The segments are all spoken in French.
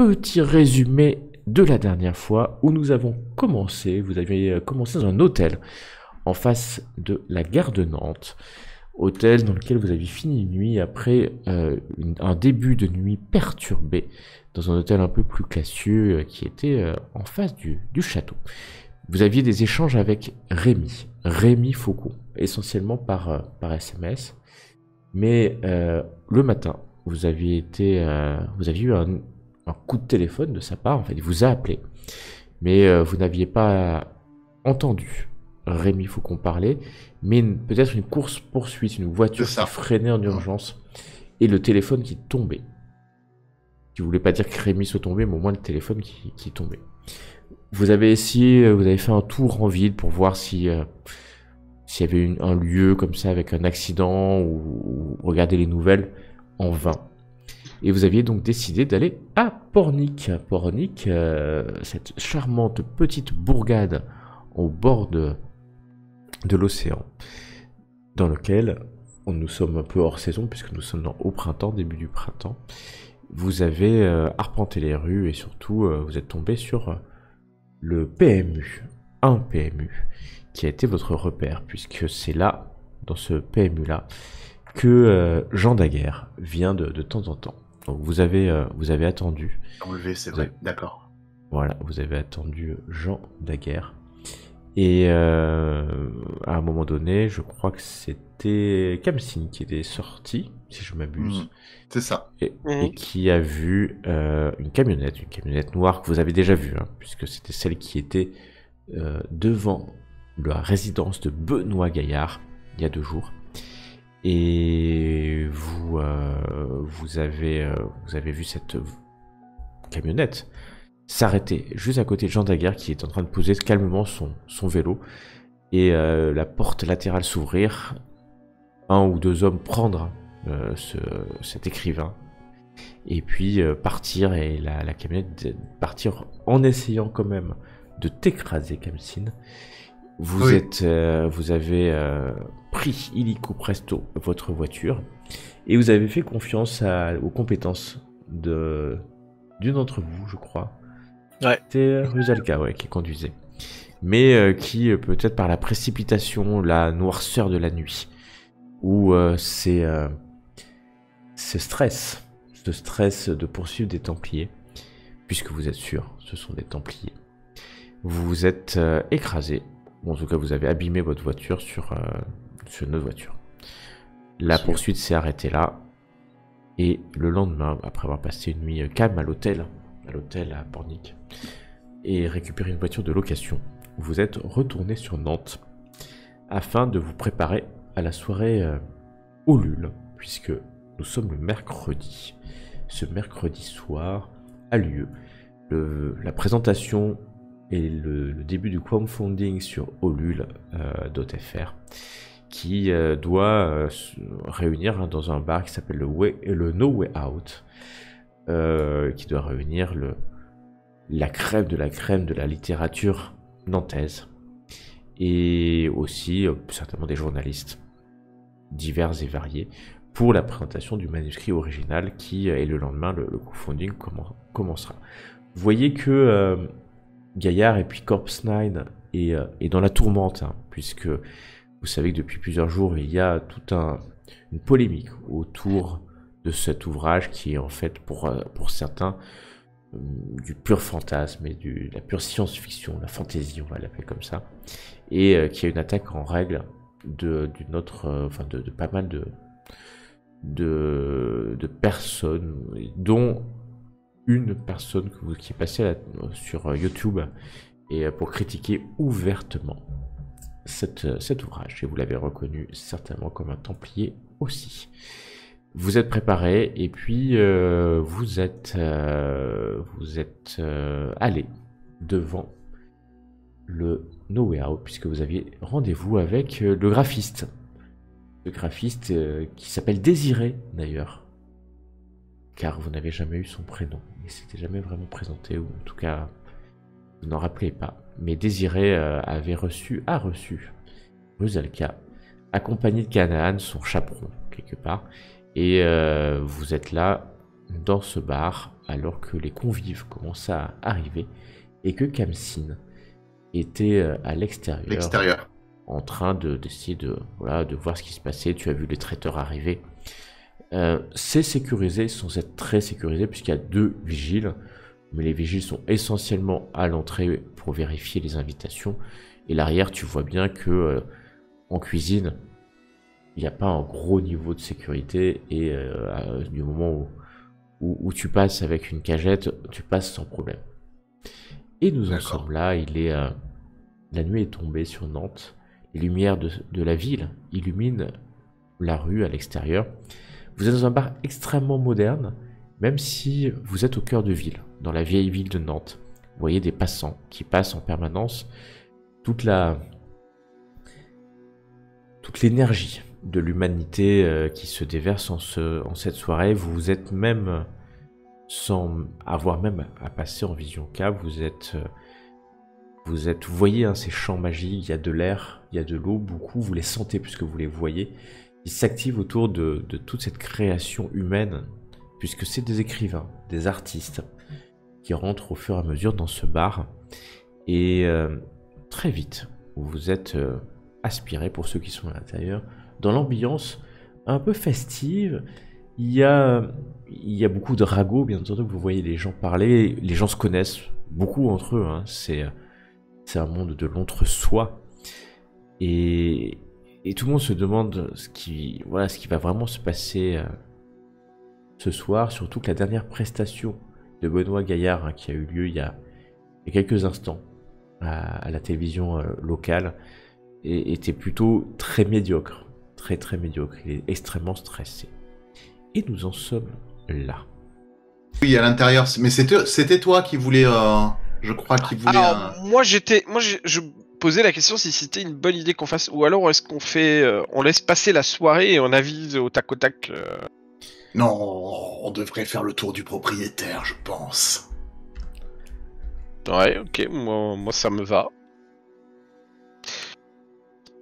petit résumé de la dernière fois où nous avons commencé. Vous aviez commencé dans un hôtel en face de la gare de Nantes. Hôtel dans lequel vous aviez fini une nuit après un début de nuit perturbé dans un hôtel un peu plus classieux qui était en face du château. Vous aviez des échanges avec Rémi Faucon, essentiellement par SMS. Mais le matin, vous aviez eu un coup de téléphone de sa part. En fait, il vous a appelé, mais vous n'aviez pas entendu Rémi Faucon parler, mais peut-être une course-poursuite, une voiture qui freinait en urgence, et le téléphone qui tombait. Qui voulait pas dire que Rémi soit tombé, mais au moins le téléphone qui tombait. Vous avez fait un tour en ville pour voir s'il y avait un lieu comme ça avec un accident ou regarder les nouvelles, en vain. Et vous aviez donc décidé d'aller à Pornic. Pornic, cette charmante petite bourgade au bord de l'océan, dans lequel nous sommes un peu hors saison puisque nous sommes au printemps, début du printemps. Vous avez arpenté les rues et surtout vous êtes tombé sur le PMU, un PMU qui a été votre repère puisque c'est là, dans ce PMU-là, que Jean Daguerre vient de temps en temps. Donc vous avez attendu. Enlevé, c'est vrai, d'accord. Voilà, vous avez attendu Jean Daguerre. Et à un moment donné, je crois que c'était Kamsin qui était sorti, si je m'abuse. C'est ça. Et qui a vu une camionnette noire que vous avez déjà vue, hein, puisque c'était celle qui était devant la résidence de Benoît Gaillard il y a 2 jours. Et vous avez vu cette camionnette s'arrêter juste à côté de Jean Daguerre qui est en train de poser calmement son vélo et la porte latérale s'ouvrir, 1 ou 2 hommes prendre cet écrivain et puis partir, et la camionnette partir en essayant quand même de t'écraser, Kamsin. Vous avez pris illico presto votre voiture et vous avez fait confiance aux compétences d'une d'entre vous, je crois. Ouais. C'était Rusalka, qui conduisait. Mais qui, peut-être par la précipitation, la noirceur de la nuit, ou ce stress de poursuivre des Templiers, puisque vous êtes sûr, ce sont des Templiers, vous vous êtes écrasé. Bon, en tout cas, vous avez abîmé votre voiture sur notre voiture. La poursuite s'est arrêtée là. Et le lendemain, après avoir passé une nuit calme à l'hôtel à Pornic, et récupéré une voiture de location, vous êtes retourné sur Nantes afin de vous préparer à la soirée au LUL, puisque nous sommes le mercredi. Ce mercredi soir a lieu la présentation et le début du crowdfunding sur Olul.fr, qui doit réunir dans un bar qui s'appelle le No Way Out, qui doit réunir la crème de la littérature nantaise, et aussi certainement des journalistes divers et variés, pour la présentation du manuscrit original qui, et le lendemain, le crowdfunding commencera. Vous voyez que Gaillard et puis Corpse 9 est dans la tourmente, hein, puisque vous savez que depuis plusieurs jours, il y a toute une polémique autour de cet ouvrage qui est en fait pour certains du pur fantasme et de la pure science-fiction, la fantaisie, on va l'appeler comme ça, et qui a une attaque en règle de pas mal de personnes, dont une personne qui est passée sur YouTube et pour critiquer ouvertement cet ouvrage, et vous l'avez reconnu certainement comme un Templier aussi. Vous êtes préparé, et puis vous êtes allé devant le No Way Out, puisque vous aviez rendez-vous avec le graphiste. Le graphiste qui s'appelle Désiré d'ailleurs, car vous n'avez jamais eu son prénom, il s'était jamais vraiment présenté, ou en tout cas vous n'en rappelez pas. Mais Désiré a reçu Rusalka, accompagné de Canaan, son chaperon quelque part, et vous êtes là dans ce bar alors que les convives commencent à arriver et que Kamsin était à l'extérieur en train d'essayer voilà, de voir ce qui se passait. Tu as vu les traiteurs arriver. C'est sécurisé sans être très sécurisé puisqu'il y a 2 vigiles, mais les vigiles sont essentiellement à l'entrée pour vérifier les invitations. Et l'arrière, tu vois bien que en cuisine, il n'y a pas un gros niveau de sécurité et du moment où tu passes avec une cagette, tu passes sans problème. Et nous en sommes là, la nuit est tombée sur Nantes, les lumières de la ville illuminent la rue à l'extérieur. Vous êtes dans un bar extrêmement moderne, même si vous êtes au cœur de ville, dans la vieille ville de Nantes. Vous voyez des passants qui passent en permanence, toute l'énergie de l'humanité qui se déverse en cette soirée. Vous êtes même, sans avoir même à passer en vision cave, vous voyez hein, ces champs magiques, il y a de l'air, il y a de l'eau, beaucoup, vous les sentez puisque vous les voyez. Ils s'activent autour de toute cette création humaine, puisque c'est des écrivains, des artistes, qui rentrent au fur et à mesure dans ce bar. Et très vite, vous êtes aspirés, pour ceux qui sont à l'intérieur, dans l'ambiance un peu festive. Il y a beaucoup de ragots, bien entendu, vous voyez les gens parler, les gens se connaissent beaucoup entre eux, hein. C'est un monde de l'entre-soi. Et tout le monde se demande ce qui va vraiment se passer ce soir, surtout que la dernière prestation de Benoît Gaillard hein, qui a eu lieu il y a quelques instants à la télévision locale était plutôt très médiocre, très médiocre. Il est extrêmement stressé. Et nous en sommes là. Oui, à l'intérieur, mais c'était toi qui voulais, je crois, qui voulait... Alors, je posais la question si c'était une bonne idée qu'on fasse, ou alors est-ce qu'on fait, on laisse passer la soirée et on avise au tac au tac. Non, on devrait faire le tour du propriétaire, je pense. Ouais, ok, moi ça me va.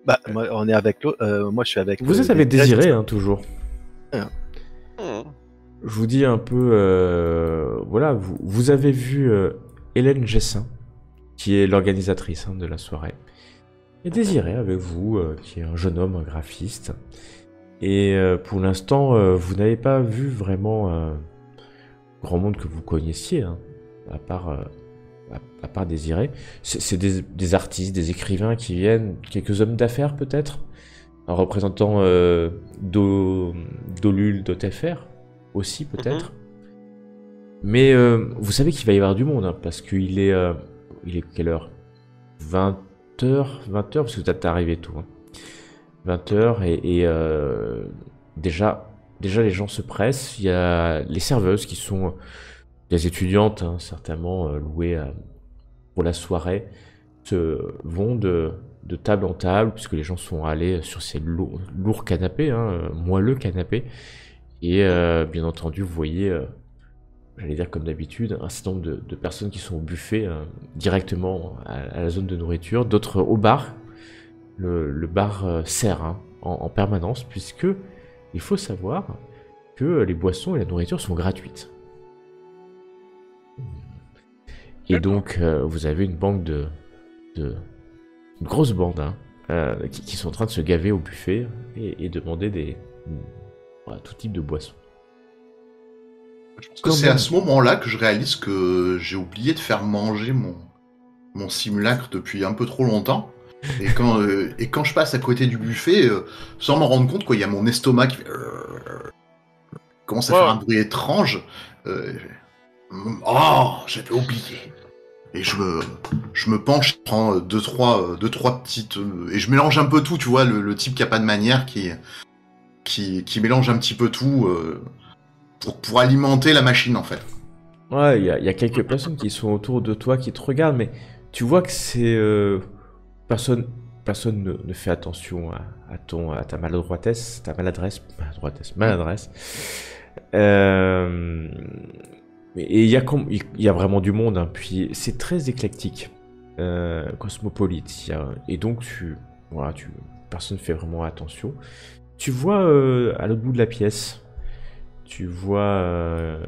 Bah, moi, on est avec l'autre. Moi, je suis avec. Vous êtes avec Désiré, hein, toujours. Hmm. Je vous dis un peu, voilà, vous avez vu Hélène Gessin, qui est l'organisatrice hein, de la soirée, et Désiré avec vous, qui est un jeune homme, un graphiste. Et pour l'instant, vous n'avez pas vu vraiment grand monde que vous connaissiez, hein, à part Désiré. C'est des artistes, des écrivains qui viennent, quelques hommes d'affaires peut-être, un représentant d'Olul.fr aussi peut-être. Mais vous savez qu'il va y avoir du monde, hein, parce qu'il est quelle heure 20h, parce que t'es arrivé tôt. Hein. 20h et déjà les gens se pressent. Il y a les serveuses qui sont des étudiantes, hein, certainement louées pour la soirée, vont de table en table, puisque les gens sont allés sur ces lourds canapés, hein, moelleux canapés. Et bien entendu, vous voyez, j'allais dire comme d'habitude, un certain nombre de personnes qui sont au buffet directement à la zone de nourriture, d'autres au bar. Le bar sert hein, en permanence, puisque il faut savoir que les boissons et la nourriture sont gratuites. Et donc, vous avez une banque une grosse bande hein, qui sont en train de se gaver au buffet et demander voilà, tout type de boissons. Je pense que c'est à ce moment-là que je réalise que j'ai oublié de faire manger mon simulacre depuis un peu trop longtemps. Et quand je passe à côté du buffet, sans m'en rendre compte, quoi, il y a mon estomac qui commence à faire un bruit étrange. Oh, j'avais oublié. Et je me penche, je prends deux, trois petites... et je mélange un peu tout, tu vois, le type qui a pas de manière, qui mélange un petit peu tout pour alimenter la machine, en fait. Ouais, il y a quelques personnes qui sont autour de toi, qui te regardent, mais tu vois que c'est... Personne ne fait attention à ta maladresse. Et il y a vraiment du monde, hein. Puis c'est très éclectique, cosmopolite. Et donc personne ne fait vraiment attention. Tu vois à l'autre bout de la pièce, tu vois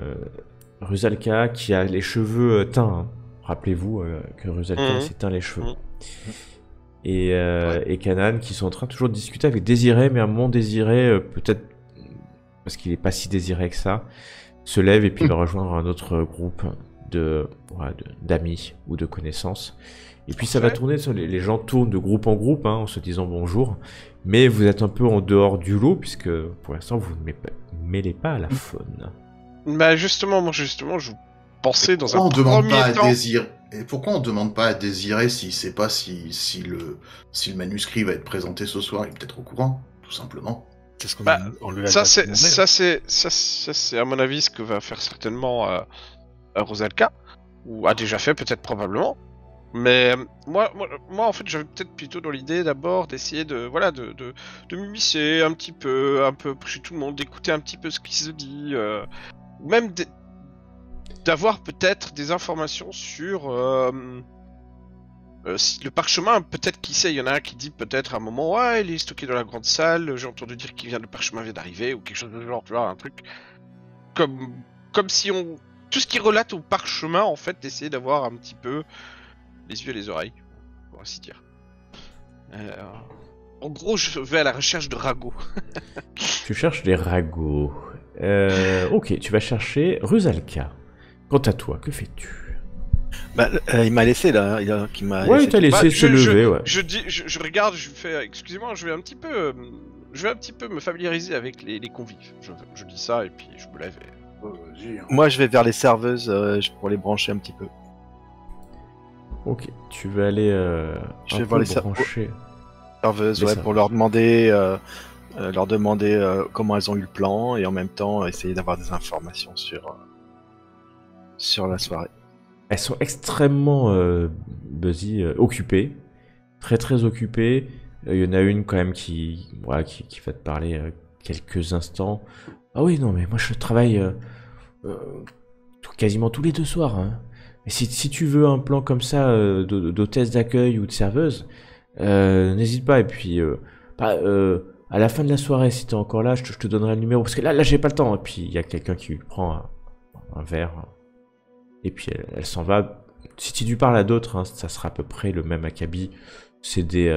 Rusalka qui a les cheveux teints. Hein. Rappelez-vous que Rusalka s'est teint les cheveux. Et Kanan qui sont en train toujours de discuter avec Désiré, mais à un moment Désiré, peut-être parce qu'il est pas si désiré que ça, se lève et puis va rejoindre un autre groupe d'amis ou de connaissances. Et puis ça va tourner, les gens tournent de groupe en groupe en se disant bonjour, mais vous êtes un peu en dehors du lot puisque pour l'instant vous ne mêlez pas à la faune. Bah justement, je pensais dans un demande premier pas temps... à Désiré. Et pourquoi on demande pas à Désiré s'il sait pas si le manuscrit va être présenté ce soir? Il est peut-être au courant, tout simplement. C'est ce qu'on Bah, on lui a ça déjà demandé. c'est à mon avis ce que va faire certainement Rusalka, ou a déjà fait peut-être probablement. Mais moi en fait j'avais peut-être plutôt dans l'idée d'abord d'essayer de m'immiscer un peu chez tout le monde, d'écouter un petit peu ce qui se dit, même d'avoir peut-être des informations sur le parchemin. Peut-être, qui sait, il y en a un qui dit peut-être à un moment ouais il est stocké dans la grande salle, j'ai entendu dire le parchemin vient d'arriver ou quelque chose de genre, tu vois, un truc comme si on tout ce qui relate au parchemin en fait, d'essayer d'avoir un petit peu les yeux et les oreilles, pour ainsi dire. En gros, je vais à la recherche de ragots. Tu cherches des ragots. Ok, tu vas chercher Rusalka. Quant à toi, que fais-tu? Bah, il m'a laissé là, qui m'a. Ouais, il t'a laissé se lever, ouais. Je regarde, je fais, excusez-moi, je vais un petit peu me familiariser avec les convives. Je dis ça et puis je me lève. Moi, je vais vers les serveuses pour les brancher un petit peu. Ok, tu vas aller Je vais voir les brancher. Serveuses, ouais, pour leur demander comment elles ont eu le plan et en même temps essayer d'avoir des informations sur la soirée. Elles sont extrêmement busy, occupées, très occupées. Il y en a une quand même qui va te parler quelques instants. Ah oui, non, mais moi je travaille quasiment tous les 2 soirs. Hein. Et si tu veux un plan comme ça d'hôtesse d'accueil ou de serveuse, n'hésite pas. Et puis, à la fin de la soirée, si t'es encore là, je te donnerai le numéro. Parce que là j'ai pas le temps. Et puis, il y a quelqu'un qui prend un verre. Et puis, elle s'en va. Si tu lui parles à d'autres, hein, ça sera à peu près le même acabit. C'est des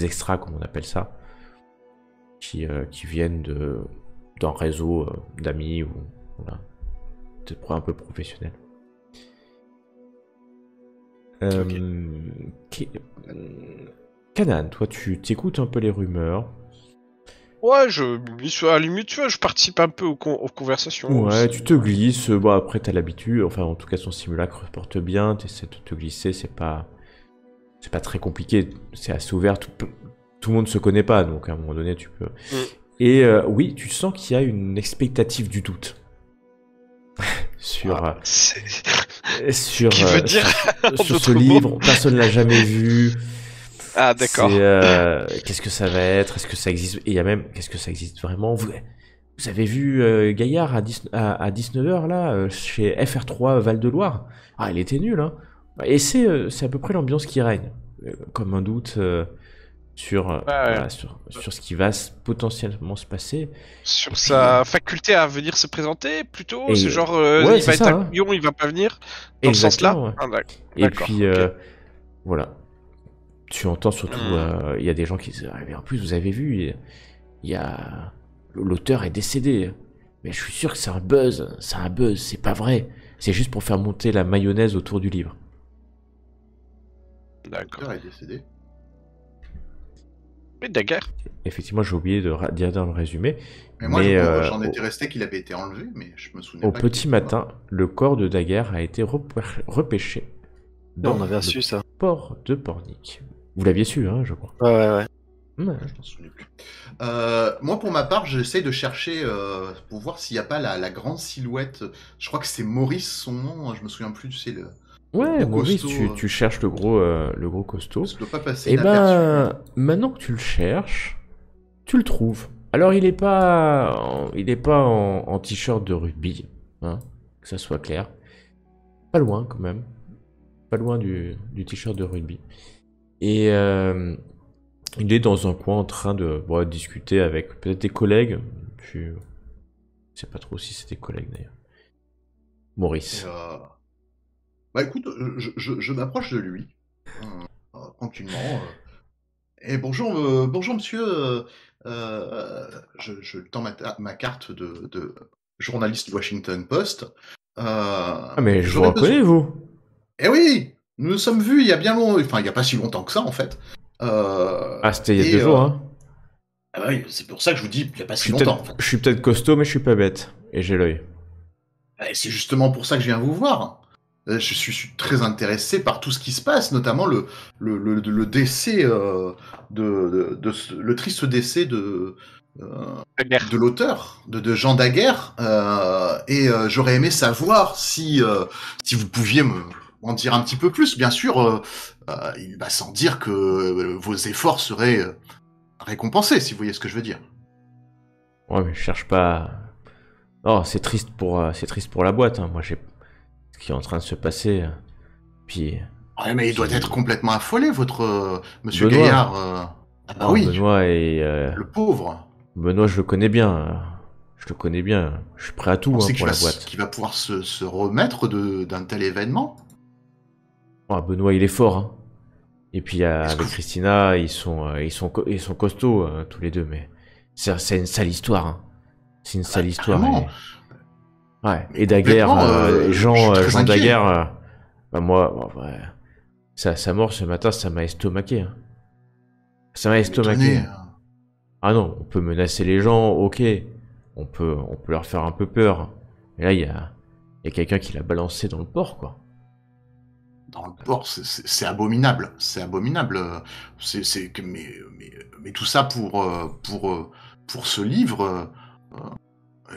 extras, comme on appelle ça. Qui viennent d'un réseau d'amis ou voilà, un peu professionnel. Kanan, toi tu t'écoutes un peu les rumeurs. Ouais, à la limite, tu vois, je participe un peu aux conversations. Ouais, aussi. tu te glisses. Bon, après t'as l'habitude. Enfin, en tout cas, son simulacre porte bien. T'essaies de te glisser. C'est pas très compliqué. C'est assez ouvert. Tout le monde se connaît pas, donc à un moment donné, tu peux. Et oui, tu sens qu'il y a une expectative du doute sur qui veut dire sur ce livre. Personne l'a jamais vu. Ah d'accord. Qu'est-ce que ça va être? Est-ce que ça existe? Et il y a même, qu'est-ce que ça existe vraiment? Vous avez vu Gaillard à 19h là chez FR3 Val-de-Loire? Ah, il était nul, hein. Et c'est à peu près l'ambiance qui règne, comme un doute sur ce qui va potentiellement se passer. Sur sa faculté à venir se présenter, plutôt. Et C'est genre, ouais, il c'est va ça, être hein. à Lyon, il va pas venir. Dans ce sens-là. Ouais. Ah, Et d'accord, puis, ok. voilà. Tu entends surtout, il y a des gens qui disent, ah, mais en plus, vous avez vu, il y a l'auteur est décédé. Mais je suis sûr que c'est un buzz, c'est pas vrai. C'est juste pour faire monter la mayonnaise autour du livre. D'accord. L'auteur est décédé. Mais Daguerre. Effectivement, j'ai oublié de dire dans le résumé. Mais moi, Mais, j'en étais resté qu'il avait été enlevé, mais je me souviens Au pas. petit matin, le corps de Daguerre a été repêché dans On avait le su ça. port de Pornic. Vous l'aviez su, hein, je crois. Ouais. Ouais. Je m'en souviens plus. Moi, pour ma part, j'essaye de chercher pour voir s'il n'y a pas la grande silhouette. Je crois que c'est Maurice, son nom. Je me souviens plus. Tu sais, Ouais, gros Maurice, costaud, tu cherches le gros costaud. ça doit pas passer Et inaperçu. ben, maintenant que tu le cherches, tu le trouves. Alors, il est pas en t-shirt de rugby, hein, que ça soit clair. Pas loin, quand même. Pas loin du t-shirt de rugby. Et il est dans un coin en train de discuter avec peut-être des collègues. Puis, Je sais pas trop si c'est des collègues d'ailleurs. Maurice. Bah écoute, je m'approche de lui, tranquillement. Et bonjour, bonjour monsieur. Je tends ma carte de journaliste Washington Post. Ah mais je vous J'aurais reconnais, vous. Eh oui, nous nous sommes vus il y a bien longtemps, enfin il y a pas si longtemps que ça en fait. Ah, c'était il y a 2 jours, hein. Ah bah oui, c'est pour ça que je vous dis il y a pas Je si suis longtemps. peut-être je suis peut-être costaud, mais je suis pas bête. Et j'ai l'œil. Et c'est justement pour ça que je viens vous voir. Je suis très intéressé par tout ce qui se passe, notamment le décès le triste décès de l'auteur, de Jean Daguerre. Et j'aurais aimé savoir si vous pouviez m'en dire un petit peu plus. Bien sûr, il va sans dire que vos efforts seraient récompensés, si vous voyez ce que je veux dire. Ouais, mais je cherche pas. Oh, c'est triste pour la boîte. Hein. Moi, j'ai ce qui est en train de se passer. Puis. Ouais, mais il doit être complètement affolé, votre Monsieur Benoît. Gaillard. Ah bah oui, Benoît et le pauvre. Benoît, je le connais bien. Je le connais bien. Je suis prêt à tout Pensez pour la boîte. qu'il va pouvoir se remettre d'un tel événement. Oh, Benoît, il est fort. Hein. Et puis avec Christina, ils sont costauds tous les deux. Mais c'est une sale histoire. Hein. C'est une sale histoire. Ouais. Et Daguerre, Jean Daguerre, bah moi, ouais. Sa mort ce matin, ça m'a estomaqué. Hein. Ça m'a estomaqué. Ah non, on peut menacer les gens, ok. On peut leur faire un peu peur. Mais là, il y a quelqu'un qui l'a balancé dans le port, quoi. Dans le port, c'est abominable. C'est abominable. Mais tout ça pour ce livre.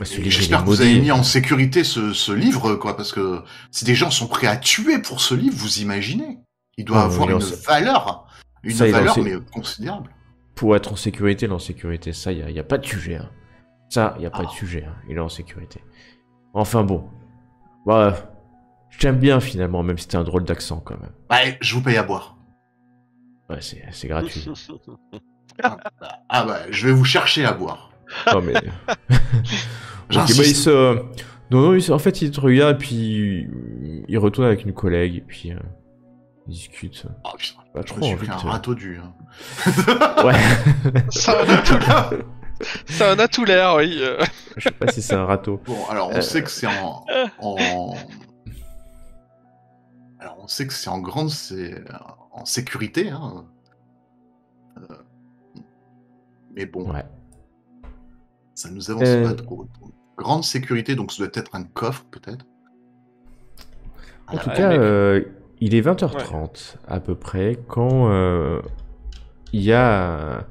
J'espère que vous avez mis en sécurité ce livre, quoi, parce que si des gens sont prêts à tuer pour ce livre, vous imaginez, il doit avoir une valeur, mais considérable. Pour être en sécurité, l'insécurité, ça, il y a pas de sujet. Hein. Ça, il y a pas de sujet. Hein. Il est en sécurité. Enfin bon, bah, je t'aime bien finalement, même si c'était un drôle d'accent quand même. Ouais, je vous paye à boire. Ouais, c'est gratuit. Ah bah, je vais vous chercher à boire. Non mais. Ok, bah, non, en fait, il te regarde et puis il retourne avec une collègue et puis ils discutent. Oh putain, pas je me suis pris un râteau du. Hein. Ouais. Ça en a tout l'air, oui. Je sais pas si c'est un râteau. Bon, alors on sait que c'est Alors on sait que c'est en sécurité, hein. Mais bon. Ouais. Ça nous avance pas trop. Grande sécurité, donc ça doit être un coffre, peut-être. En tout cas, il est 20h30 à peu près, quand il y a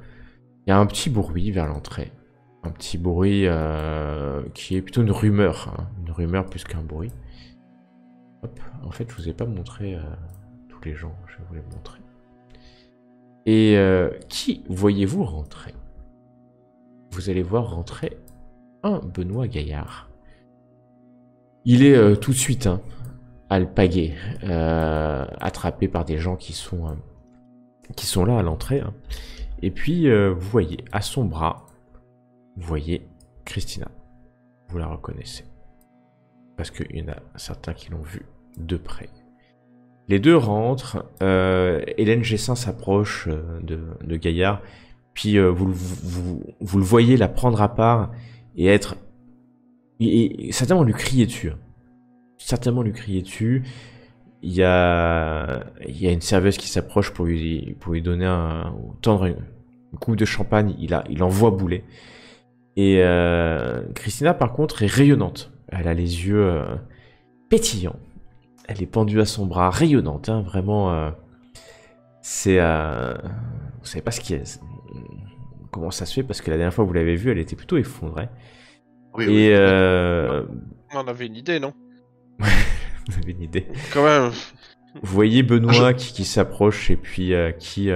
un petit bruit vers l'entrée. Un petit bruit qui est plutôt une rumeur. Hein. Une rumeur plus qu'un bruit. Hop. En fait, je vous ai pas montré tous les gens. Je vais vous les montrer. Et qui voyez-vous rentrer ? Vous allez voir rentrer un Benoît Gaillard. Il est tout de suite alpagué, attrapé par des gens qui sont là à l'entrée. Hein. Et puis, vous voyez à son bras, vous voyez Christina. Vous la reconnaissez. Parce qu'il y en a certains qui l'ont vu de près. Les deux rentrent. Hélène Gessin s'approche de Gaillard. Puis vous le voyez la prendre à part et être... Et certainement lui crier dessus. Certainement lui crier dessus. Il y a une serveuse qui s'approche pour lui donner tendre une coupe de champagne. Il envoie bouler. Et Christina, par contre, est rayonnante. Elle a les yeux pétillants. Elle est pendue à son bras, rayonnante. Hein, vraiment, c'est... vous savez pas comment ça se fait, parce que la dernière fois que vous l'avez vue, elle était plutôt effondrée. Oui, et on avait une idée, non? Vous avez une idée. Quand même. Vous voyez Benoît qui s'approche et puis qui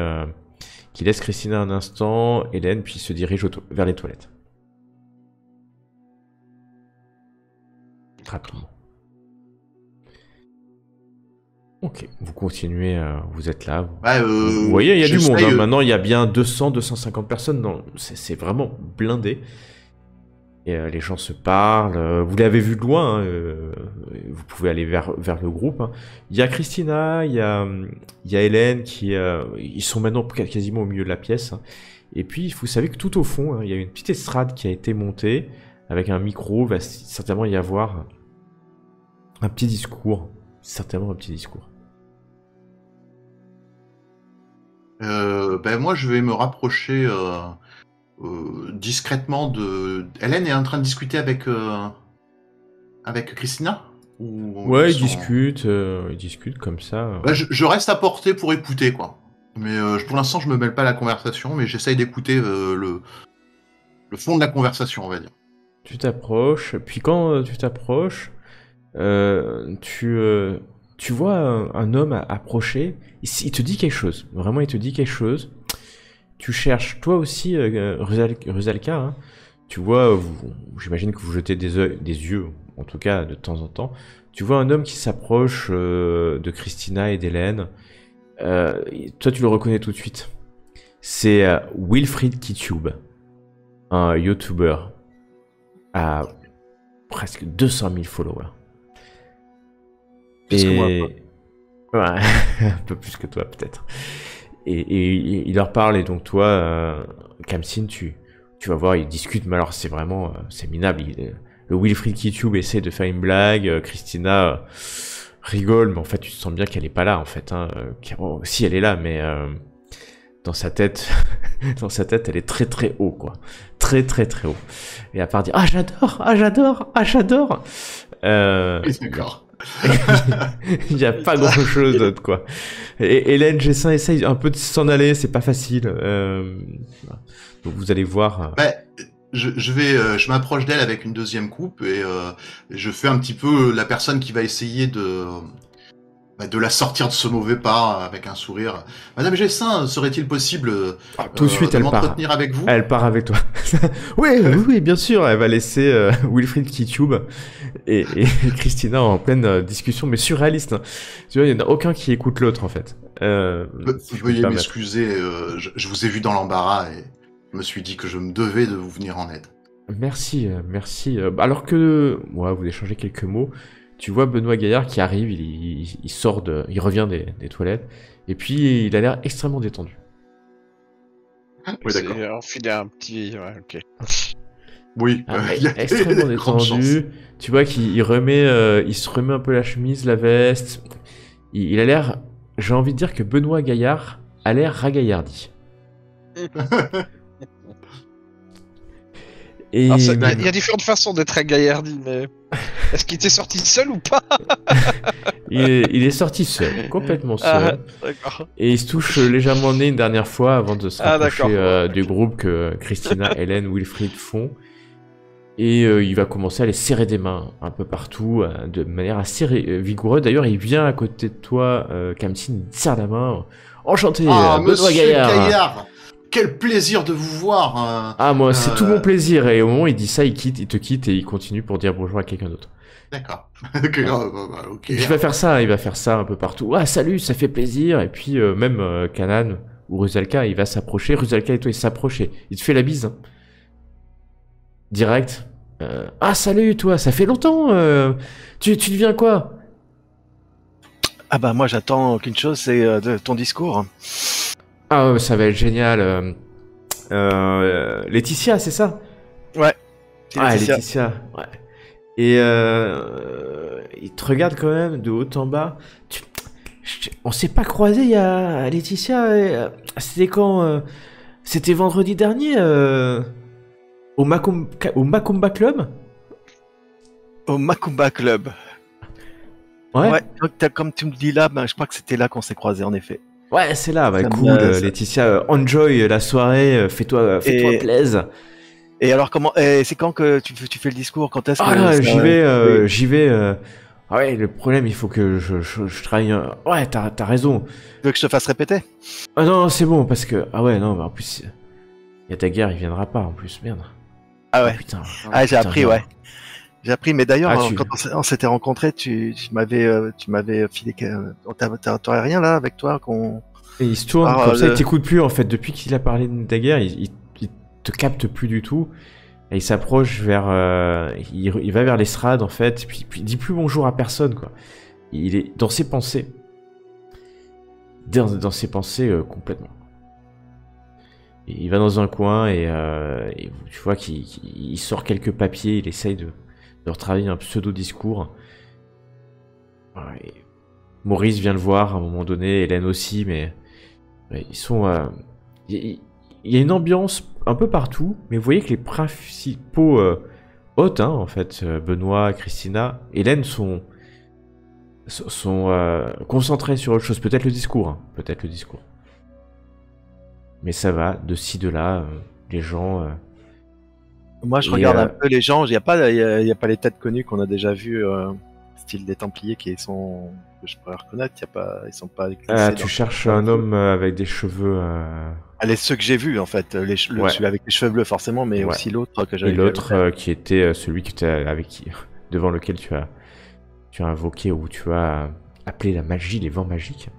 laisse Christina un instant, Hélène, puis se dirige vers les toilettes. Rapidement. Ok, vous continuez, vous êtes là. Vous voyez, il y a du monde. Hein. Maintenant, il y a bien 200-250 personnes. C'est vraiment blindé. Et les gens se parlent. Vous l'avez vu de loin. Hein, vous pouvez aller vers le groupe. Hein. Il y a Christina, il y a Hélène qui ils sont maintenant quasiment au milieu de la pièce. Hein. Et puis vous savez que tout au fond, hein, il y a une petite estrade qui a été montée avec un micro. Va certainement y avoir un petit discours. Certainement un petit discours. Ben moi, je vais me rapprocher discrètement de... Hélène est en train de discuter avec Christina ou Ouais, ils sont- ils discutent comme ça. Ben, je reste à portée pour écouter, quoi. Mais pour l'instant, je me mêle pas à la conversation, mais j'essaye d'écouter le fond de la conversation, on va dire. Tu t'approches, puis quand tu t'approches, tu vois un homme approcher, il te dit quelque chose, vraiment il te dit quelque chose. Tu cherches, toi aussi, Rusalka, hein, tu vois, j'imagine que vous jetez des yeux, en tout cas de temps en temps. Tu vois un homme qui s'approche de Christina et d'Hélène. Toi, tu le reconnais tout de suite. C'est Wilfried Kitube, un YouTuber à presque 200 000 followers. Plus que moi, Ouais, un peu plus que toi peut-être. Et il leur parle et donc toi, Kamsin, tu vas voir, ils discutent, mais alors c'est vraiment, c'est minable. Le Wilfried Kitube essaie de faire une blague, Christina rigole, mais en fait tu sens bien qu'elle est pas là en fait. Hein. Si elle est là, mais dans sa tête, elle est très très haut quoi, très très très haut. Et à part dire j'adore. D'accord. Il n'y a pas grand chose d'autre quoi. Et Hélène Gessin essaye un peu de s'en aller, c'est pas facile. Donc vous allez voir. Ben, je m'approche d'elle avec une deuxième coupe et je fais un petit peu la personne qui va essayer de la sortir de ce mauvais pas avec un sourire. Madame Gessin, serait-il possible Tout de suite, de elle part. m'entretenir avec vous? Elle part avec toi. oui, bien sûr. Elle va laisser Wilfried Kitube et Christina en pleine discussion, mais surréaliste. Hein. Tu vois, il n'y en a aucun qui écoute l'autre en fait. Si je peux me Veuillez permettre. m'excuser, je vous ai vu dans l'embarras et je me suis dit que je me devais de vous venir en aide. Merci. Alors que vous échangez quelques mots, tu vois Benoît Gaillard qui arrive, il sort il revient des toilettes, et puis il a l'air extrêmement détendu. Oui, d'accord. C'est enfiler un petit... Ouais, ok. Oui, il y a Extrêmement de grandes chances. détendu. Tu vois qu'il il se remet un peu la chemise, la veste. Il a l'air, j'ai envie de dire que Benoît Gaillard a l'air ragaillardi. Et Alors, il y a différentes façons d'être un gaillardi, mais... Est-ce qu'il était sorti seul ou pas? il est sorti seul, complètement seul. D'accord. Et il se touche légèrement le nez une dernière fois avant de se rapprocher d'accord. du groupe que Christina, Hélène, Wilfried font. Et il va commencer à les serrer des mains un peu partout, de manière assez vigoureuse. D'ailleurs, il vient à côté de toi, Kamsin, il te serre la main. Enchanté, Ah, Benoît monsieur Gaillard. Gaillard, quel plaisir de vous voir. Ah, moi, c'est tout mon plaisir. Et au moment où il dit ça, il te quitte et il continue pour dire bonjour à quelqu'un d'autre. D'accord. Ok. Il va faire ça un peu partout. Ah, salut, ça fait plaisir. Et puis, même Kanan ou Rusalka, il va s'approcher. Rusalka et toi, ils s'approchent et il te fait la bise. Hein. Direct. Ah, salut, toi, ça fait longtemps. Tu deviens quoi? Ah bah moi j'attends qu'une chose, c'est ton discours. Ah, ça va être génial. Laetitia, c'est ça? Ouais. C'est Ah, Laetitia. Laetitia, ouais. Et il te regarde quand même de haut en bas. On s'est pas croisé il y a Laetitia. C'était quand? C'était vendredi dernier au Macumba Club? Au Macumba Club. Ouais. Comme tu me dis là, ben, je crois que c'était là qu'on s'est croisés en effet. Ouais, c'est là. Bah, Ça cool, me- ça- Laetitia. Enjoy la soirée. Fais-toi Et- plaisir. Et alors comment c'est quand que tu fais le discours? Quand est-ce que Ah là, ça- j'y vais. Ah ouais, le problème, il faut que je travaille. Ouais, t'as raison. Tu veux que je te fasse répéter? Ah non, c'est bon, parce que. Ah ouais, non, mais en plus. Il y a ta guerre, il viendra pas en plus, merde. Ah ouais. Putain. Ah j'ai Putain, appris, merde. ouais. J'ai appris, mais d'ailleurs, Ah, quand on s'était rencontrés, tu m'avais filé t'aurais rien là avec toi qu'on. Et il se tourne, Ah, comme ça, le- il t'écoute plus en fait. Depuis qu'il a parlé de ta guerre, il te capte plus du tout. Et il s'approche vers... il va vers l'estrade, en fait, puis il dit plus bonjour à personne, quoi. Il est dans ses pensées. Dans ses pensées complètement. Et il va dans un coin et tu vois qu'il sort quelques papiers, il essaye de retravailler un pseudo-discours. Et Maurice vient le voir à un moment donné, Hélène aussi, mais ils sont... il y a une ambiance un peu partout, mais vous voyez que les principaux hôtes, hein, en fait, Benoît, Christina, Hélène sont concentrés sur autre chose. Peut-être le discours, hein, peut-être le discours. Mais ça va, de ci, de là, les gens... Moi, je regarde un peu les gens. Il n'y a pas les têtes connues qu'on a déjà vues, style des Templiers, que je pourrais reconnaître. Ils sont pas. Tu cherches un homme avec des cheveux. Ceux que j'ai vus, en fait. Celui avec les cheveux bleus, forcément, mais aussi l'autre que j'avais vu. Et l'autre qui était celui devant lequel tu as invoqué ou tu as appelé la magie, les vents magiques.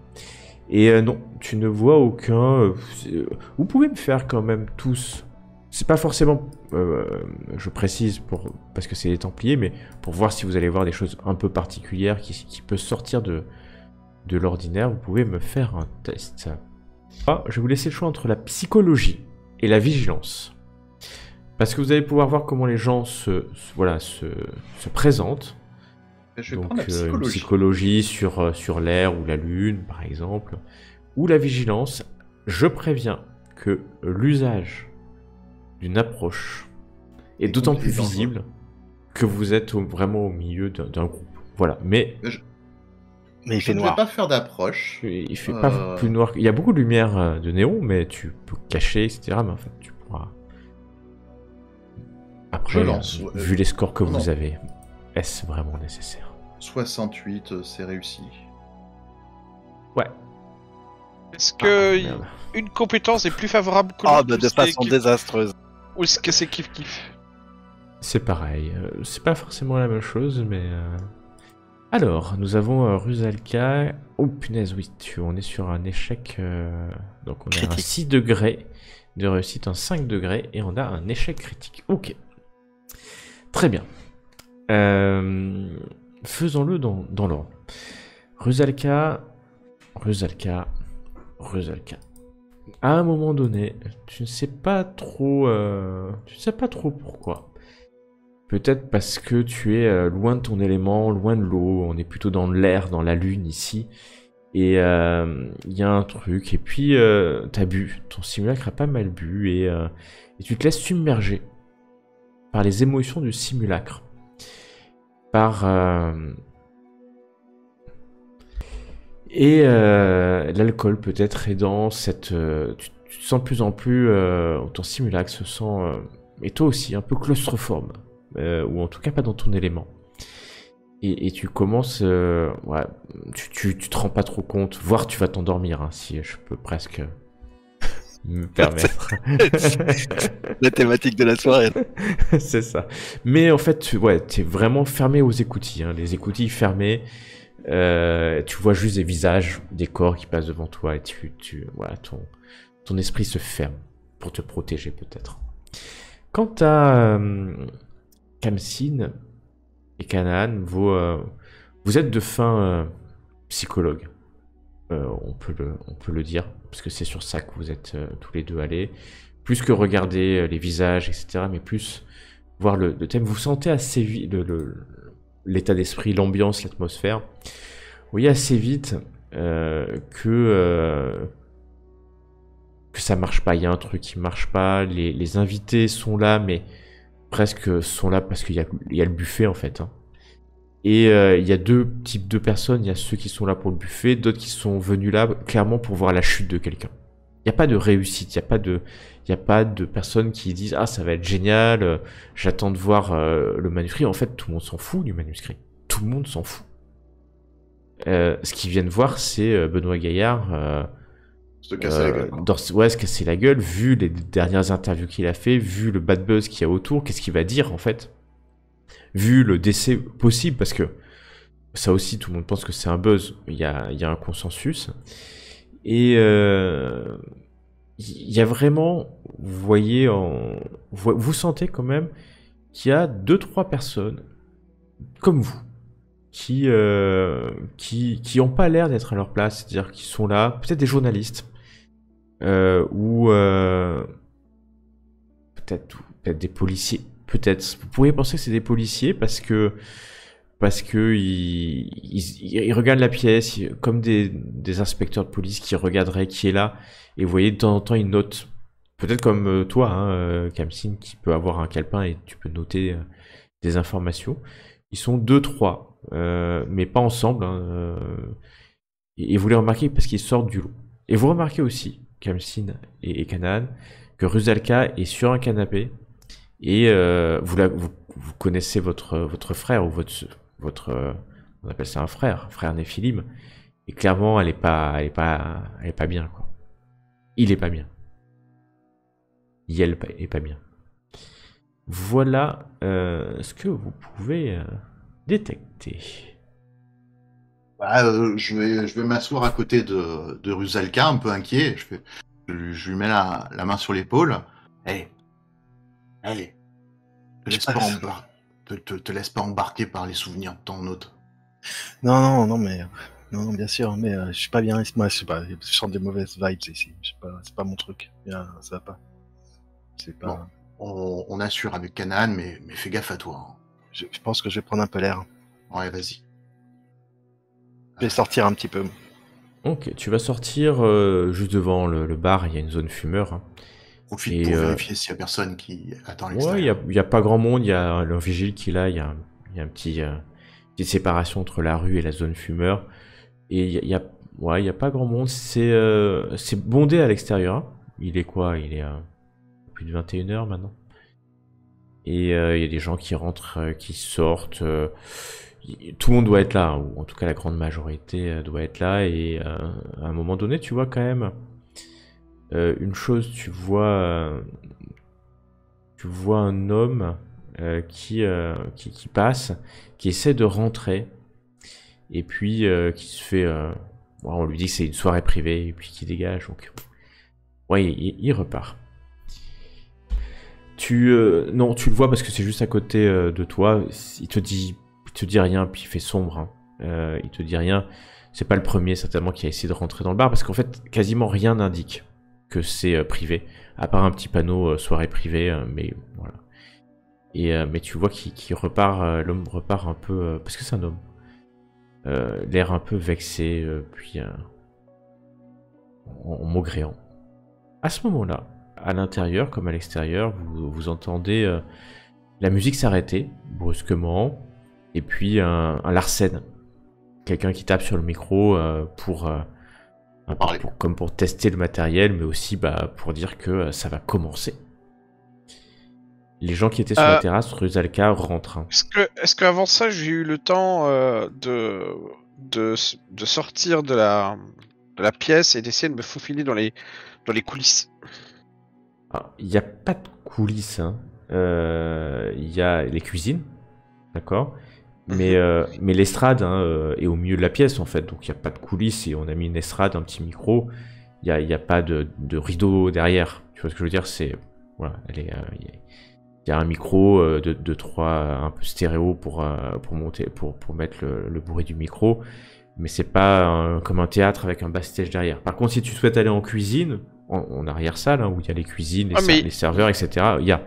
Et non, tu ne vois aucun... vous pouvez me faire quand même tous... C'est pas forcément, je précise, parce que c'est les Templiers, mais pour voir si vous allez voir des choses un peu particulières qui peuvent sortir de l'ordinaire, vous pouvez me faire un test. Je vais vous laisser le choix entre la psychologie et la vigilance. Parce que vous allez pouvoir voir comment les gens se présentent. Je vais Donc prendre la psychologie. une psychologie sur l'air ou la lune, par exemple. Ou la vigilance. Je préviens que l'usage d'une approche est d'autant plus visible que vous êtes vraiment au milieu d'un groupe. Voilà, mais il fait noir. Je ne vais pas faire d'approche. Il fait pas plus noir. Il y a beaucoup de lumière de néon, mais tu peux cacher, etc. Mais en fait, tu pourras... Après, je lance. Vu les scores que vous avez, est-ce vraiment nécessaire? 68, c'est réussi. Ouais. Est-ce que une compétence est plus favorable que l'autre de façon désastreuse. Ou est-ce que c'est kiff-kiff? C'est pareil. C'est pas forcément la même chose, mais... Alors, nous avons Rusalka. Oh punaise, oui, on est sur un échec. Donc on a un 6 degrés de réussite, un 5 degrés, et on a un échec critique. Ok. Très bien. Faisons-le dans l'ordre. Rusalka. À un moment donné, tu ne sais pas trop pourquoi. Peut-être parce que tu es loin de ton élément, loin de l'eau. On est plutôt dans l'air, dans la lune ici. Et il y a un truc. Et puis, t'as bu. Ton simulacre a pas mal bu. Et tu te laisses submerger par les émotions du simulacre. Par... l'alcool peut-être aidant cette... tu te sens de plus en plus... ton simulacre se sent... et toi aussi, un peu claustrophobe. Ou en tout cas pas dans ton élément. Et tu commences... tu te rends pas trop compte. Voire tu vas t'endormir, hein, si je peux presque me permettre. La thématique de la soirée. C'est ça. Mais en fait, t'es vraiment fermé aux écoutilles. Hein, les écoutilles fermées. Tu vois juste des visages, des corps qui passent devant toi. Et ton esprit se ferme pour te protéger peut-être. Quant à... Kamsin et Canaan, vous êtes de fin psychologue. On peut le dire, parce que c'est sur ça que vous êtes tous les deux allés. Plus que regarder les visages, etc., mais plus voir le thème. Vous sentez assez vite l'état d'esprit, l'ambiance, l'atmosphère. Vous voyez assez vite que ça marche pas. Il y a un truc qui marche pas. Les invités sont là, mais presque sont là parce qu'il y a le buffet en fait. Hein. Et il y a deux types de personnes. Il y a ceux qui sont là pour le buffet, d'autres qui sont venus là clairement pour voir la chute de quelqu'un. Il n'y a pas de réussite, il n'y a pas de personnes qui disent « Ah, ça va être génial, j'attends de voir le manuscrit. » En fait, tout le monde s'en fout du manuscrit. Tout le monde s'en fout. Ce qu'ils viennent voir, c'est Benoît Gaillard... se casser la gueule. Se casser la gueule, vu les dernières interviews qu'il a fait, vu le bad buzz qu'il y a autour, qu'est-ce qu'il va dire en fait? Vu le décès possible, parce que ça aussi, tout le monde pense que c'est un buzz, il y a un consensus. Et il il y a vraiment, vous voyez, vous sentez quand même qu'il y a 2-3 personnes comme vous qui ont pas l'air d'être à leur place, c'est-à-dire qui sont là, peut-être des journalistes ou peut-être des policiers, peut-être. Vous pourriez penser que c'est des policiers parce que ils regardent la pièce comme des inspecteurs de police qui regarderaient qui est là, et vous voyez de temps en temps ils notent, peut-être comme toi, hein, Kamsin, qui peut avoir un calepin et tu peux noter des informations. Ils sont 2-3, mais pas ensemble, hein, et vous les remarquez parce qu'ils sortent du lot. Et vous remarquez aussi, Kamsin et Canaan, que Rusalka est sur un canapé, et vous connaissez votre frère, ou on appelle ça un frère Néphilim, et clairement elle est pas bien, quoi. Il est pas bien. Elle est pas bien. Voilà ce que vous pouvez détecter. Bah, je vais m'asseoir à côté de Rusalka, un peu inquiet. Je lui mets la main sur l'épaule. Allez, te laisse pas embarquer par les souvenirs de ton hôte. Non, bien sûr, mais je suis pas bien. Moi, je sais pas, je sens des mauvaises vibes ici. C'est pas mon truc. Ça va pas. C'est pas. Bon, on assure avec Canaan, mais fais gaffe à toi. Hein. Je pense que je vais prendre un peu l'air. Ouais, vas-y. Je vais sortir un petit peu. Ok, tu vas sortir juste devant le bar, il y a une zone fumeur. Hein. Profite pour vérifier s'il y a personne qui attend à Ouais, l'extérieur. il y a pas grand monde, il y a le vigile qui est là, il y a un petite séparation entre la rue et la zone fumeur. Et il y a pas grand monde, c'est bondé à l'extérieur. Hein. Il est quoi? Il est plus de 21h maintenant. Et il y a des gens qui rentrent, qui sortent. Tout le monde doit être là, ou en tout cas la grande majorité doit être là. Et à un moment donné, tu vois quand même une chose, tu vois un homme qui passe, qui essaie de rentrer, et puis qui se fait... on lui dit que c'est une soirée privée, et puis qui dégage, donc... Ouais, il repart. Non, tu le vois parce que c'est juste à côté de toi, il te dit rien, puis il fait sombre, hein. Il te dit rien, c'est pas le premier certainement qui a essayé de rentrer dans le bar, parce qu'en fait, quasiment rien n'indique que c'est privé, à part un petit panneau soirée privée, mais voilà. Mais tu vois qu'il repart, l'homme repart un peu, parce que c'est un homme, l'air un peu vexé, puis en maugréant. À ce moment-là, à l'intérieur comme à l'extérieur, vous entendez la musique s'arrêter brusquement, et puis un Larsen, quelqu'un qui tape sur le micro comme pour tester le matériel, mais aussi pour dire que ça va commencer. Les gens qui étaient sur la terrasse, Rusalka rentrent. Hein. Est-ce qu'avant ça, j'ai eu le temps de sortir de la pièce et d'essayer de me faufiler dans les coulisses? Il n'y a pas de coulisses. Hein. Il y a les cuisines, d'accord. Mais l'estrade est au milieu de la pièce en fait, donc il n'y a pas de coulisses et on a mis une estrade, un petit micro. Il n'y a pas de rideau derrière. Tu vois ce que je veux dire? Voilà, il y a un micro de 3 un peu stéréo pour monter, pour mettre le bruit du micro, mais c'est pas comme un théâtre avec un backstage derrière. Par contre, si tu souhaites aller en cuisine, en arrière-salle, hein, où il y a les cuisines, les serveurs, etc., il y a.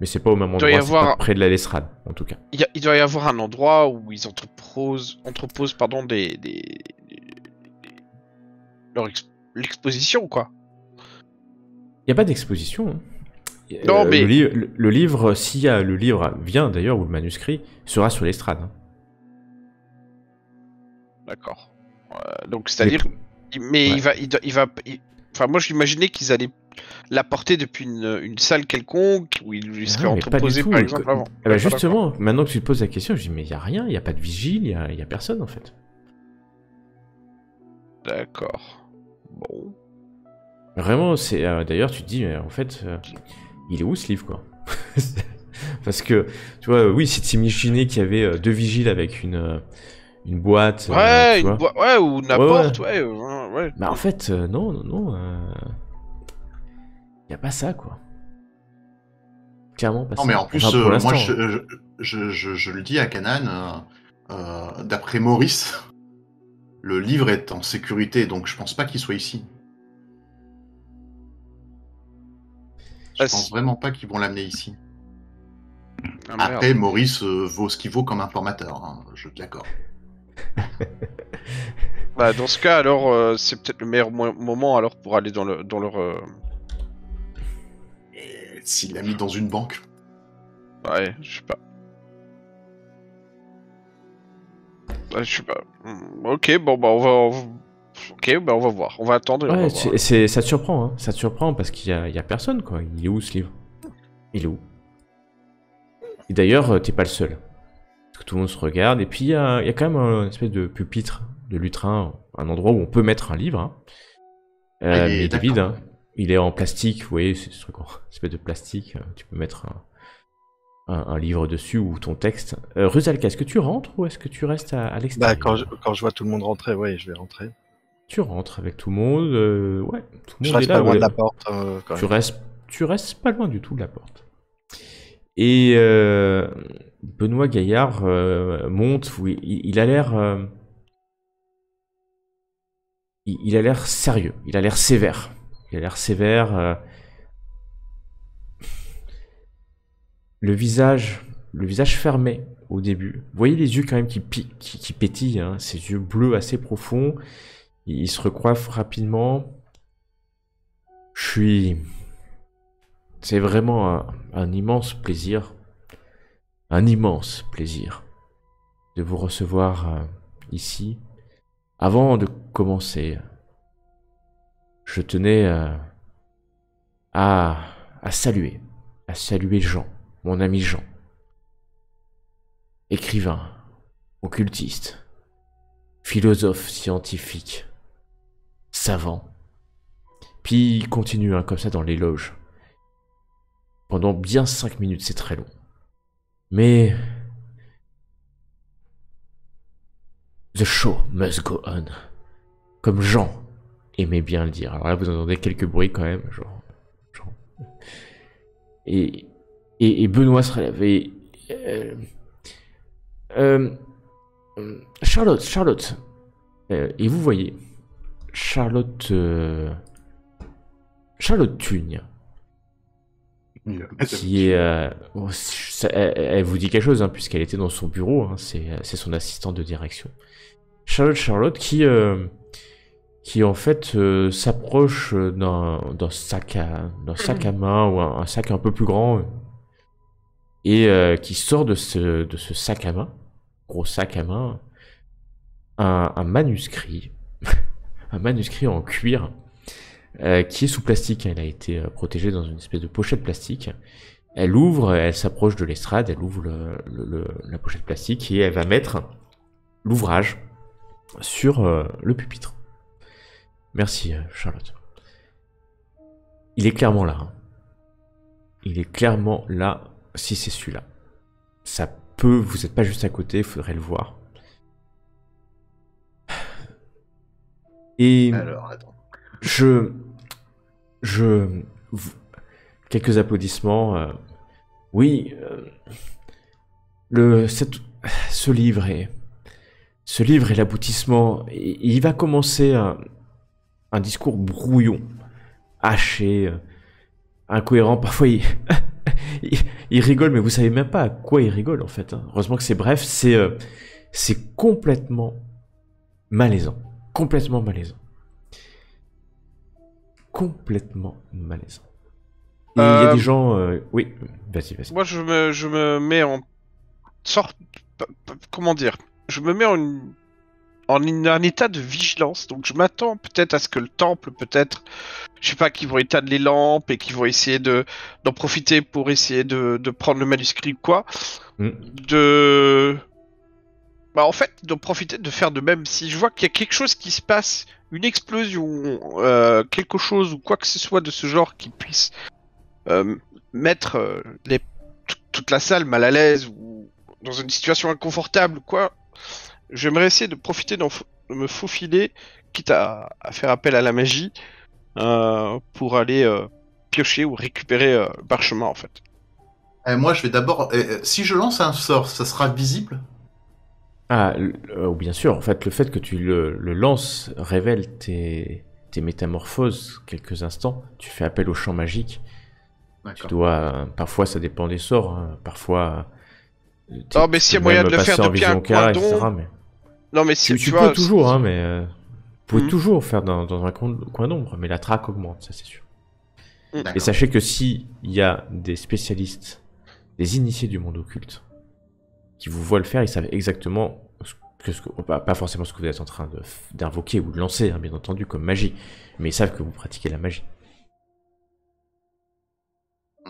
Mais c'est pas au même endroit, c'est pas près de la l'estrade, en tout cas. Il doit y avoir un endroit où ils entreposent l'exposition, quoi. Il n'y a pas d'exposition. Hein. Non, mais... Le livre, s'il y a le livre, vient d'ailleurs, ou le manuscrit, sera sur l'estrade. Hein. D'accord. Donc, c'est-à-dire... Mais ouais. Enfin, moi, j'imaginais qu'ils allaient l'apporter depuis une salle quelconque, où il serait entreposé, par exemple, avant. Justement, maintenant que tu te poses la question, je dis, mais il n'y a rien, il n'y a pas de vigile, il n'y a personne, en fait. D'accord. Bon. Vraiment, c'est... d'ailleurs, tu te dis, mais en fait... il est où ce livre, quoi? Parce que, tu vois, oui, si tu imaginais qu'il y avait 2 vigiles avec une boîte... Ouais, ouais, ou n'importe, ouais. Bah en fait, non. Il n'y a pas ça, quoi. Clairement pas Non, ça. mais en plus, Enfin, pour l'instant, moi, hein. je le dis à Kanan, d'après Maurice, le livre est en sécurité, donc je pense pas qu'il soit ici. Je Ah, pense si. vraiment pas qu'ils vont l'amener ici. Ah, Après, merde. Maurice vaut ce qu'il vaut comme informateur, hein, je suis d'accord. Bah, dans ce cas, alors, c'est peut-être le meilleur moment alors pour aller dans leur. Et s'il l'a mis dans une banque. Ouais, je sais pas. Ouais, je sais pas. Ok, bon, bah, Ok, bah, on va voir. On va attendre et on va Ouais, voir. ça te surprend, hein. Ça te surprend parce qu'il y a personne, quoi. Il est où, ce livre? Il est où? Et d'ailleurs, t'es pas le seul. Parce que tout le monde se regarde. Et puis, il y a quand même une espèce de pupitre, de lutrin, un endroit où on peut mettre un livre, hein. Ah, Mais il est vide, d'accord. hein. Il est en plastique, vous voyez, c'est ce truc en espèce de plastique. Tu peux mettre un livre dessus ou ton texte. Rusalka, est-ce que tu rentres ou est-ce que tu restes à Bah, l'extérieur? quand je vois tout le monde rentrer, ouais, je vais rentrer. Tu rentres avec tout le monde. Ouais, tout le Je monde est reste pas là. loin de Ouais. la porte, quand Tu même. restes, tu restes pas loin du tout de la porte. Et Benoît Gaillard monte. Oui, il a l'air, il a l'air sérieux. Il a l'air sévère. Il a l'air sévère. Le visage fermé au début. Vous voyez les yeux quand même qui pétillent, hein, ces yeux bleus assez profonds. Il se recoiffe rapidement. C'est vraiment un immense plaisir. Un immense plaisir de vous recevoir ici. Avant de commencer, je tenais à, à saluer Jean, mon ami Jean. Écrivain, occultiste, philosophe scientifique, savant. Puis il continue, hein, comme ça dans l'éloge. Pendant bien 5 minutes, c'est très long. Mais the show must go on. Comme Jean aimait bien le dire. Alors là, vous entendez quelques bruits quand même, genre. Et Benoît se relève et Charlotte. Et vous voyez Charlotte Tugne, qui est elle vous dit quelque chose, hein, puisqu'elle était dans son bureau, hein, c'est son assistante de direction. Charlotte qui en fait s'approche d'un sac à main ou un sac un peu plus grand, et qui sort de ce sac à main, gros sac à main, un manuscrit, un manuscrit en cuir, qui est sous plastique. Elle a été protégée dans une espèce de pochette plastique. Elle ouvre, elle s'approche de l'estrade, elle ouvre la pochette plastique et elle va mettre l'ouvrage sur le pupitre. Merci Charlotte. Il est clairement là, hein. Il est clairement là, si c'est celui-là. Ça peut, vous n'êtes pas juste à côté, il faudrait le voir. Et Alors, attends. quelques applaudissements. Oui, ce livre est l'aboutissement. Il va commencer un discours brouillon, haché, incohérent. Parfois, il rigole, mais vous savez même pas à quoi il rigole en fait, hein. Heureusement que c'est bref. C'est complètement malaisant. Complètement malaisant. Complètement malaisant. Et il y a des gens... Oui, vas-y. Moi, je me mets en sorte. Comment dire? Je me mets un état de vigilance. Donc, je m'attends peut-être à ce que le temple, peut-être, je sais pas, qu'ils vont éteindre les lampes et qu'ils vont essayer d'en profiter pour essayer de prendre le manuscrit ou quoi. Bah, en fait, de profiter de faire de même. Si je vois qu'il y a quelque chose qui se passe, une explosion, quelque chose ou quoi que ce soit de ce genre qui puisse mettre toute la salle mal à l'aise ou dans une situation inconfortable ou quoi, j'aimerais essayer de profiter de me faufiler, quitte à faire appel à la magie, pour aller piocher ou récupérer le parchemin en fait. Moi, je vais d'abord. Si je lance un sort, ça sera visible? Ah, bien sûr, en fait, le fait que tu le lances révèle tes métamorphoses quelques instants. Tu fais appel au champ magique. Tu D'accord. dois. Parfois, ça dépend des sorts. Hein. Parfois. Non, mais s'il y a moyen de le faire en depuis un vision coin K, etc. d'ombre. Mais... Non, mais si Tu vois, peux toujours, hein, mais. Vous pouvez Mhm. toujours faire dans un coin d'ombre, mais la traque augmente, ça c'est sûr. Et D'accord. sachez que si il y a des spécialistes, des initiés du monde occulte, qui vous voient le faire, ils savent exactement pas forcément ce que vous êtes en train d'invoquer ou de lancer, hein, bien entendu, comme magie, mais ils savent que vous pratiquez la magie.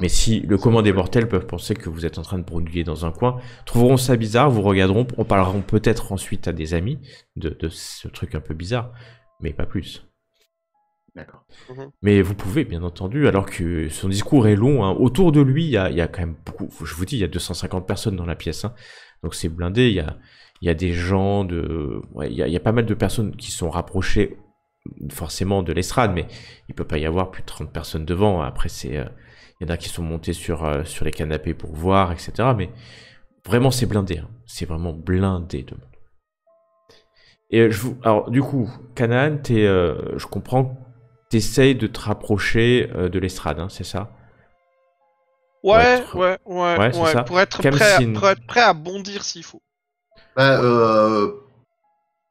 Mais si le commun des mortels peuvent penser que vous êtes en train de brouiller dans un coin, trouveront ça bizarre, vous regarderont, on parleront peut-être ensuite à des amis de ce truc un peu bizarre, mais pas plus. D'accord. Mais vous pouvez, bien entendu, alors que son discours est long, hein. Autour de lui, il y a quand même beaucoup, je vous dis, il y a 250 personnes dans la pièce, hein. Donc c'est blindé, il y a des gens, il y a pas mal de personnes qui sont rapprochées forcément de l'estrade, mais il peut pas y avoir plus de 30 personnes devant. Après, il y en a qui sont montés sur les canapés pour voir, etc. Mais vraiment, c'est blindé, hein. C'est vraiment blindé de monde. Et alors, du coup, Canaan, je comprends, t'essayes de te rapprocher de l'estrade, hein, c'est ça? Ouais, c'est ça. pour être Kamsin. prêt à bondir s'il faut. Bah,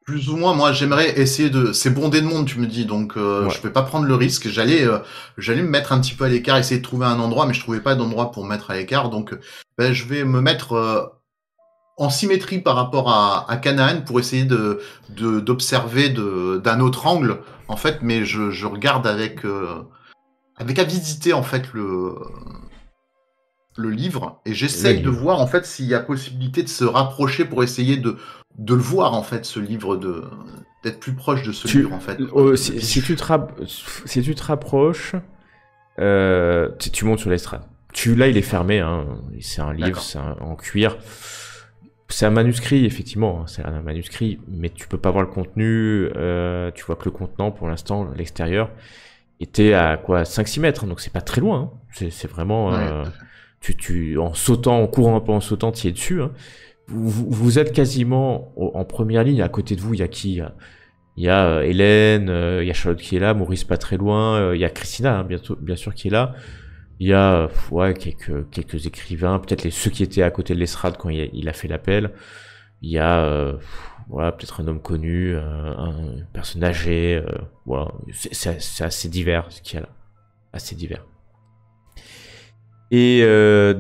plus ou moins, moi, j'aimerais essayer de. C'est bondé de monde, tu me dis, donc Ouais. je vais pas prendre le risque. J'allais me mettre un petit peu à l'écart, essayer de trouver un endroit, mais je trouvais pas d'endroit pour me mettre à l'écart, donc je vais me mettre en symétrie par rapport à Canaan pour essayer d'observer d'un autre angle, en fait, mais je regarde avec avidité, en fait, le livre, et j'essaye de voir, en fait, s'il y a possibilité de se rapprocher pour essayer de le voir, en fait, ce livre, d'être plus proche de ce livre, en fait. Si tu te rapproches, tu montes sur l'estrade. Là, il est fermé, hein. C'est un livre, c'est en cuir. C'est un manuscrit, effectivement, hein. C'est un manuscrit, mais tu peux pas voir le contenu. Tu vois que le contenant, pour l'instant, l'extérieur, était à quoi, 5-6 mètres, hein, donc c'est pas très loin, hein. C'est vraiment... en courant un peu en sautant, tu y es dessus, hein. Vous êtes quasiment en première ligne. À côté de vous, il y a qui? Il y a Hélène, il y a Charlotte qui est là, Maurice pas très loin, il y a Christina, hein, bien sûr qui est là. Il y a quelques écrivains, peut-être ceux qui étaient à côté de l'estrade quand il a fait l'appel. Il y a peut-être un homme connu, une personne âgée. Voilà, c'est assez divers ce qu'il y a là, assez divers. Et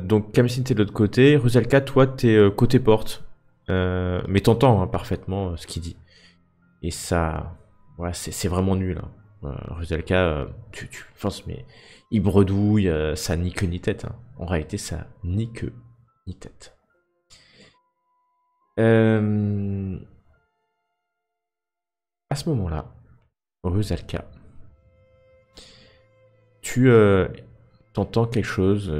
donc Kamsin, t'es de l'autre côté. Rusalka, toi, t'es côté porte. Mais t'entends, hein, parfaitement ce qu'il dit. Et ça... Voilà, c'est vraiment nul, hein. Rusalka, tu penses, mais il bredouille, ça ni queue ni tête, hein. En réalité, ça ni queue ni tête. À ce moment-là, Rusalka, tu... t'entends quelque chose,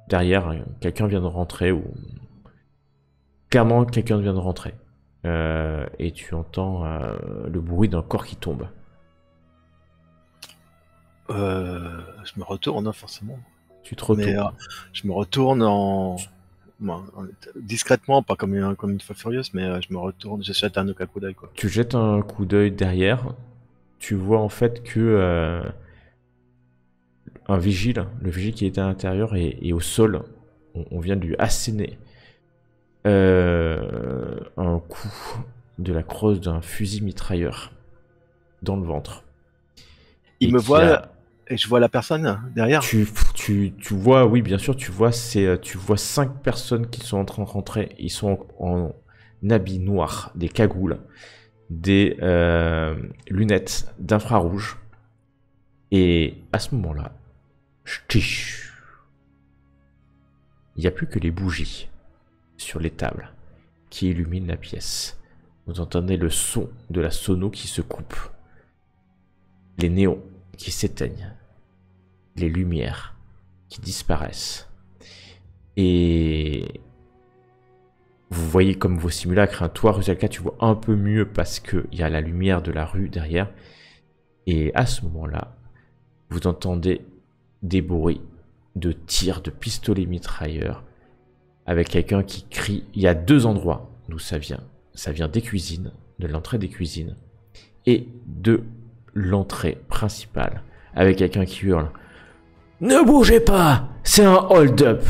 derrière, quelqu'un vient de rentrer, ou clairement quelqu'un vient de rentrer, et tu entends le bruit d'un corps qui tombe. Je me retourne, hein, forcément. Tu te retournes. Mais je me retourne discrètement, pas comme une folle furieuse, mais je me retourne, je jette un coup d'œil, quoi. Tu jettes un coup d'œil derrière, tu vois en fait que un vigile, le vigile qui était à l'intérieur et au sol, on vient de lui asséner un coup de la crosse d'un fusil mitrailleur dans le ventre. Il me voit et je vois la personne derrière. Tu vois, oui, bien sûr, tu vois 5 personnes qui sont en train de rentrer. Ils sont en habits noirs, des cagoules, des lunettes d'infrarouge. Et à ce moment-là, il n'y a plus que les bougies sur les tables qui illuminent la pièce. Vous entendez le son de la sono qui se coupe, les néons qui s'éteignent, les lumières qui disparaissent. Et vous voyez comme vos simulacres, hein. Toi, Rusalka, tu vois un peu mieux parce qu'il y a la lumière de la rue derrière. Et à ce moment-là, vous entendez des bruits de tirs de pistolets mitrailleurs avec quelqu'un qui crie. Il y a 2 endroits d'où ça vient. Ça vient des cuisines, de l'entrée des cuisines, et de l'entrée principale, avec quelqu'un qui hurle « Ne bougez pas, c'est un hold-up !»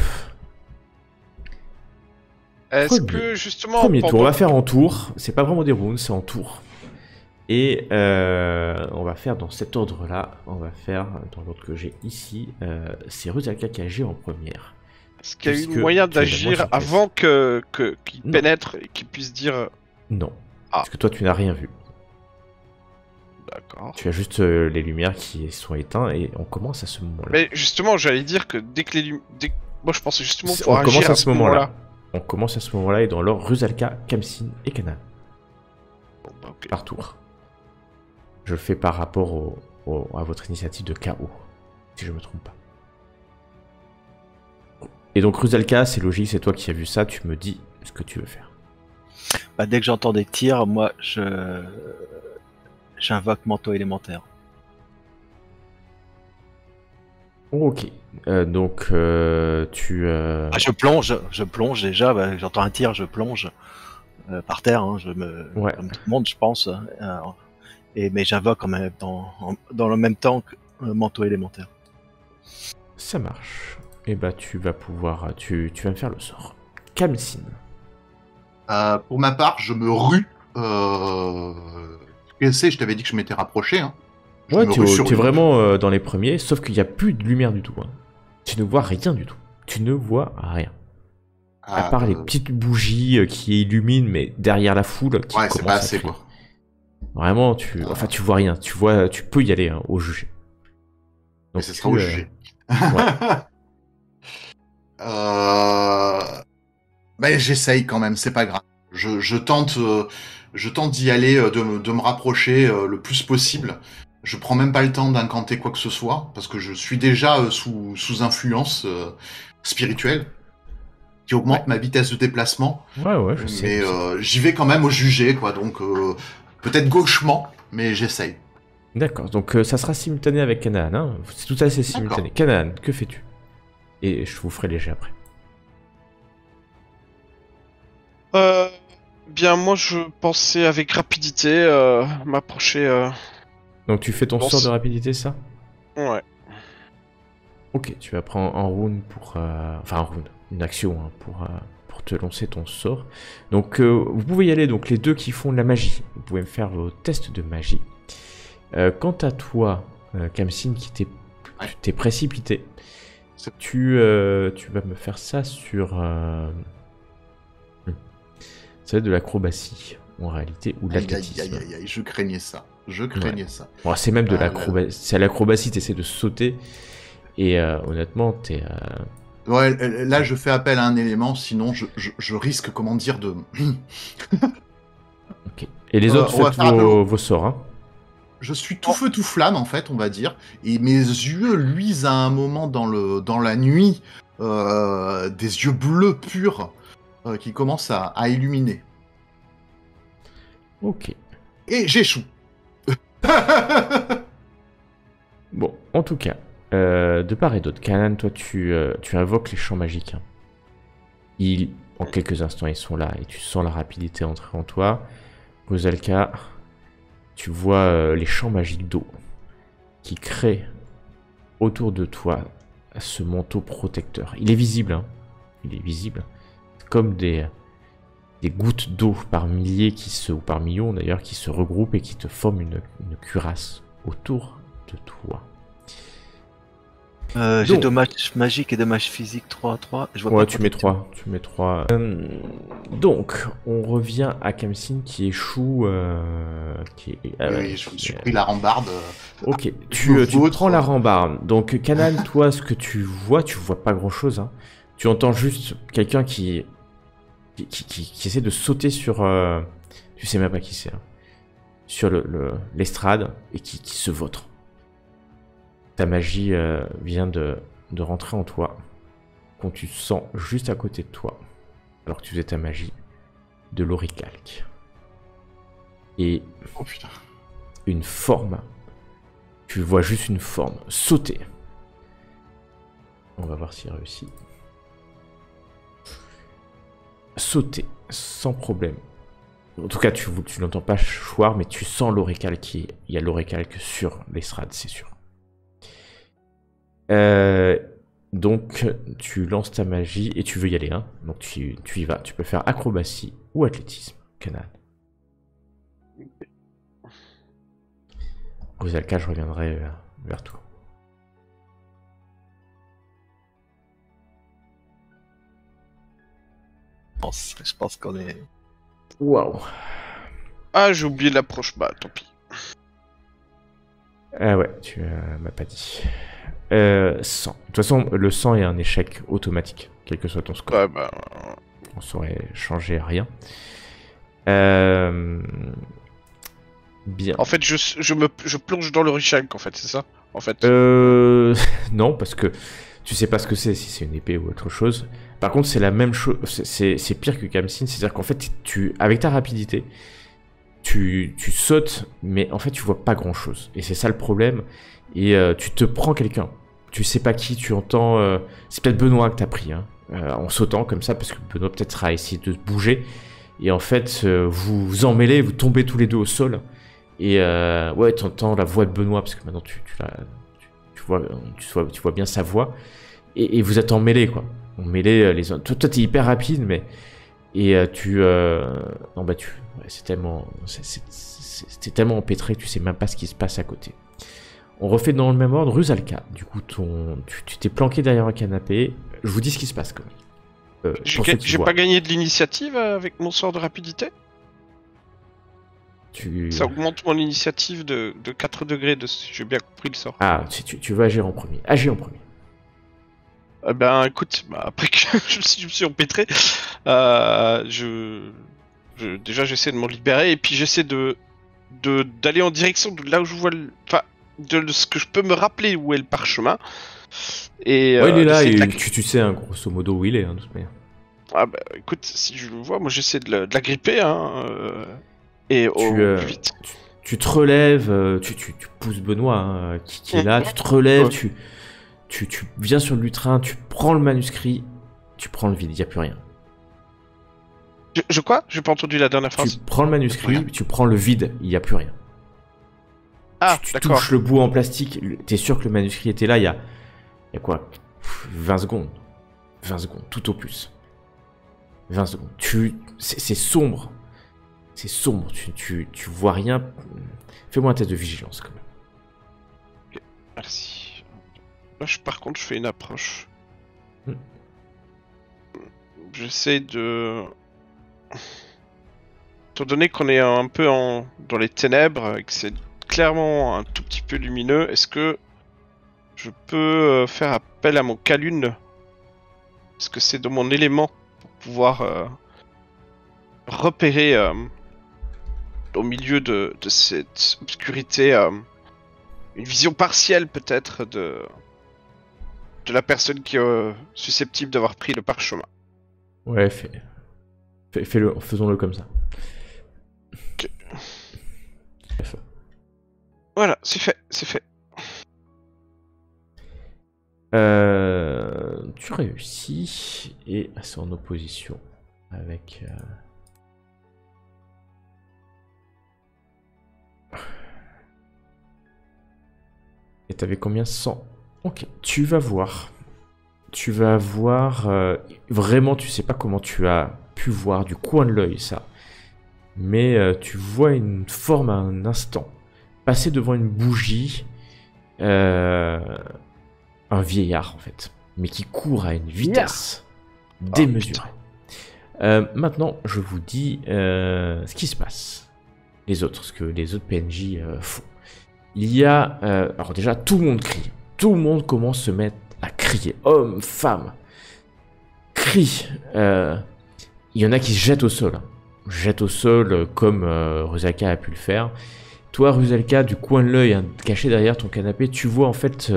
Est-ce que justement... Premier tour, on va faire en tour. C'est pas vraiment des rounds, c'est en tour. Et on va faire dans cet ordre-là. On va faire dans l'ordre que j'ai ici. C'est Rusalka qui agit en première. Est-ce qu'il y a eu moyen d'agir avant qu'il pénètre et qu'il puisse dire... Non. Parce que toi, tu n'as rien vu. D'accord. Tu as juste les lumières qui sont éteintes et on commence à ce moment-là. Mais justement, j'allais dire que dès que les lumières... Moi, je pensais justement on pouvoir commence agir à ce moment-là. On commence à ce moment-là et dans l'ordre Rusalka, Khamsin et Kanan. Bon, bah, ok. Par tour. Je le fais par rapport à votre initiative de KO, si je me trompe pas. Et donc Rusalka, c'est logique, c'est toi qui as vu ça, tu me dis ce que tu veux faire. Bah, dès que j'entends des tirs, moi, j'invoque manteau élémentaire. Ok, donc tu... Ah, je plonge déjà, bah, j'entends un tir, je plonge par terre, hein, Ouais. comme tout le monde, je pense. Mais j'invoque en même temps, dans le même temps que manteau élémentaire. Ça marche. Et bah tu vas pouvoir... Tu vas me faire le sort. Khamsin. Pour ma part, je me rue. Je t'avais dit que je m'étais rapproché. Hein. Ouais, t'es vraiment dans les premiers, sauf qu'il n'y a plus de lumière du tout. Hein. Tu ne vois rien du tout. Tu ne vois rien. À part les petites bougies qui illuminent, mais derrière la foule qui ouais, c'est pas à assez, crier. quoi. Vraiment, tu vois rien. Tu peux y aller hein, au jugé. Donc, mais ce sera au jugé. Ouais. Mais j'essaye quand même, c'est pas grave. Je tente d'y aller, de me rapprocher le plus possible. Je prends même pas le temps d'incanter quoi que ce soit, parce que je suis déjà sous influence spirituelle, qui augmente ma vitesse de déplacement. Ouais, je sais. Mais j'y vais quand même au jugé, quoi, donc peut-être gauchement, mais j'essaye. D'accord, donc ça sera simultané avec Canaan, hein. C'est tout assez simultané. Canaan, que fais-tu? Et je vous ferai léger après. Bien, moi je pensais avec rapidité m'approcher. Donc tu fais ton sort de rapidité, ça? Ouais. Ok, tu vas prendre un round pour... Enfin un round, une action hein, pour te lancer ton sort. Donc vous pouvez y aller, donc les deux qui font de la magie. Vous pouvez me faire vos tests de magie. Quant à toi, Khamsin, qui t'es précipité, tu vas me faire ça sur... Ça va être de l'acrobatie, en réalité, ou de l'athlétisme. Aïe, je craignais ça. Ça. Bon, c'est même de l'acrobatie. C'est à l'acrobatie, t'essaies de sauter. Et honnêtement, t'es... Ouais, là, je fais appel à un élément, sinon je risque, comment dire, de... Ok. Et les autres, faites vos sorts, hein. Je suis tout feu, tout flamme, en fait, on va dire. Et mes yeux luisent à un moment dans la nuit, des yeux bleus purs qui commencent à illuminer. Ok. Et j'échoue. Bon, en tout cas, de part et d'autre, Canaan, toi, tu invoques les champs magiques. Hein. En quelques instants, ils sont là et tu sens la rapidité entrer en toi. Rusalka, tu vois les champs magiques d'eau qui créent autour de toi ce manteau protecteur. Il est visible, hein. Il est visible. Comme des gouttes d'eau par milliers ou par millions d'ailleurs qui se regroupent et qui te forment une cuirasse autour de toi. J'ai dommage magique et dommage physique 3 à 3. Je vois ouais, pas tu mets 3. Donc, on revient à Khamsin qui échoue. Oui, je me suis pris la rambarde. Ok, tu prends la rambarde. Donc, Canaan, toi, ce que tu vois pas grand chose. Hein. Tu entends juste quelqu'un qui essaie de sauter sur... tu sais même pas qui c'est. Hein, sur l'estrade et qui se vautre. Ta magie vient de rentrer en toi. Quand tu sens juste à côté de toi, alors que tu faisais ta magie, de l'oricalque. Et oh, putain. une forme Tu vois juste une forme sauter. On va voir s'il réussit. Sauter, sans problème. En tout cas, tu n'entends pas choir, mais tu sens l'oricalque il y a l'oricalque sur l'estrade, c'est sûr. Donc, tu lances ta magie et tu veux y aller, hein. Donc, tu y vas. Tu peux faire acrobatie ou athlétisme, Canaan. Rusalka, je reviendrai vers toi. Je pense qu'on est... Waouh. Ah, j'ai oublié l'approche. Bah, tant pis. Ah ouais, tu m'as pas dit. 100. De toute façon, le 100 est un échec automatique, quel que soit ton score. Ouais, bah... On saurait changer rien. Bien. En fait, je plonge dans le Rishank, en fait, c'est ça? En fait. Non, parce que tu sais pas ce que c'est, si c'est une épée ou autre chose. Par contre, c'est la même chose. C'est pire que Kamsin, c'est-à-dire qu'en fait, avec ta rapidité, tu sautes, mais en fait, tu vois pas grand-chose. Et c'est ça le problème. Et tu te prends quelqu'un. Tu sais pas qui, tu entends... c'est peut-être Benoît que t'as pris, hein, en sautant comme ça, parce que Benoît peut-être sera essayé de bouger. Et en fait, vous vous emmêlez, vous tombez tous les deux au sol. Et ouais, tu entends la voix de Benoît, parce que maintenant tu vois bien sa voix. Et vous êtes emmêlés, quoi. Emmêlés les uns. Toi, t'es hyper rapide, mais... Et non, bah, ouais, c'est tellement... C'était tellement empêtré que tu sais même pas ce qui se passe à côté. On refait dans le même ordre. Rusalka, du coup, tu t'es planqué derrière un canapé. Je vous dis ce qui se passe, quand même. J'ai pas gagné de l'initiative avec mon sort de rapidité? Ça augmente mon initiative de 4 degrés, si j'ai bien compris le sort. Ah, tu veux agir en premier. Agis en premier. Ben écoute, après que je me suis empêtré, déjà j'essaie de m'en libérer et puis j'essaie d'aller en direction de là où je vois enfin, de ce que je peux me rappeler où est le parchemin. Et, ouais, il est là, et tu sais hein, grosso modo où il est, hein, de toute manière. Ah bah écoute, si je le vois, moi j'essaie de la gripper, hein, et vite. Tu te relèves, tu pousses Benoît, hein, qui est là, tu te relèves, ouais. Tu viens sur le lutrin, tu prends le manuscrit, tu prends le vide, il n'y a plus rien. Je quoi? J'ai pas entendu la dernière phrase. Tu prends le manuscrit, tu prends le vide, il n'y a plus rien. Ah, tu d'accord. touches le bout en plastique, t'es sûr que le manuscrit était là, il y a quoi? 20 secondes. 20 secondes, tout au plus. 20 secondes. C'est sombre. C'est sombre, tu vois rien. Fais-moi un test de vigilance quand même. Ok, merci. Là, par contre, je fais une approche. J'essaie de... Étant donné qu'on est un peu dans les ténèbres et que c'est clairement un tout petit peu lumineux, est-ce que je peux faire appel à mon Calune? Est-ce que c'est de mon élément pour pouvoir repérer au milieu de cette obscurité une vision partielle peut-être de la personne qui est susceptible d'avoir pris le parchemin? Ouais, fais-le, faisons-le comme ça. Ok. Voilà, c'est fait, c'est fait. Tu réussis et c'est en opposition avec... Et t'avais combien? 100. Ok, tu vas voir. Tu vas voir... vraiment, tu sais pas comment tu as pu voir du coin de l'œil ça. Mais tu vois une forme à un instant. Passer devant une bougie. Un vieillard en fait. Mais qui court à une vitesse démesurée. Maintenant, je vous dis ce qui se passe. Ce que les autres PNJ font. Il y a... alors déjà, tout le monde crie. Tout le monde commence à se mettre à crier. Hommes, femmes. Crie. Il y en a qui se jettent au sol. Jettent au sol comme Rusalka a pu le faire. Toi, Rusalka, du coin de l'œil, hein, caché derrière ton canapé, tu vois en fait...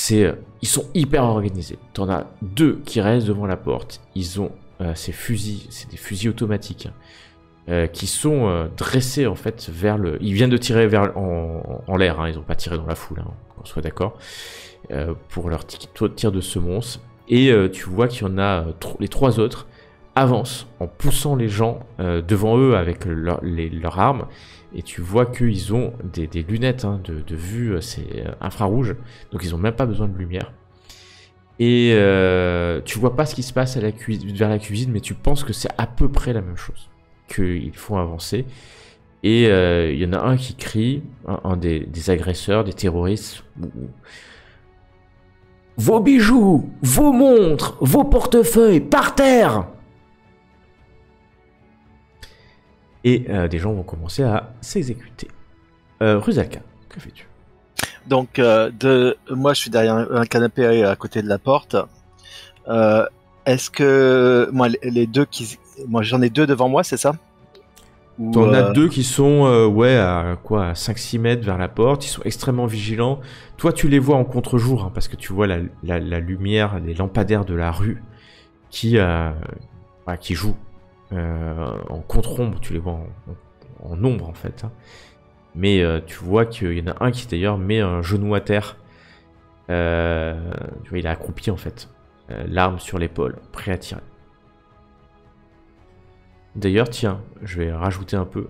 ils sont hyper organisés. T'en as 2 qui restent devant la porte. Ils ont ces fusils, c'est des fusils automatiques. qui sont dressés en fait vers le. Ils viennent de tirer en l'air, hein, ils n'ont pas tiré dans la foule, hein, qu'on soit d'accord, pour leur tir de semonce. Et tu vois qu'il y en a les 3 autres avancent en poussant les gens devant eux avec leurs armes. Et tu vois qu'ils ont des lunettes hein, de vue, c'est infrarouge, donc ils n'ont même pas besoin de lumière. Et tu vois pas ce qui se passe vers la cuisine, mais tu penses que c'est à peu près la même chose, qu'ils font avancer. Et il y en a un qui crie, un des agresseurs, des terroristes. Vos bijoux, vos montres, vos portefeuilles, par terre! Et des gens vont commencer à s'exécuter. Rusalka, que fais-tu? Donc, moi, je suis derrière un canapé à côté de la porte. Est-ce que moi, moi, j'en ai 2 devant moi, c'est ça? T'en as 2 qui sont à 5-6 mètres vers la porte. Ils sont extrêmement vigilants. Toi, tu les vois en contre-jour hein, parce que tu vois la lumière, les lampadaires de la rue qui jouent en contre-ombre. Tu les vois en ombre en fait. Hein. Mais tu vois qu'il y en a un qui d'ailleurs met un genou à terre. Tu vois, il est accroupi en fait. L'arme sur l'épaule, prêt à tirer. D'ailleurs, tiens, je vais rajouter un peu.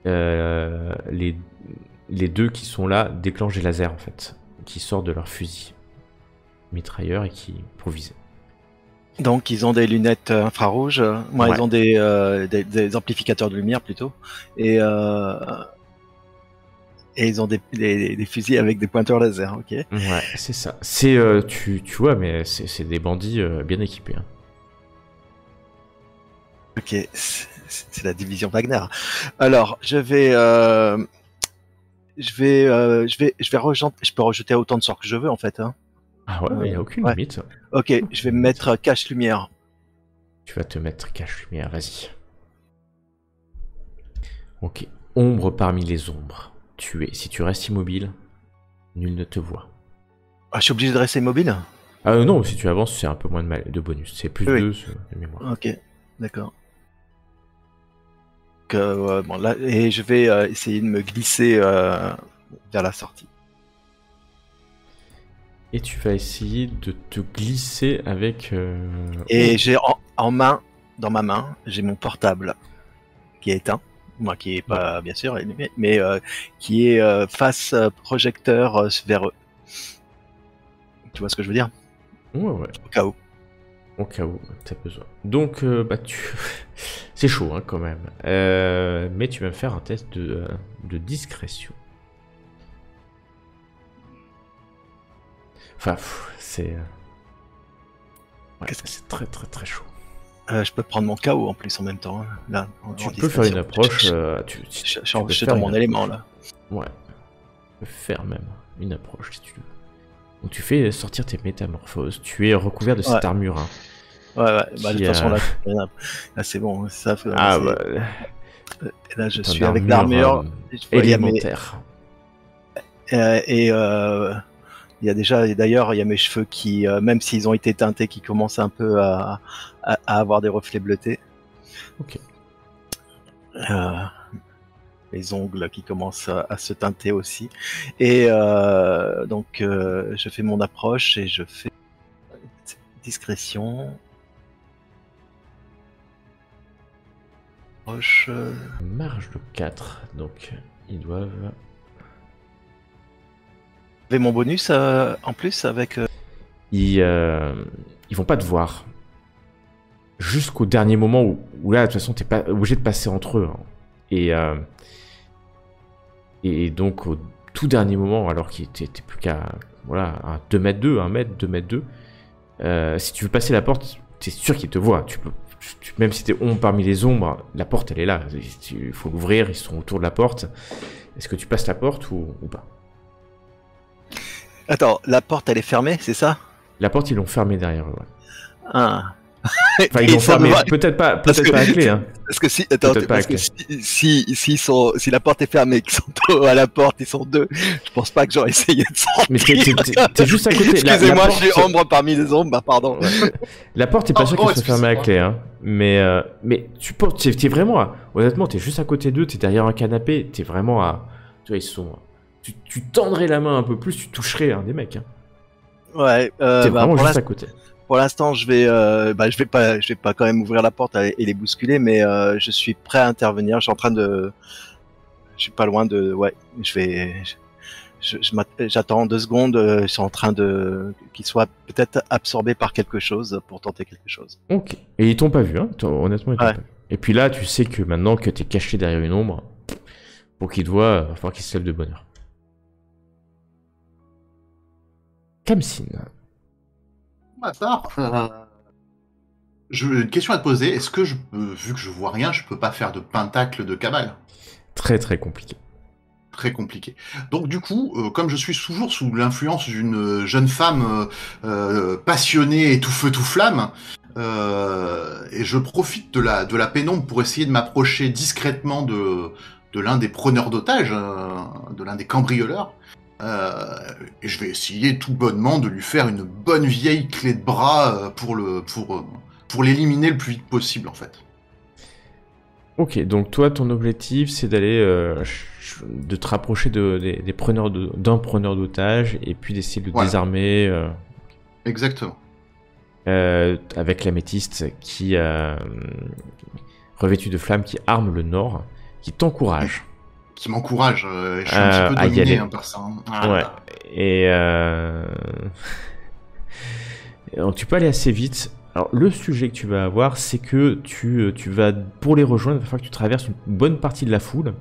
Les 2 qui sont là déclenchent des lasers en fait. Qui sortent de leur fusil mitrailleur et qui improvisent. Donc ils ont des lunettes infrarouges. Moi, Ouais. ils ont des amplificateurs de lumière plutôt. Et ils ont des fusils avec des pointeurs laser, ok. Ouais, c'est ça. C'est tu vois, mais c'est des bandits bien équipés. Hein. Ok, c'est la division Wagner. Alors, je peux rejeter autant de sorts que je veux en fait. Hein. Ah ouais, il n'y a aucune ouais. limite. Ok, je vais me mettre cache lumière. Tu vas te mettre cache-lumière, vas-y. Ok. Ombre parmi les ombres. Si tu restes immobile, nul ne te voit. Ah, je suis obligé de rester immobile? Non, si tu avances, c'est un peu moins de bonus. C'est plus Oui. 2 de mémoire. Ok, d'accord. Bon, là, et je vais essayer de me glisser vers la sortie. Et tu vas essayer de te glisser avec... Et j'ai dans ma main, j'ai mon portable qui est éteint. Moi, qui est pas, bien sûr, allumé, mais qui est face projecteur vers eux. Tu vois ce que je veux dire? Ouais. Au cas où. Au cas où t'as besoin. Donc, c'est chaud hein, quand même. Mais tu vas me faire un test de discrétion. Enfin, c'est... Ouais, c'est très très très chaud. Je peux prendre mon KO en plus en même temps. Hein, là, tu peux faire une approche. Je suis dans mon élément là. Ouais. Tu peux faire même une approche si tu veux. Donc tu fais sortir tes métamorphoses. Tu es recouvert de cette armure. Hein, ouais. Bah, de toute façon là c'est bon. Ça, là je suis avec l'armure élémentaire. Il y a déjà, d'ailleurs, il y a mes cheveux qui, même s'ils ont été teintés, qui commencent un peu à avoir des reflets bleutés. Ok. Les ongles qui commencent à se teinter aussi. Et donc, je fais mon approche et je fais discrétion. Approche. Marge de 4, donc ils doivent... J'ai mon bonus en plus avec... Ils vont pas te voir. Jusqu'au dernier moment où là, de toute façon, t'es pas obligé de passer entre eux. Hein. Et donc, au tout dernier moment, alors qu'il était plus qu'à un 2m2, 2m2, si tu veux passer la porte, t'es sûr qu'ils te voient. Même si t'es parmi les ombres, la porte, elle est là. Il faut l'ouvrir, ils sont autour de la porte. Est-ce que tu passes la porte ou pas? Attends, la porte elle est fermée, c'est ça? La porte, ils l'ont fermée derrière eux. Ouais. Ah, Enfin, ils l'ont fermé, peut-être pas à clé. Hein. Parce que si, attends, parce que si la porte est fermée, qu'ils sont à la porte, ils sont deux, je pense pas que j'aurais essayé de sortir. Mais t'es juste à côté. Excusez-moi, je suis ombre parmi les ombres, bah pardon. La porte, t'es pas sûr qu'elle soit fermée à clé, hein. Mais t'es vraiment honnêtement, t'es juste à côté d'eux, t'es derrière un canapé, t'es vraiment à, tu vois, ils sont, tu tendrais la main un peu plus, tu toucherais un des mecs, hein. Ouais, t'es vraiment juste à côté. Pour l'instant, je vais pas quand même ouvrir la porte et les bousculer, mais je suis prêt à intervenir. Je suis pas loin de, ouais, j'attends 2 secondes. Ils sont en train qu'ils soient peut-être absorbés par quelque chose pour tenter quelque chose. Ok. Et ils t'ont pas vu, hein. Honnêtement, ils t'ont Ouais. pas vu. Et puis là, tu sais que maintenant que t'es caché derrière une ombre, pour qu'il te voit, il va falloir qu'il se lève de bonne heure. Kamsin. Une question à te poser. Est-ce que vu que je vois rien, je peux pas faire de pentacle de cabale? Très très compliqué. Très compliqué. Donc du coup, comme je suis toujours sous l'influence d'une jeune femme passionnée et tout feu tout flamme, et je profite de la pénombre pour essayer de m'approcher discrètement de l'un des preneurs d'otages, de l'un des cambrioleurs. Et je vais essayer tout bonnement de lui faire une bonne vieille clé de bras pour l'éliminer le plus vite possible, en fait. Ok, donc toi, ton objectif, c'est d'aller de te rapprocher d'un preneur d'otages et puis d'essayer de le désarmer. Exactement. Avec l'améthyste qui revêtue de flammes qui arme le nord, qui t'encourage. Qui m'encourage. Je suis un petit peu dominé par ça. Hein. Ouais. Et donc, tu peux aller assez vite. Alors, le sujet que tu vas avoir, c'est que tu vas, pour les rejoindre, il va falloir que tu traverses une bonne partie de la foule.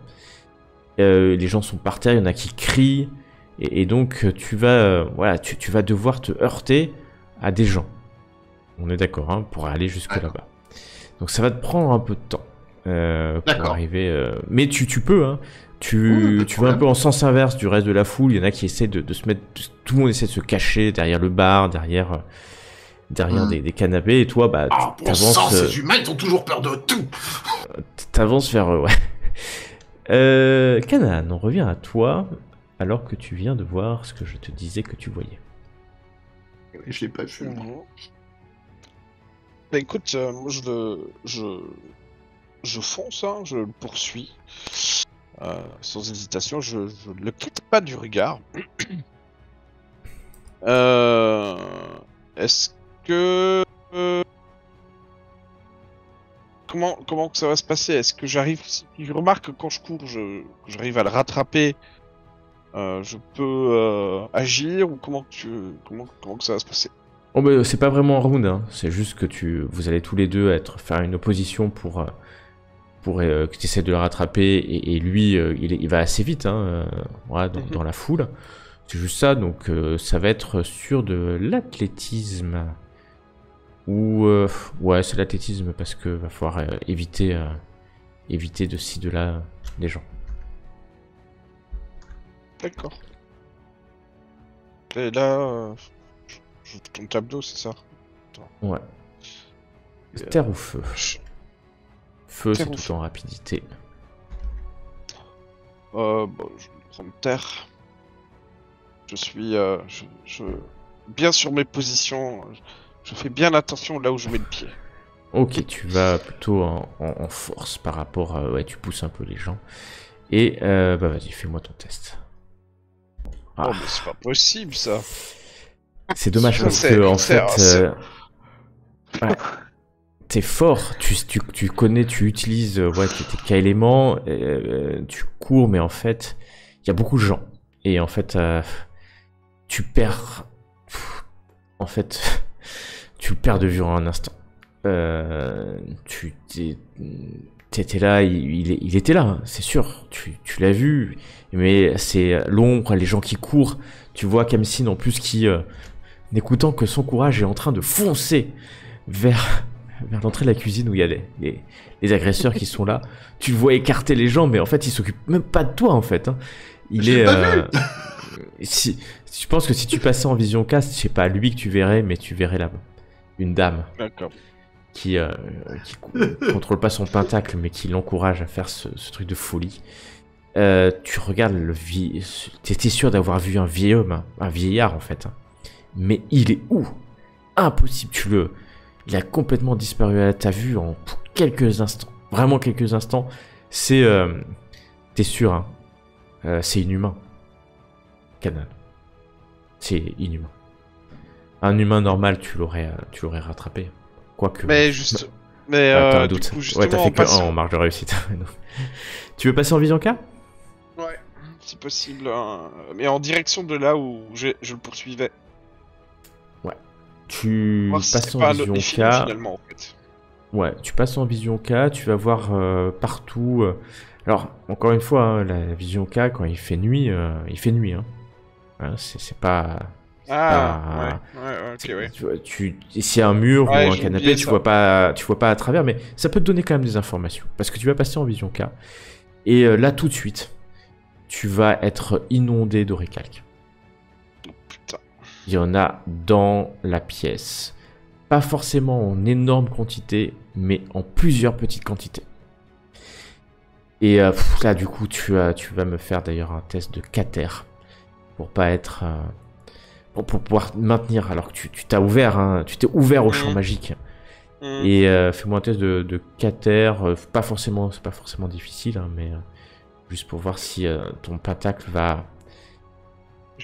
Les gens sont par terre, il y en a qui crient. Et donc, tu vas devoir te heurter à des gens. On est d'accord, hein, pour aller jusque là-bas. Donc, ça va te prendre un peu de temps pour arriver. Mais tu peux, hein. Tu vas un peu en sens inverse du reste de la foule. Il y en a qui essaient de se mettre. Tout le monde essaie de se cacher derrière le bar, derrière des canapés. Et toi, bah, t'avances. Ces humains, ils ont toujours peur de tout. T'avances vers eux, ouais. Canaan, on revient à toi alors que tu viens de voir ce que je te disais que tu voyais. Je l'ai pas vu. Bah écoute, moi je fonce, hein, je le poursuis. Sans hésitation, je ne le quitte pas du regard. Est-ce que... Comment que ça va se passer? Est-ce que j'arrive... Si je remarque que quand je cours, j'arrive à le rattraper, je peux agir, ou comment que ça va se passer? Oh bah, c'est pas vraiment un round, hein. C'est juste que vous allez tous les deux faire une opposition pour que tu essaies de le rattraper, et lui, il va assez vite, hein, dans la foule. C'est juste ça, donc ça va être sur de l'athlétisme. Ou ouais, c'est l'athlétisme parce que va falloir éviter de ci, de là les gens. D'accord. Et là, ton tableau, c'est ça? Attends. Ouais. Terre ou feu? Feu, c'est Terre ou tout en rapidité. Bon, je vais prendre terre. Je suis bien sur mes positions. Je fais bien attention là où je mets le pied. Ok, tu vas plutôt en force par rapport à... Ouais, tu pousses un peu les gens. Et bah vas-y, fais-moi ton test. Oh, mais c'est pas possible, ça. C'est dommage parce que, en fait... ouais. T'es fort, tu connais, tu utilises tes K-éléments, tu cours, mais en fait, il y a beaucoup de gens. Et en fait, tu perds... En fait, tu le perds de vue en un instant. T'étais là, il était là, hein, c'est sûr, tu l'as vu, mais c'est l'ombre, les gens qui courent. Tu vois Kamsin en plus qui, n'écoutant que son courage, est en train de foncer vers l'entrée de la cuisine où il y a les agresseurs qui sont là. Tu le vois écarter les gens, mais en fait, il s'occupe même pas de toi, en fait. Hein. Il est... je pense que si tu passais en vision cast, c'est pas lui que tu verrais, mais tu verrais là-bas. Une dame. D'accord. qui contrôle pas son pentacle, mais qui l'encourage à faire ce truc de folie. Tu regardes t'étais sûr d'avoir vu un vieil homme, un vieillard en fait. Mais il est où? Impossible, il a complètement disparu à ta vue pour quelques instants. Vraiment quelques instants. T'es sûr, hein. C'est inhumain. Kanan. C'est inhumain. Un humain normal, tu l'aurais rattrapé. Quoique. Mais juste. Mais t'as un du doute. coup, Ouais, t'as justement, fait que 1 en marge de réussite. Tu veux passer en vision K? Ouais, si possible. Mais en direction de là où je le poursuivais. Tu Voir si passes c'est en pas un autre vision défi, finalement, K. en fait. Ouais, tu passes en vision K, tu vas voir partout. Alors, encore une fois, hein, la vision K, quand il fait nuit, il fait nuit. Hein. Hein, c'est pas. Ah, ouais, ok, ouais. S'il y a un mur Ouais, ou un j'ai canapé, oublié tu ça. vois pas à travers, mais ça peut te donner quand même des informations. Parce que tu vas passer en vision K. Et là, tout de suite, tu vas être inondé d'oricalques. Putain. Il y en a dans la pièce. Pas forcément en énorme quantité, mais en plusieurs petites quantités. Et là, du coup, tu vas me faire d'ailleurs un test de cater. Pour pas être... pour pouvoir maintenir, alors que tu t'as ouvert, hein, tu t'es ouvert au champ magique. Et fais-moi un test de cater. C'est pas forcément difficile, hein, mais juste pour voir si ton pentacle va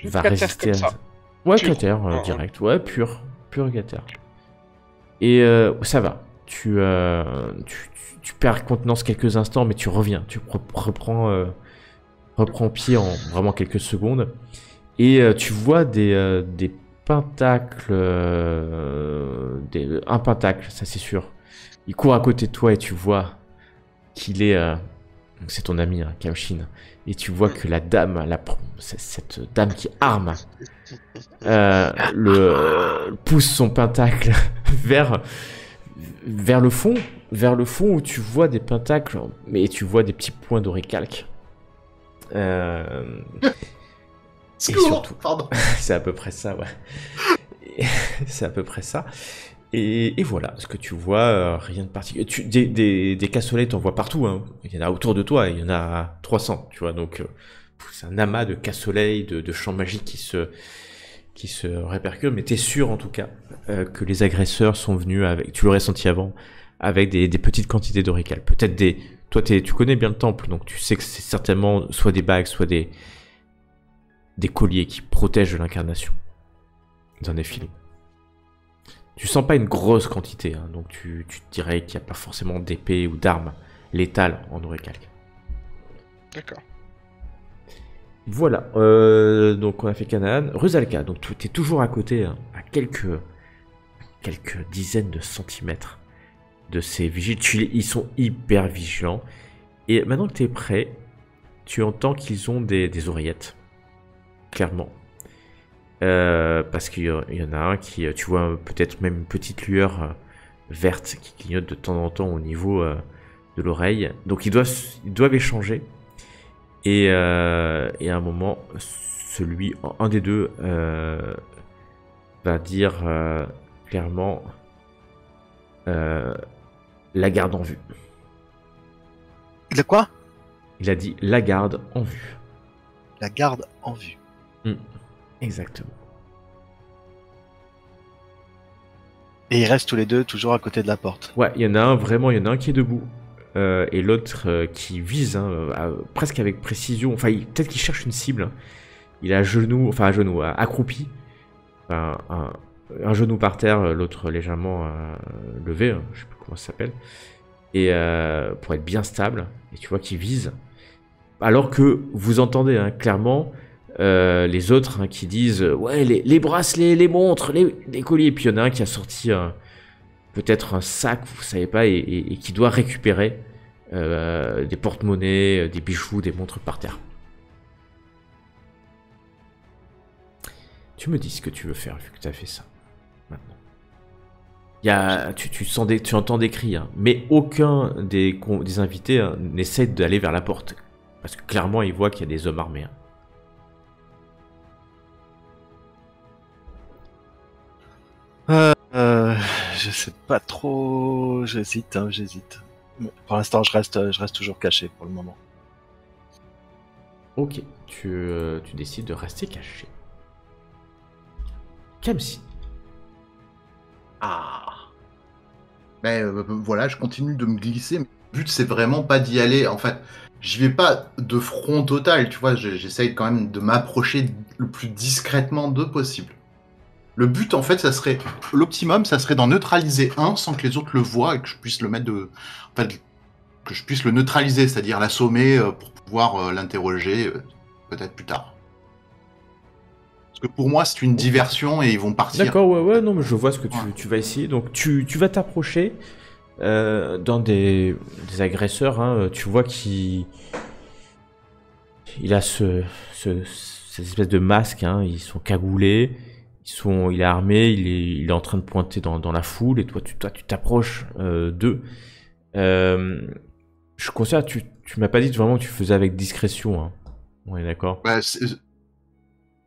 résister comme à... ça. Ouais, Pur. cater, direct. Ouais, pur cater. Et ça va. Tu perds contenance quelques instants, mais tu reviens. Tu reprends pied en vraiment quelques secondes. Et tu vois des pentacles. Un pentacle, ça c'est sûr. Il court à côté de toi et tu vois qu'il est. C'est ton ami, hein, Kaoshin. Et tu vois que la dame, cette dame qui arme, pousse son pentacle vers le fond où tu vois des pentacles, mais tu vois des petits points d'oricalque. Et surtout, Pardon. c'est à peu près ça, ouais. C'est à peu près ça. Et voilà, ce que tu vois, rien de particulier. Des cassolets, t'en vois partout, hein. Il y en a autour de toi, il y en a 300, tu vois. Donc, c'est un amas de cassolets, de champs magiques qui se répercutent. Mais t'es sûr, en tout cas, que les agresseurs sont venus avec, tu l'aurais senti avant, avec des petites quantités d'oricalques. Peut-être toi, tu connais bien le temple, donc tu sais que c'est certainement soit des bagues, soit des colliers qui protègent de l'incarnation d'un défilé. Tu sens pas une grosse quantité, hein, donc tu te dirais qu'il n'y a pas forcément d'épée ou d'armes létales en oricalque. D'accord. Voilà, donc on a fait Canaan. Rusalka, donc tu es toujours à côté, hein, à quelques dizaines de centimètres de ces vigiles. Ils sont hyper vigilants. Et maintenant que tu es prêt, tu entends qu'ils ont des oreillettes. Clairement. Parce qu'il y en a un qui, tu vois peut-être même une petite lueur verte qui clignote de temps en temps au niveau de l'oreille. Donc ils doivent échanger. Et à un moment, un des deux va dire clairement la garde en vue. De quoi? Il a dit la garde en vue. La garde en vue. Exactement. Et ils restent tous les deux toujours à côté de la porte. Ouais, il y en a un qui est debout. Et l'autre qui vise presque avec précision. Enfin, peut-être qu'il cherche une cible. Hein. Il est accroupi. Enfin, un genou par terre, l'autre légèrement levé. Hein, je sais plus comment ça s'appelle. Et pour être bien stable. Et tu vois qu'il vise. Alors que vous entendez clairement les autres qui disent ouais, les bracelets, les montres, les colliers. Et puis il y en a un qui a sorti peut-être un sac, vous savez pas, et qui doit récupérer des porte-monnaies, des bijoux, des montres par terre. Tu me dis ce que tu veux faire vu que tu as fait ça. Maintenant. Tu entends des cris, hein, mais aucun des invités n'essaie d'aller vers la porte. Parce que clairement, ils voient qu'il y a des hommes armés. Hein. Je sais pas trop. J'hésite, j'hésite. Pour l'instant, je reste toujours caché pour le moment. Ok, tu décides de rester caché. Kamsi. Ah. Voilà, je continue de me glisser. Mais le but, c'est vraiment pas d'y aller. En fait, j'y vais pas de front total, tu vois. J'essaye quand même de m'approcher le plus discrètement de possible. Le but, en fait, l'optimum, ça serait d'en neutraliser un sans que les autres le voient et que je puisse le mettre en fait, que je puisse le neutraliser, c'est-à-dire l'assommer pour pouvoir l'interroger peut-être plus tard. Parce que pour moi, c'est une diversion et ils vont partir. D'accord, ouais, non, mais je vois ce que tu vas essayer. Donc, tu vas t'approcher dans des agresseurs. Hein, tu vois qu'il a cette espèce de masque. Hein, ils sont cagoulés. Il est armé. Il est en train de pointer dans la foule. Et toi, tu t'approches d'eux. Je considère que tu m'as pas dit vraiment que tu faisais avec discrétion. Hein. On est d'accord.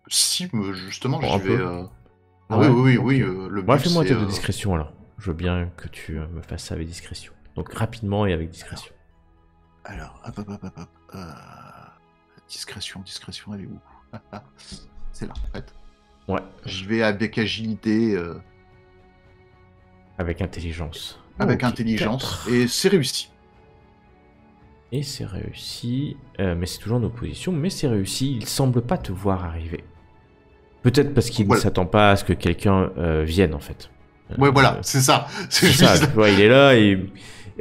Si, justement, Bon, j'y vais. Ah ouais, oui, ok. le Moi, but, fais-moi un c'est, test de discrétion alors. Je veux bien que tu me fasses ça avec discrétion. Donc rapidement et avec discrétion. Alors, hop. Discrétion, elle est où? C'est là, en fait. Ouais. J'y vais avec agilité, Avec intelligence. avec Ok, intelligence, 4. et c'est réussi. Et c'est réussi. Mais c'est toujours en opposition. Mais c'est réussi. Il semble pas te voir arriver. Peut-être parce qu'il ne s'attend pas à ce que quelqu'un vienne en fait. Ouais, voilà, c'est ça. C'est ça, tu vois, il est là et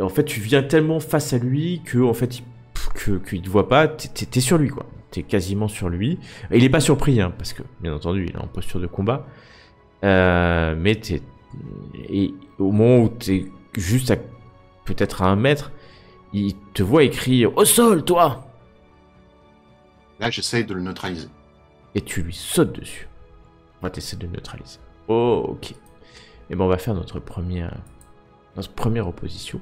en fait tu viens tellement face à lui que en fait qu'il te voit pas, t'es sur lui quoi. T'es quasiment sur lui. Et il est pas surpris hein, parce que bien entendu il est en posture de combat. Mais et au moment où t'es juste peut-être à 1 mètre, il te voit et crie au sol toi. Là j'essaye de le neutraliser. Et tu lui sautes dessus. On va t'essayer de le neutraliser. Oh, ok. Et ben on va faire notre première opposition.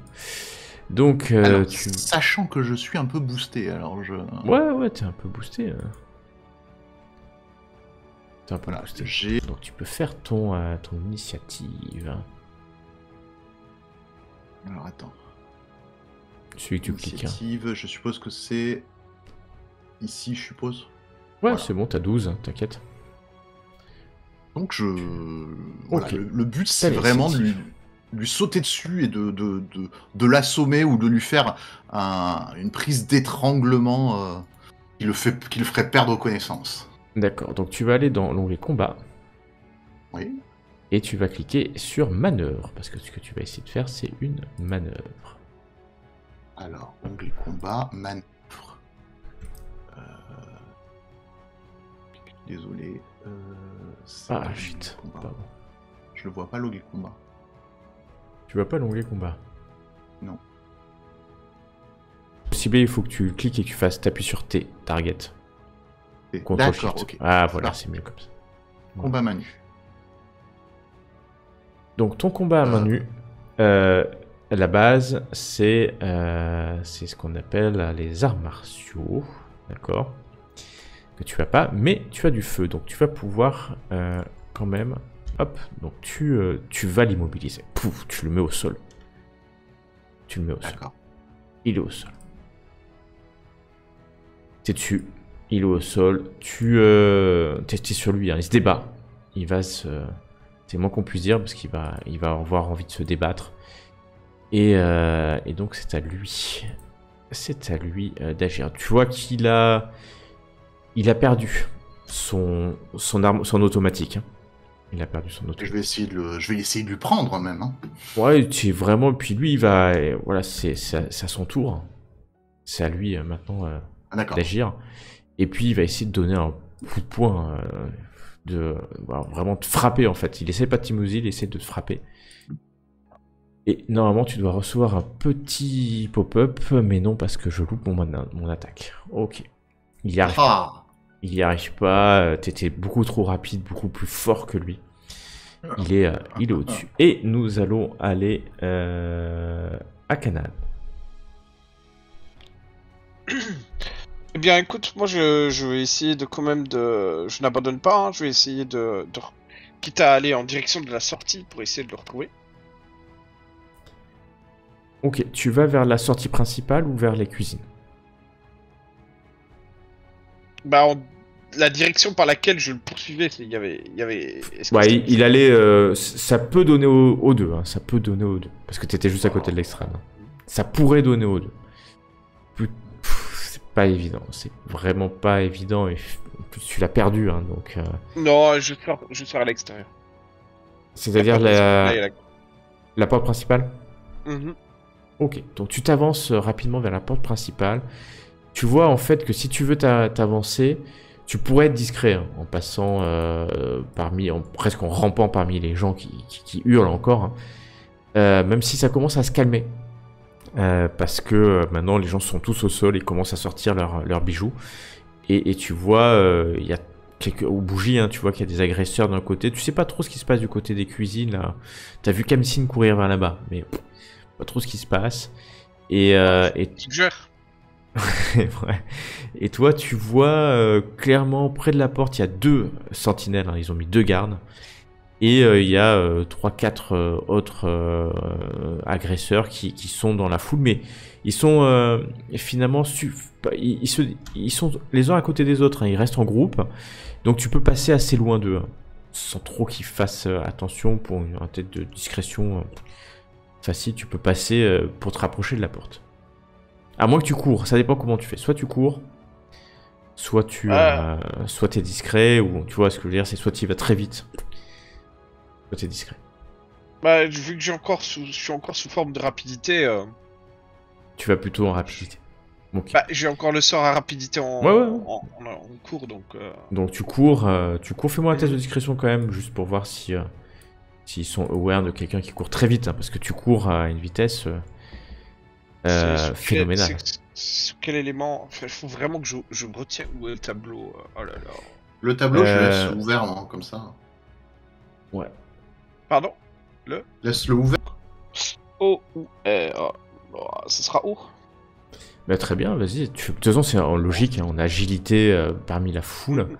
Donc, alors, sachant que je suis un peu boosté, alors je... Ouais, t'es un peu boosté. T'es un peu Voilà, boosté. Donc tu peux faire ton initiative. Alors attends. Celui que tu cliques. Hein. Initiative, je suppose que c'est... Ici, je suppose. Ouais, Voilà. c'est bon, t'as 12, hein, t'inquiète. Donc voilà, Ok. le but c'est vraiment de lui sauter dessus et de l'assommer ou de lui faire une prise d'étranglement qui le ferait perdre connaissance. D'accord, donc tu vas aller dans l'onglet combat. Oui. Et tu vas cliquer sur manœuvre, parce que ce que tu vas essayer de faire, c'est une manœuvre. Alors, onglet combat, manœuvre. Désolé. Ah, shit. Pardon. Je le vois pas, l'onglet combat. Tu vois pas l'onglet combat? Non. Pour cibler, il faut que tu cliques et que tu fasses t'appuies sur T, target. D'accord, ok. Ah, voilà, c'est mieux comme ça. Voilà. Combat main nue. Donc, ton combat à main nue, la base, c'est ce qu'on appelle les arts martiaux. D'accord? Que tu as pas, mais tu as du feu, donc tu vas pouvoir quand même, hop, donc tu vas l'immobiliser. Pouf, tu le mets au sol. Tu le mets au sol. Il est au sol. T'es dessus, il est au sol, t'es sur lui, hein. Il se débat. Il va c'est moins qu'on puisse dire, parce qu'il va avoir envie de se débattre. Et donc c'est à lui. C'est à lui d'agir. Tu vois qu'il a... Il a perdu son automatique. Hein. Il a perdu son automatique. Je vais essayer de lui prendre même. Hein. Ouais, c'est vraiment. Puis lui, il va. Voilà, c'est à son tour. C'est à lui maintenant d'agir. Et puis il va essayer de donner un coup de poing, vraiment de frapper en fait. Il essaie pas de t'immobiliser, il essaie de te frapper. Et normalement, tu dois recevoir un petit pop-up, mais non parce que je loupe mon attaque. Ok. Il y arrive pas. Il y arrive pas. T'étais beaucoup trop rapide, beaucoup plus fort que lui. Il est au-dessus. Et nous allons aller à Canaan. Eh bien, écoute, moi, je vais essayer de quand même de... Je n'abandonne pas, hein, je vais essayer quitte à aller en direction de la sortie pour essayer de le retrouver. Ok, tu vas vers la sortie principale ou vers les cuisines? Bah, la direction par laquelle je le poursuivais, il y avait... Est-ce que Ouais, c'était- il allait... ça peut donner aux deux, hein, ça peut donner aux deux. Parce que t'étais juste à côté de l'extrême. Hein. Ça pourrait donner aux deux. C'est pas évident, c'est vraiment pas évident. Et en plus, tu l'as perdu, hein, donc... Non, je sors à l'extérieur. C'est-à-dire Là, il y a la porte principale? Mhm. Ok, donc tu t'avances rapidement vers la porte principale. Tu vois en fait que si tu veux t'avancer, tu pourrais être discret hein, en passant presque en rampant parmi les gens qui hurlent encore. Hein. Même si ça commence à se calmer. Parce que maintenant les gens sont tous au sol et commencent à sortir leurs bijoux. Et tu vois, il y a aux bougies, hein, tu vois qu'il y a des agresseurs d'un côté. Tu sais pas trop ce qui se passe du côté des cuisines là. T'as vu Kamsin courir vers là-bas, mais pas trop ce qui se passe. Et Tu gères. ouais. Et toi, tu vois clairement près de la porte, il y a 2 sentinelles. Hein, ils ont mis 2 gardes. Et il y a 3-4 autres agresseurs qui sont dans la foule. Mais ils sont finalement... ils sont les uns à côté des autres. Hein, ils restent en groupe. Donc tu peux passer assez loin d'eux. Hein, sans trop qu'ils fassent attention pour un tête de discrétion facile. Tu peux passer pour te rapprocher de la porte. À moins que tu cours, ça dépend comment tu fais. Soit tu cours, soit soit t'es discret, ou tu vois ce que je veux dire, c'est soit tu y vas très vite, soit t'es discret. Bah, vu que je suis encore sous forme de rapidité, Tu vas plutôt en rapidité. Ok. bah, j'ai encore le sort à rapidité en, Ouais. en cours, donc... Donc tu cours, fais-moi un test de discrétion quand même, juste pour voir si s'ils sont aware de quelqu'un qui court très vite, hein, parce que tu cours à une vitesse phénoménale. Sur quel élément... Enfin, il faut vraiment que je me retienne où est le tableau. Oh là là. Le tableau, je le laisse ouvert, moi, comme ça. Ouais. Pardon? Laisse-le ouvert. O ou R. Ce sera où? Bah, très bien, vas-y. De toute façon, c'est en logique, hein, en agilité parmi la foule.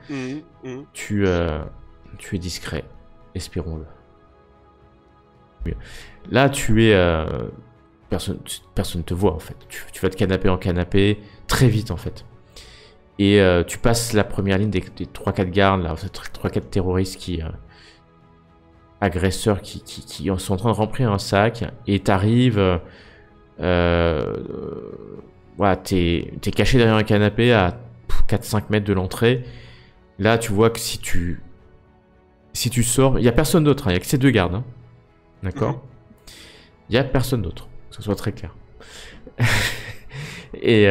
Tu es discret, espérons-le. Là, tu es... personne te voit, en fait. Tu vas de canapé en canapé, très vite, en fait. Et tu passes la première ligne des 3-4 gardes, là, 3-4 terroristes agresseurs qui sont en train de remplir un sac, et t'arrives... voilà, t'es caché derrière un canapé à 4-5 mètres de l'entrée. Là, tu vois que si tu sors, il n'y a personne d'autre, il n'y a que ces 2 gardes. Hein. D'accord. Il n'y a personne d'autre, que ce soit très clair. et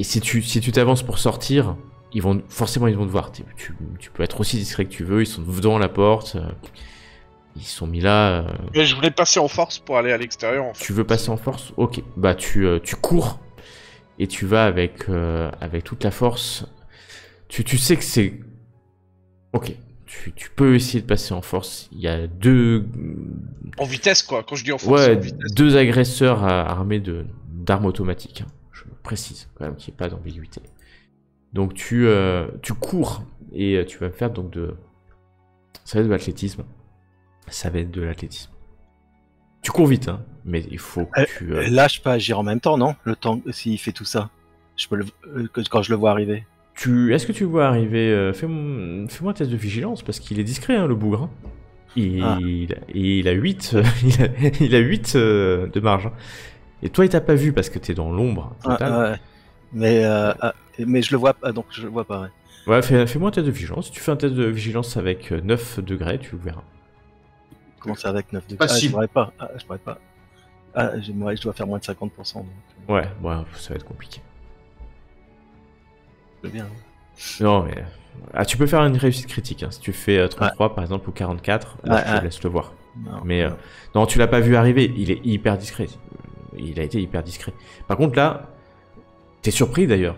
si tu t'avances pour sortir, ils vont forcément te voir. Tu peux être aussi discret que tu veux, ils sont devant la porte. Ils sont mis là. Mais je voulais passer en force pour aller à l'extérieur. En fait. Tu veux passer en force? Ok. Bah tu cours et tu vas avec toute la force. Tu sais que c'est... Ok. Tu peux essayer de passer en force. Il y a 2... En vitesse quoi, quand je dis en force. Ouais, en vitesse. 2 agresseurs armés d'armes automatiques. Hein. Je précise quand même qu'il n'y ait pas d'ambiguïté. Donc tu cours et tu vas me faire donc ça va être de l'athlétisme. Ça va être de l'athlétisme. Tu cours vite, hein, mais il faut que tu... Là, je peux agir en même temps, non? Le temps, s'il fait tout ça. Je peux quand je le vois arriver. Est-ce que tu vois arriver... Fais-moi un test de vigilance, parce qu'il est discret, hein, le bougre. Hein. Il a 8, il a 8 de marge. Hein. Et toi, il t'a pas vu, parce que t'es dans l'ombre totale. Ouais. Mais je le vois pas, donc je le vois pas, ouais. Ouais, fais-moi un test de vigilance. Si tu fais un test de vigilance avec 9 degrés, tu le verras. Comment ça avec 9 degrés? Pas si. Je pourrais pas. Je pourrais pas. Je dois faire moins de 50%. Donc... Ouais, ça va être compliqué. C'est bien. Non, mais... tu peux faire une réussite critique. Hein. Si tu fais 33, par exemple, ou 44, là, je te laisse le voir. Non, non, tu l'as pas vu arriver. Il est hyper discret. Il a été hyper discret. Par contre, là, t'es surpris, d'ailleurs,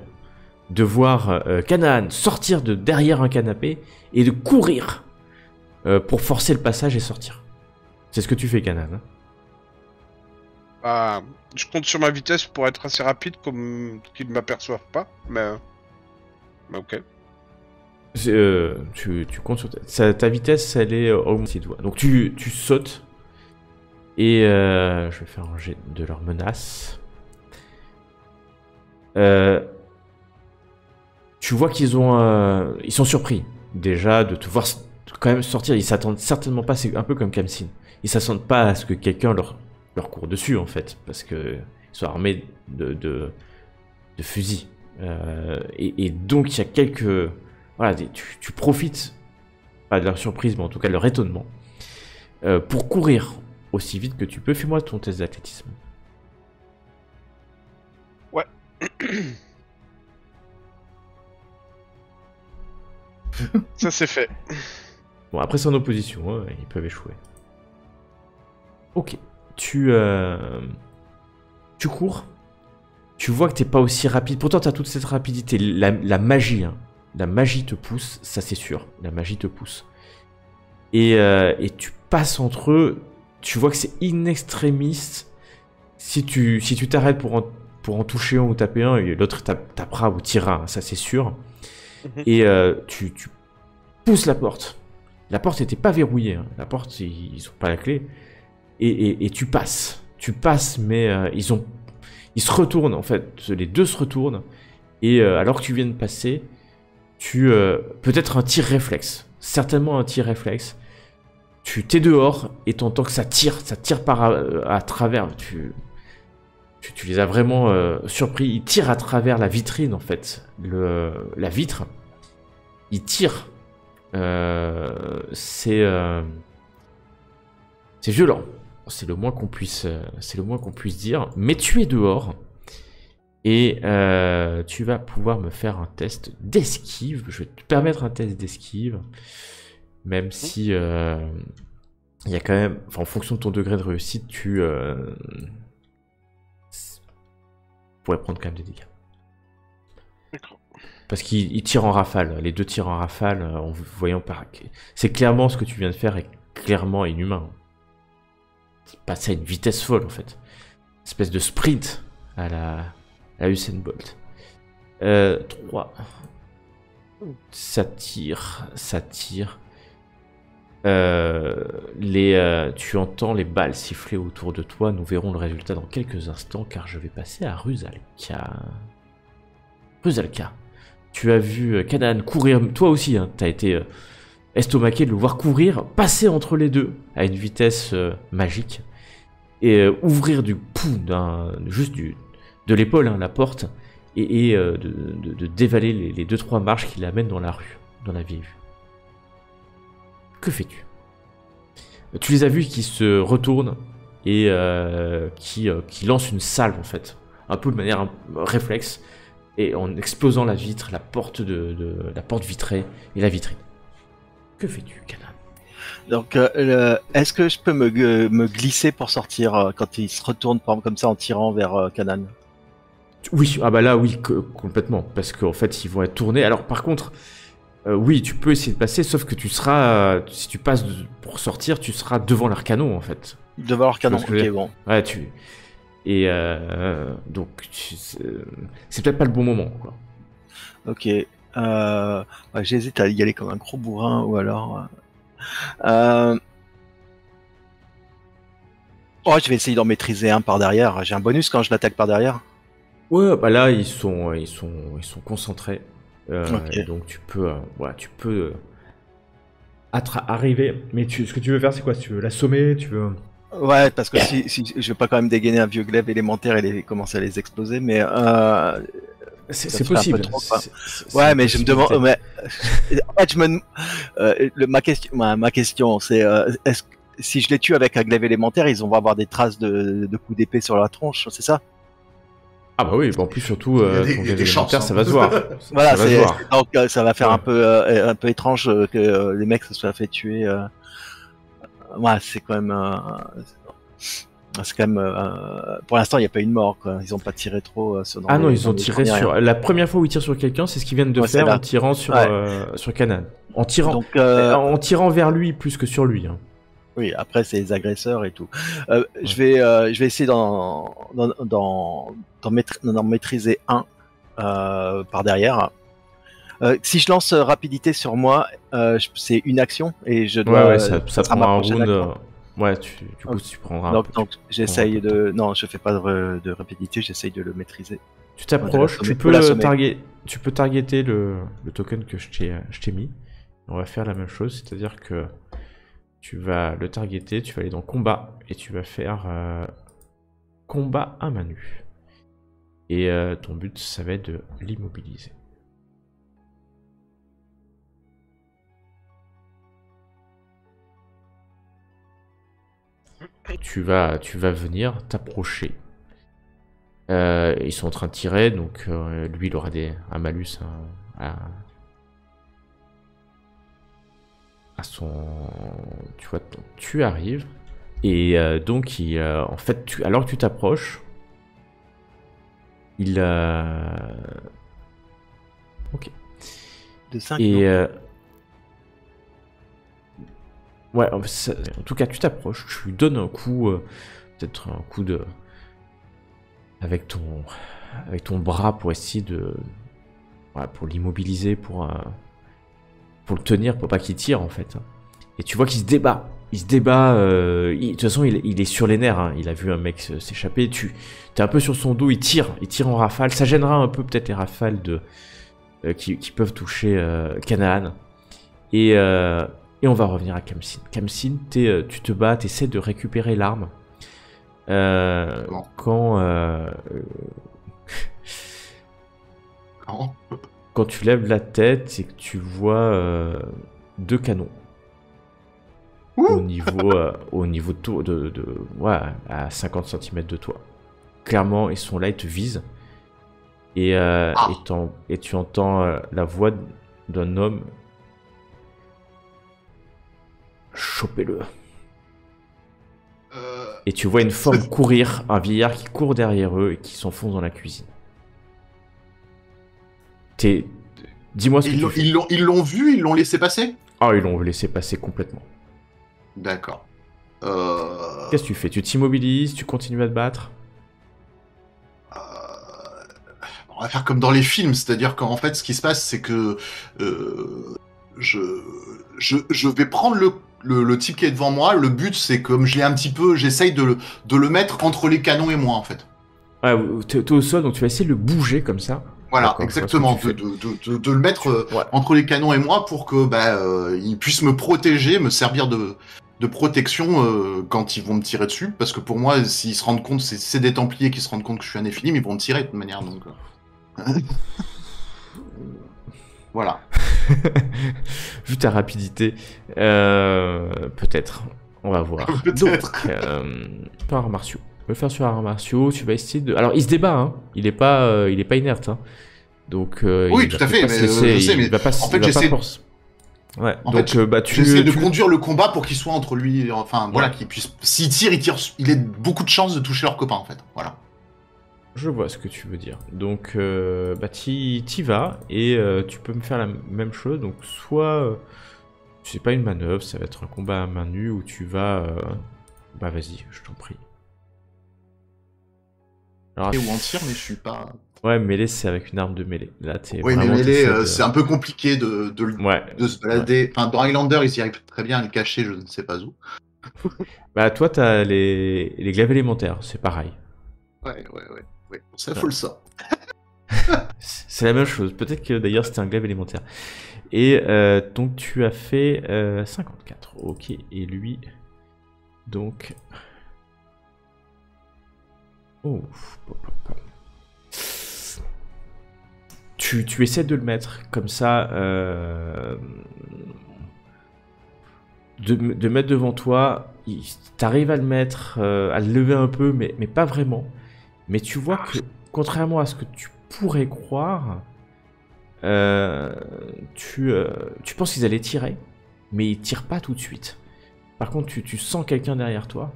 de voir Canaan sortir de derrière un canapé et de courir pour forcer le passage et sortir. C'est ce que tu fais, Canaan. Hein. Bah, je compte sur ma vitesse pour être assez rapide, comme qu'ils ne m'aperçoivent pas, mais ok. Tu comptes sur ta vitesse, elle est augmentée. Donc tu sautes Et je vais faire un jet de leur menace. Tu vois qu'ils sont surpris déjà de te voir quand même sortir. Ils s'attendent certainement pas, c'est un peu comme Kamsin. Ils s'attendent pas à ce que quelqu'un leur court dessus en fait, parce que ils sont armés de fusils. Et donc il y a quelques... Voilà, tu profites, pas de leur surprise, mais en tout cas de leur étonnement, pour courir aussi vite que tu peux. Fais-moi ton test d'athlétisme. Ouais. Ça c'est fait. Bon, après c'est en opposition, hein, ils peuvent échouer. Ok, tu cours. Tu vois que t'es pas aussi rapide. Pourtant, t'as toute cette rapidité. La magie, hein. La magie te pousse, ça c'est sûr. La magie te pousse. Et tu passes entre eux. Tu vois que c'est in extremis. Si tu t'arrêtes pour en toucher un ou taper un, et l'autre tapera ou tirera, hein, ça c'est sûr. Et tu pousses la porte. La porte n'était pas verrouillée. Hein. La porte, ils n'ont pas la clé. Et tu passes. Tu passes, mais ils se retournent, en fait. Les deux se retournent. Et alors que tu viens de passer, peut-être un tir réflexe. Certainement un tir réflexe. Tu t'es dehors et t'entends que ça tire à travers. Tu les as vraiment surpris. Ils tirent à travers la vitrine, en fait. La vitre. Ils tirent. C'est violent. C'est le moins qu'on puisse dire. Mais tu es dehors. Et tu vas pouvoir me faire un test d'esquive. Je vais te permettre un test d'esquive. Même si il y a quand même... Enfin, en fonction de ton degré de réussite, tu pourrais prendre quand même des dégâts. D'accord. Parce qu'ils tirent en rafale. Les deux tirent en rafale en voyant par... C'est clairement ce que tu viens de faire est clairement inhumain. C'est passé à une vitesse folle en fait. Une espèce de sprint à la Usain Bolt. 3. Ça tire. Tu entends les balles siffler autour de toi. Nous verrons le résultat dans quelques instants car je vais passer à Rusalka. Rusalka, tu as vu Canaan courir, toi aussi, hein, tu as été estomaqué de le voir courir, passer entre les deux à une vitesse magique et ouvrir de l'épaule hein, la porte et de dévaler les 2-3 marches qui l'amènent dans la rue, dans la vieille rue. Que fais-tu? Tu les as vus qui se retournent et qui lancent une salve en fait, un peu de manière réflexe et en explosant la vitre, la porte la porte vitrée et la vitrine. Que fais-tu, Canaan? Donc, est-ce que je peux me glisser pour sortir quand il se retourne par exemple, comme ça en tirant vers Canaan? Oui, ah bah là oui, complètement, parce qu'en fait ils vont être tournés. Alors par contre, oui, tu peux essayer de passer, sauf que tu seras, si tu passes pour sortir, tu seras devant leur canon en fait. Devant leur canon, ok, bon. Ouais, et donc c'est peut-être pas le bon moment, quoi. Ok, ouais, j'hésite à y aller comme un gros bourrin ou alors. Oh, je vais essayer d'en maîtriser un par derrière. J'ai un bonus quand je l'attaque par derrière. Ouais, bah là ils sont concentrés. Okay. Et donc tu peux arriver. Mais ce que tu veux faire, c'est quoi? Tu veux l'assommer? Tu veux... Ouais, parce que si je veux pas quand même dégainer un vieux glaive élecmentaire et commencer à les exploser, mais c'est possible. Ouais, mais je me demande. Mais, en fait, ma question, c'est est-ce que si je les tue avec un glaive élémentaire, ils vont avoir des traces de coups d'épée sur la tronche, c'est ça? Ah bah oui, en plus surtout ton glaive élémentaire, ça va se voir. Voilà, donc ça va faire un peu étrange que les mecs se soient fait tuer. Ouais, c'est quand même. Pour l'instant, il n'y a pas eu de mort, quoi. Ils n'ont pas tiré trop sur. Ah non, ils ont tiré sur. La première fois où ils tirent sur quelqu'un, c'est ce qu'ils viennent de faire en tirant sur Canaan. En tirant vers lui plus que sur lui. Hein. Oui, après c'est les agresseurs et tout. Je vais essayer d'en maîtriser un par derrière. Si je lance rapidité sur moi, c'est une action et je dois. Ouais, ça prend un round. Ouais, du coup, tu prendras un peu. Donc j'essaye de... Non, je fais pas de répétitif, j'essaye de le maîtriser. Tu t'approches, tu peux targeter le token que je t'ai mis. On va faire la même chose, c'est-à-dire que tu vas le targeter, tu vas aller dans combat et tu vas faire combat à main nue. Et ton but, ça va être de l'immobiliser. Tu vas venir t'approcher. Ils sont en train de tirer, donc lui il aura un malus à son... Tu vois, tu arrives. Et donc, en fait, alors que tu t'approches, il... Ok. De 5, et ouais, en tout cas, tu t'approches, tu lui donnes un coup, peut-être un coup de... avec ton bras pour essayer de... Voilà, pour l'immobiliser, pour le tenir, pour pas qu'il tire, en fait. Et tu vois qu'il se débat. Il se débat, de toute façon, il est sur les nerfs, hein. Il a vu un mec s'échapper. T'es un peu sur son dos, il tire en rafale. Ça gênera un peu, peut-être, les rafales qui peuvent toucher Canaan. Et on va revenir à Khamsin. Khamsin, tu te bats, t'essaies de récupérer l'arme. Quand tu lèves la tête et que tu vois 2 canons au niveau ouais, à 50 cm de toi. Clairement, ils sont là, ils te visent. Et tu entends la voix d'un homme. Chopez-le. Et tu vois une forme courir, un vieillard qui court derrière eux et qui s'enfonce dans la cuisine. Dis-moi ce que tu fais. Ils l'ont vu, ils l'ont laissé passer? Ah, ils l'ont laissé passer complètement. D'accord. Qu'est-ce que tu fais? Tu t'immobilises, tu continues à te battre? On va faire comme dans les films, c'est-à-dire qu'en fait, ce qui se passe, c'est que je vais prendre le type qui est devant moi. Le but, c'est comme je l'ai un petit peu, j'essaye de le mettre entre les canons et moi, en fait. Ouais, t'es au sol, donc tu vas essayer de le bouger comme ça. Voilà, exactement, de le mettre entre les canons et moi pour que il puisse me protéger, me servir de protection quand ils vont me tirer dessus. Parce que pour moi, s'ils se rendent compte, c'est des Templiers qui se rendent compte que je suis un Néphilim, ils vont me tirer de toute manière. Donc voilà. Vu ta rapidité, peut-être. On va voir. Peut-être. Par arts martiaux. On va faire sur arts martiaux. Tu vas essayer de. Alors, il se débat. Hein. Il est pas inerte. Hein. Donc. Oui, tout à fait. Mais je sais, mais va pas. En fait, j'essaie. Ouais. En donc, fait, j'essaie de conduire le combat pour qu'il soit entre lui. Enfin, voilà, qu'il puisse. S'il tire, il ait beaucoup de chances de toucher leur copain, en fait. Voilà. Je vois ce que tu veux dire. Donc, t'y vas et tu peux me faire la même chose. Donc, soit c'est pas une manœuvre, ça va être un combat à main nue où tu vas. Bah, vas-y, je t'en prie. Alors, ou en tir, mais je suis pas. Ouais, mêlée, c'est avec une arme de mêlée. Là, oui, mais mêlée, c'est un peu compliqué de se balader. Ouais. Enfin, dans Highlander, ils y arrivent très bien à le cacher, je ne sais pas où. Bah, toi, t'as les glaives élémentaires, c'est pareil. Ouais. Ça fout ça. C'est la même chose. Peut-être que d'ailleurs c'était un glaive élémentaire. Et donc tu as fait 54. Ok. Et lui, donc. Oh. Tu essaies de le mettre comme ça. De mettre devant toi. T'arrives à le mettre, à le lever un peu, mais pas vraiment. Mais tu vois que, contrairement à ce que tu pourrais croire, tu penses qu'ils allaient tirer, mais ils tirent pas tout de suite. Par contre, tu sens quelqu'un derrière toi.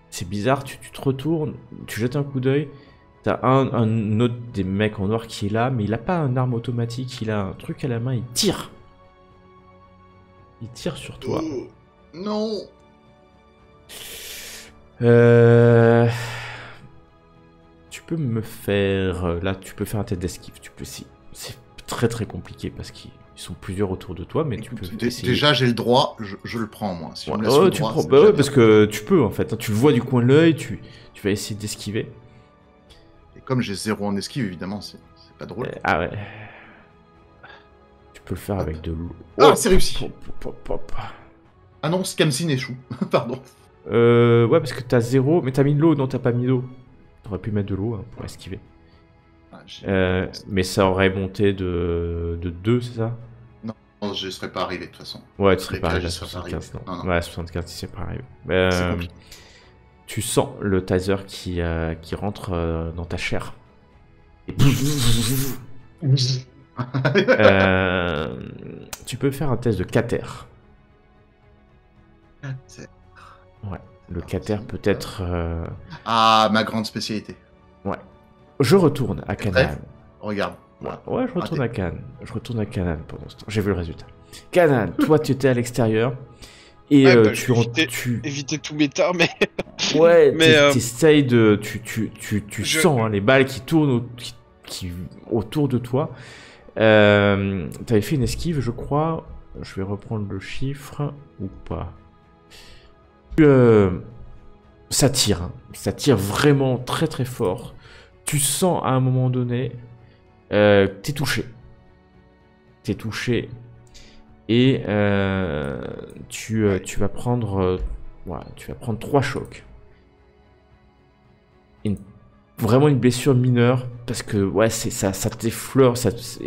C'est bizarre, tu te retournes, tu jettes un coup d'œil. T'as un autre des mecs en noir qui est là, mais il a pas une arme automatique, il a un truc à la main, il tire. Il tire sur toi. Non. Tu peux me faire... Là, tu peux faire un test d'esquive. C'est très très compliqué parce qu'il Ils sont plusieurs autour de toi, mais tu peux essayer. Déjà, j'ai le droit, je le prends, moi. Si on me Ouais, laisse ouais, le tu droit, prends, c'est bah déjà ouais, bien. parce que tu peux en fait, hein, tu le vois du coin de l'œil, tu vas essayer d'esquiver. Et comme j'ai 0 en esquive, évidemment, c'est pas drôle. Ah ouais. Tu peux le faire avec de l'eau. Ah, c'est réussi. Pop, pop, pop. Ah non, Scamsin échoue. Pardon. Ouais, parce que t'as 0, mais t'as mis de l'eau, non, t'as pas mis d'eau. T'aurais pu mettre de l'eau hein, pour esquiver. Ah, Mais ça aurait monté de 2, c'est ça? non, je serais pas arrivé de toute façon. Ouais, tu Je serais serais pas arrivé à je serais pas 75, arrivé. non. Non, non. Ouais, 75, tu serais pas arrivé. C'est compliqué. Tu sens le taser qui rentre dans ta chair. Et tu peux faire un test de cater. Ouais, le cater peut être... Ah, ma grande spécialité. Ouais. Je retourne à Canaan. Regarde. Ouais, je retourne à Canaan. Je retourne à Canaan pendant ce temps. J'ai vu le résultat. Canaan, toi tu étais à l'extérieur. Et Ouais, bah, tu éviter tout méta, mais ouais, mais, t'essayes de... Tu je- sens hein, les balles qui tournent autour de toi. T'avais fait une esquive, je crois. Je vais reprendre le chiffre ou pas. Ça tire. Hein. Ça tire vraiment très très fort. Tu sens à un moment donné... t'es touché. T'es touché. Et tu vas prendre... voilà, tu vas prendre 3 chocs. Vraiment une blessure mineure. Parce que ouais, ça t'effleure.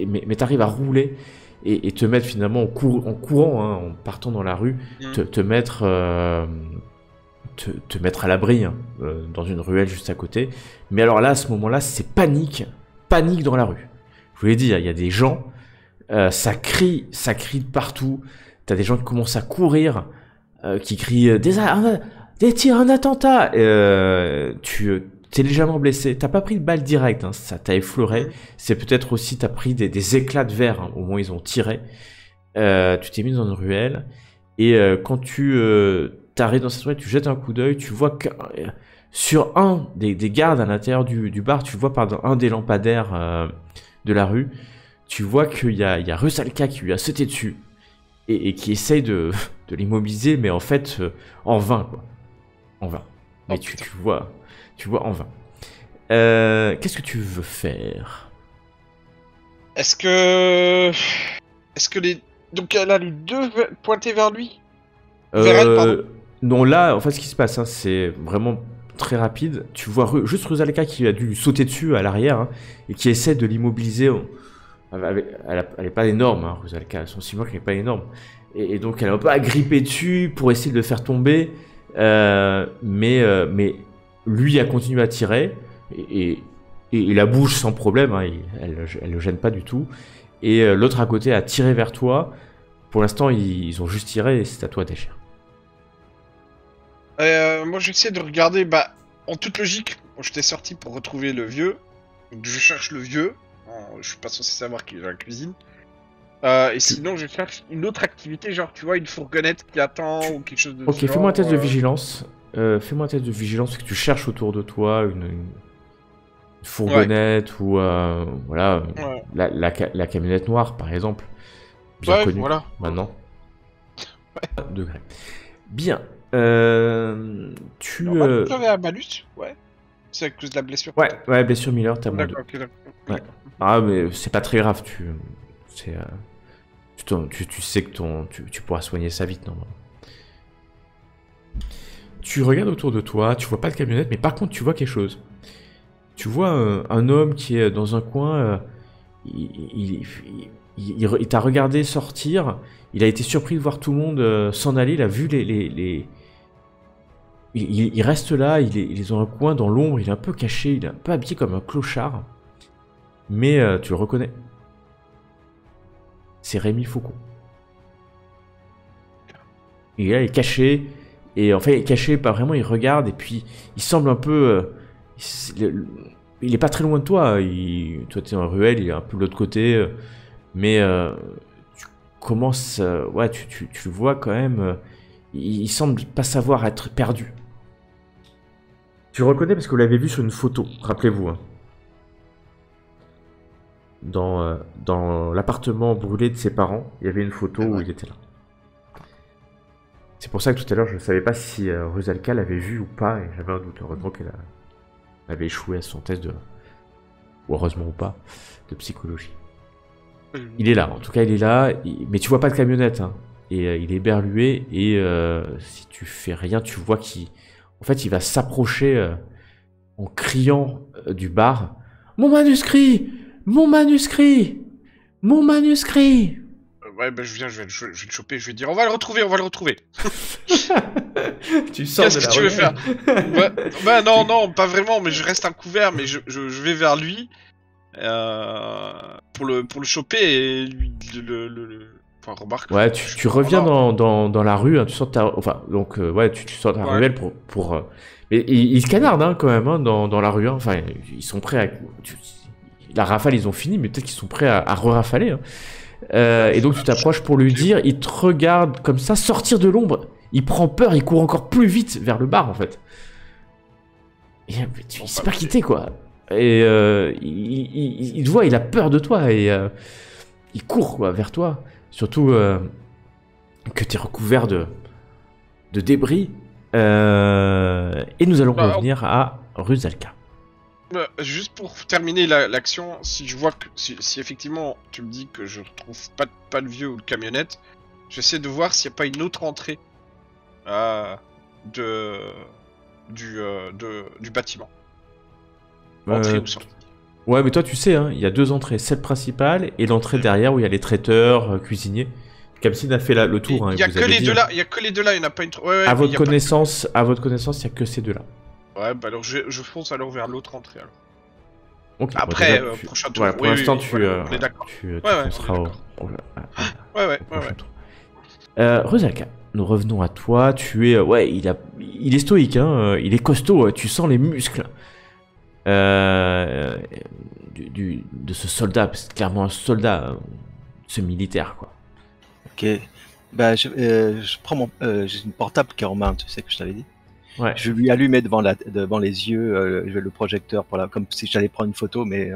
Mais t'arrives à rouler. Et te mettre finalement en courant, hein, en partant dans la rue. Te mettre à l'abri. Hein, dans une ruelle juste à côté. Mais alors là, à ce moment-là, c'est panique. Panique dans la rue. Je vous l'ai dit, il y a des gens... ça crie de partout. T'as des gens qui commencent à courir, qui crient des tirs, un attentat. Tu t'es légèrement blessé. T'as pas pris de balle directe, hein, ça t'a effleuré. C'est peut-être aussi t'as pris des éclats de verre hein, au moment où ils ont tiré. Tu t'es mis dans une ruelle et quand tu t'arrives dans cette ruelle, tu jettes un coup d'œil, tu vois que sur un des gardes à l'intérieur du bar, tu vois par un des lampadaires de la rue. Tu vois qu'il y a Rusalka qui lui a sauté dessus et qui essaye de l'immobiliser, mais en fait, en vain, quoi. En vain. Mais tu vois en vain. Qu'est-ce que tu veux faire? Est-ce que les donc elle a les deux pointés vers lui? Vers elle, pardon. Non, là, en fait, ce qui se passe, hein, c'est vraiment très rapide. Tu vois juste Rusalka qui a dû lui sauter dessus à l'arrière hein, et qui essaie de l'immobiliser. Elle est pas énorme, hein, Rusalka. Son cimetière n'est pas énorme. Et donc, elle a un peu agrippé dessus pour essayer de le faire tomber. Mais lui a continué à tirer. Et la bouge sans problème. Hein, elle le gêne pas du tout. Et l'autre à côté a tiré vers toi. Pour l'instant, ils ont juste tiré et c'est à toi d'agir. Moi, j'essaie de regarder. Bah, en toute logique, j'étais sorti pour retrouver le vieux. Donc, je cherche le vieux. Je suis pas censé savoir qu'il est dans la cuisine. Et sinon, je cherche une autre activité, genre, tu vois, une fourgonnette qui attend ou quelque chose de Ok, genre, fais-moi un test de vigilance. Fais-moi un test de vigilance parce que tu cherches autour de toi une fourgonnette ou voilà Ouais. la camionnette noire par exemple. Bien Ouais, connue voilà. maintenant. Degré. Bien. Tu. Normal, j'avais un malus, ouais. C'est à cause de la blessure. Ouais, blessure Miller, t'as moins 2. D'accord, ok, d'accord. Ouais. Ah, mais c'est pas très grave, tu sais que tu pourras soigner ça vite, normalement. Tu regardes autour de toi, tu vois pas de camionnette, mais par contre, tu vois quelque chose. Tu vois un homme qui est dans un coin, il t'a regardé sortir, il a été surpris de voir tout le monde s'en aller, il a vu il reste là, il est dans un coin, dans l'ombre, il est un peu caché, il est un peu habillé comme un clochard. Mais tu le reconnais. C'est Rémi Faucon. Et là, il est caché. Et en fait, il est caché, pas vraiment, il regarde. Et puis, il semble un peu... il est pas très loin de toi. Toi, t'es dans la ruelle, il est un peu de l'autre côté. Mais tu commences... ouais, tu le vois quand même. Il semble pas savoir être perdu. Tu le reconnais parce que vous l'avez vu sur une photo, rappelez-vous. Hein. dans l'appartement brûlé de ses parents, il y avait une photo où Ouais. il était là. C'est pour ça que tout à l'heure, je ne savais pas si Rusalka l'avait vu ou pas, et j'avais un doute. Heureusement qu'elle avait échoué à son test de... ou heureusement ou pas, de psychologie. Il est là, en tout cas il est là, mais tu vois pas de camionnette, hein. Et il est éberlué, et si tu fais rien, tu vois qu'il... En fait, il va s'approcher en criant du bar. Mon manuscrit! Mon manuscrit! Mon manuscrit! Ouais, bah je vais le choper, je vais dire on va le retrouver, on va le retrouver. Tu sors Qu'est-ce de que la tu veux ruelle. faire? Bah non, non, pas vraiment, mais je reste un couvert, mais je vais vers lui pour le choper et lui enfin remarque. Ouais, tu reviens dans la rue, hein, tu sors de ta... Enfin, donc, ouais, tu sors de la Ouais. ruelle pour mais ils se canardent, hein, quand même, hein, dans la rue, hein. Enfin, ils sont prêts à... La rafale, ils ont fini, mais peut-être qu'ils sont prêts à re-rafaler, hein. Et donc, tu t'approches pour lui dire, il te regarde comme ça, sortir de l'ombre. Il prend peur, il court encore plus vite vers le bar, en fait. Et, il sait pas quitter, quoi. Et il te voit, il a peur de toi, et il court, quoi, vers toi. Surtout que tu es recouvert de débris. Et nous allons revenir à Rusalka. Juste pour terminer l'action, si je vois que si effectivement tu me dis que je retrouve pas de vieux ou de camionnette, j'essaie de voir s'il n'y a pas une autre entrée du bâtiment. Entrée ou sortie. Ouais, mais toi tu sais, hein, il y a deux entrées, celle principale et l'entrée derrière où il y a les traiteurs, cuisiniers. Kamsin a fait le tour. Il y a que les deux là, il y a que les deux là, il n'y en a pas une. Ouais, à votre connaissance, il n'y a que ces deux là. Ouais, bah alors je fonce alors vers l'autre entrée alors. Okay, après, bon, prochain tour. Voilà, pour l'instant, tu on est d'accord. tu fonceras au prochain tour. Rusalka, nous revenons à toi. Tu es, ouais, il est stoïque, hein, il est costaud. Tu sens les muscles de ce soldat. C'est clairement un soldat, ce militaire, quoi. Ok. Bah, je prends j'ai une portable qui est en main, tu sais que je t'avais dit. Ouais. Je vais lui allumer devant les yeux le projecteur comme si j'allais prendre une photo, mais.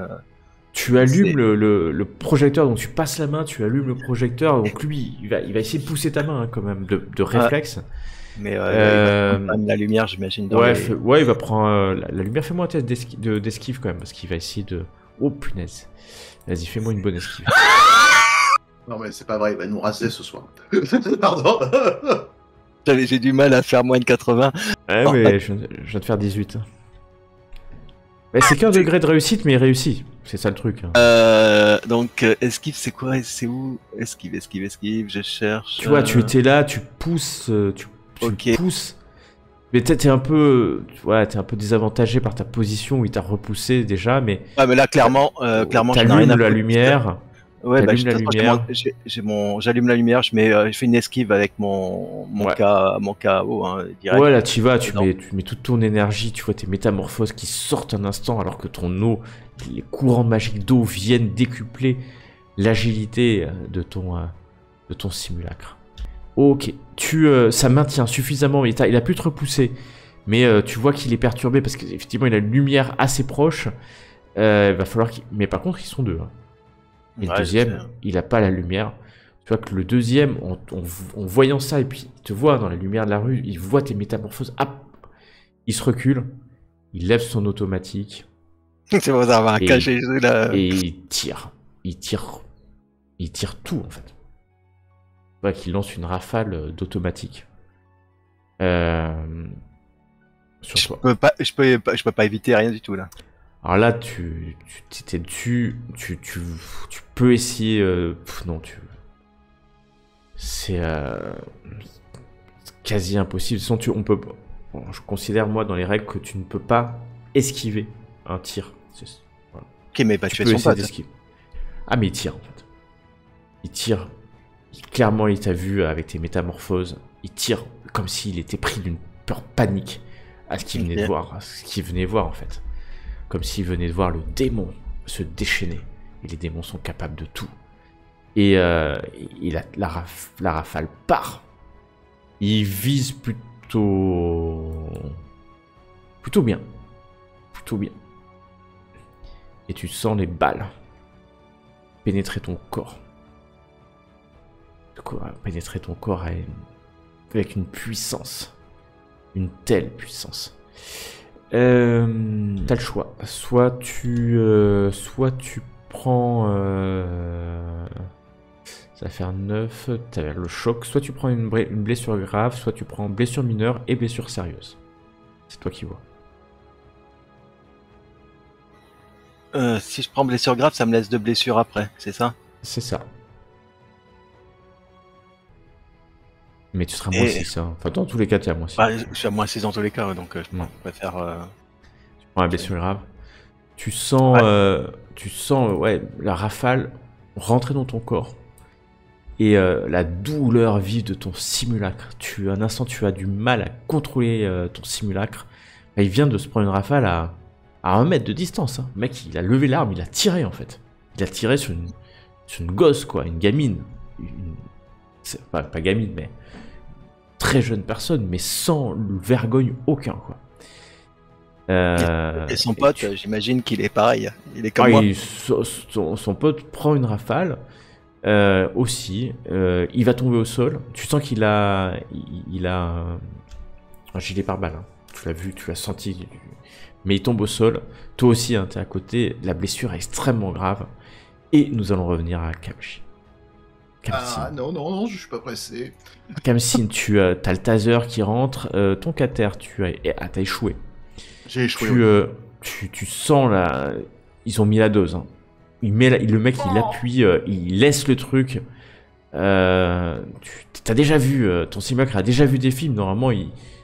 Tu allumes le projecteur, donc tu passes la main, tu allumes le projecteur, donc lui, il va essayer de pousser ta main, hein, quand même, de réflexe. Mais il va prendre la lumière, j'imagine. Ouais, il va prendre la lumière. Fais-moi un test d'esquive quand même, parce qu'il va essayer de... Oh punaise. Vas-y, fais-moi une bonne esquive. Non mais c'est pas vrai, il va nous raser ce soir. Pardon. J'ai du mal à faire moins de 80. Ouais, mais je viens de faire 18. Mais c'est qu'un degré de réussite, mais il réussit. C'est ça le truc. Donc, esquive, c'est quoi? C'est où? Esquive, je cherche. Tu vois, tu étais là, tu pousses, tu pousses. Mais t'es un peu, t'es un peu désavantagé par ta position où il t'a repoussé déjà, mais. Ouais, mais là, clairement, t'allumes la lumière. Ouais, bah, la lumière. J'allume la lumière, je fais une esquive avec mon KO, hein, direct. Ouais, là tu vas, tu mets toute ton énergie, tu vois tes métamorphoses qui sortent un instant alors que ton eau, les courants magiques d'eau viennent décupler l'agilité de ton simulacre. Ok, ça maintient suffisamment, il a pu te repousser, mais tu vois qu'il est perturbé parce qu'effectivement il a une lumière assez proche. Il va falloir mais par contre ils sont deux. Hein. Et le deuxième, il n'a pas la lumière. Tu vois que le deuxième, en voyant ça, et puis il te voit dans la lumière de la rue, il voit tes métamorphoses. Hop, il se recule, il lève son automatique. C'est bon, ça va cacher là. Et il tire. Il tire tout en fait. Tu vois qu'il lance une rafale d'automatique. Sur toi. Je peux pas éviter rien du tout là. Alors là, tu t'es dessus, tu peux essayer... non, c'est quasi impossible. Sinon, je considère, moi, dans les règles, que tu ne peux pas esquiver un tir. Voilà. Ok, mais tu peux son essayer d'esquiver. Ah, mais il tire, en fait. Il tire. Clairement, il t'a vu avec tes métamorphoses. Il tire comme s'il était pris d'une peur panique à ce qu'il venait de voir. À ce qu'il venait voir, en fait. Comme s'il venait de voir le démon se déchaîner. Et les démons sont capables de tout. Et la rafale part. Il vise plutôt bien. Plutôt bien. Et tu sens les balles pénétrer ton corps. Pénétrer ton corps avec une puissance. Une telle puissance. T'as le choix. Soit tu prends... ça va faire 9. T'as le choc. Soit tu prends une blessure grave, soit tu prends blessure mineure et blessure sérieuse. C'est toi qui vois. Si je prends blessure grave, ça me laisse 2 blessures après, c'est ça? C'est ça. Mais tu seras moins 6. Hein. Enfin, dans tous les cas, tu es à moins 6. Bah, je suis à moins 6 dans tous les cas, donc je préfère... Tu prends la blessure grave. Tu sens, la rafale rentrer dans ton corps. Et la douleur vive de ton simulacre. Un instant, tu as du mal à contrôler ton simulacre. Bah, il vient de se prendre une rafale à 1 mètre de distance. Hein. Le mec, il a levé l'arme, il a tiré en fait. Il a tiré sur une gosse, quoi, une gamine. Pas gamine, mais très jeune personne, mais sans vergogne aucun, quoi. Et son pote, j'imagine qu'il est pareil. Il est comme moi. Son pote prend une rafale aussi. Il va tomber au sol. Tu sens qu'il a un gilet pare-balles. Hein. Tu l'as vu, tu l'as senti. Mais il tombe au sol. Toi aussi, hein, tu es à côté. La blessure est extrêmement grave. Et nous allons revenir à Kamshin. Ah non, je suis pas pressé. Kamshin, tu as le taser qui rentre. Ton cater, t'as échoué. J'ai échoué. Tu sens là. Ils ont mis la dose. Hein. Le mec, il appuie, il laisse le truc. T'as déjà vu. Ton simulacre a déjà vu des films. Normalement,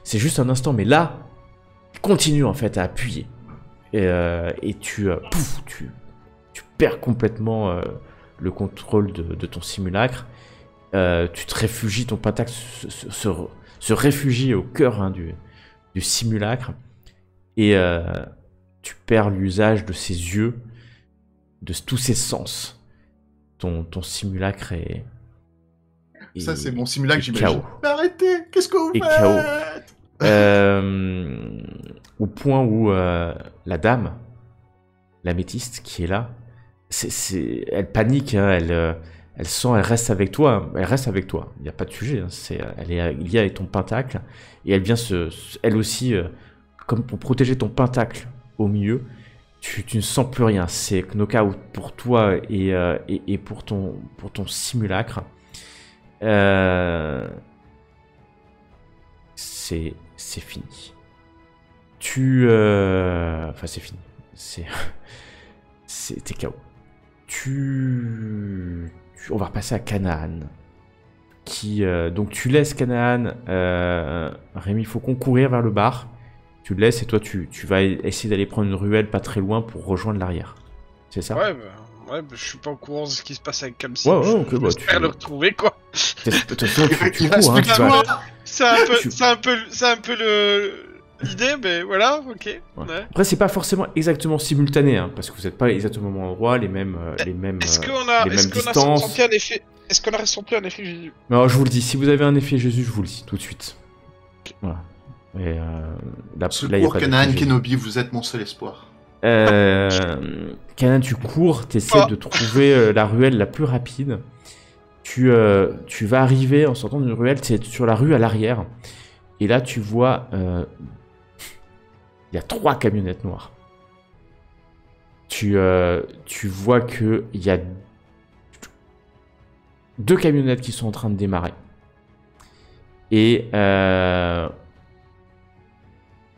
c'est juste un instant. Mais là, il continue en fait à appuyer. Et tu perds complètement le contrôle de ton simulacre. Tu te réfugies. Ton pentacle se réfugie au cœur, hein, du simulacre. Et tu perds l'usage de ses yeux, de tous ses sens. Ton simulacre est... Ça, c'est mon simulacre, j'imagine. Mais arrêtez, qu'est-ce que vous faites? Au point où la dame, l'améthyste qui est là, elle panique, hein, elle reste avec toi. Elle reste avec toi, il n'y a pas de sujet. Hein, elle est liée avec ton pentacle. Et elle vient elle aussi... comme pour protéger ton pentacle au milieu, tu ne sens plus rien. C'est knockout pour toi et pour ton simulacre. C'est fini. Enfin, c'est fini. T'es KO. On va repasser à Canaan. Donc tu laisses Canaan. Rémi, il faut concourir vers le bar. Tu le laisses et toi tu vas essayer d'aller prendre une ruelle pas très loin pour rejoindre l'arrière. C'est ça? Ouais, je suis pas au courant de ce qui se passe avec Kamshin. Ouais, ok, j'espère le retrouver, quoi. De toute façon, tu cours, hein, c'est un peu l'idée, mais voilà, ok. Ouais. Ouais. Après, c'est pas forcément exactement simultané, hein, parce que vous n'êtes pas exactement au même endroit, les mêmes distances. Est-ce qu'on a ressenti un effet Jésus? Non, je vous le dis, si vous avez un effet Jésus, je vous le dis tout de suite. Voilà. Et secours, Canaan, Kenobi, vous êtes mon seul espoir. Canaan, tu cours, tu essaies de trouver la ruelle la plus rapide. Tu vas arriver en sortant d'une ruelle, c'est sur la rue à l'arrière. Et là, tu vois, il y a 3 camionnettes noires. Tu vois qu'il y a 2 camionnettes qui sont en train de démarrer. Et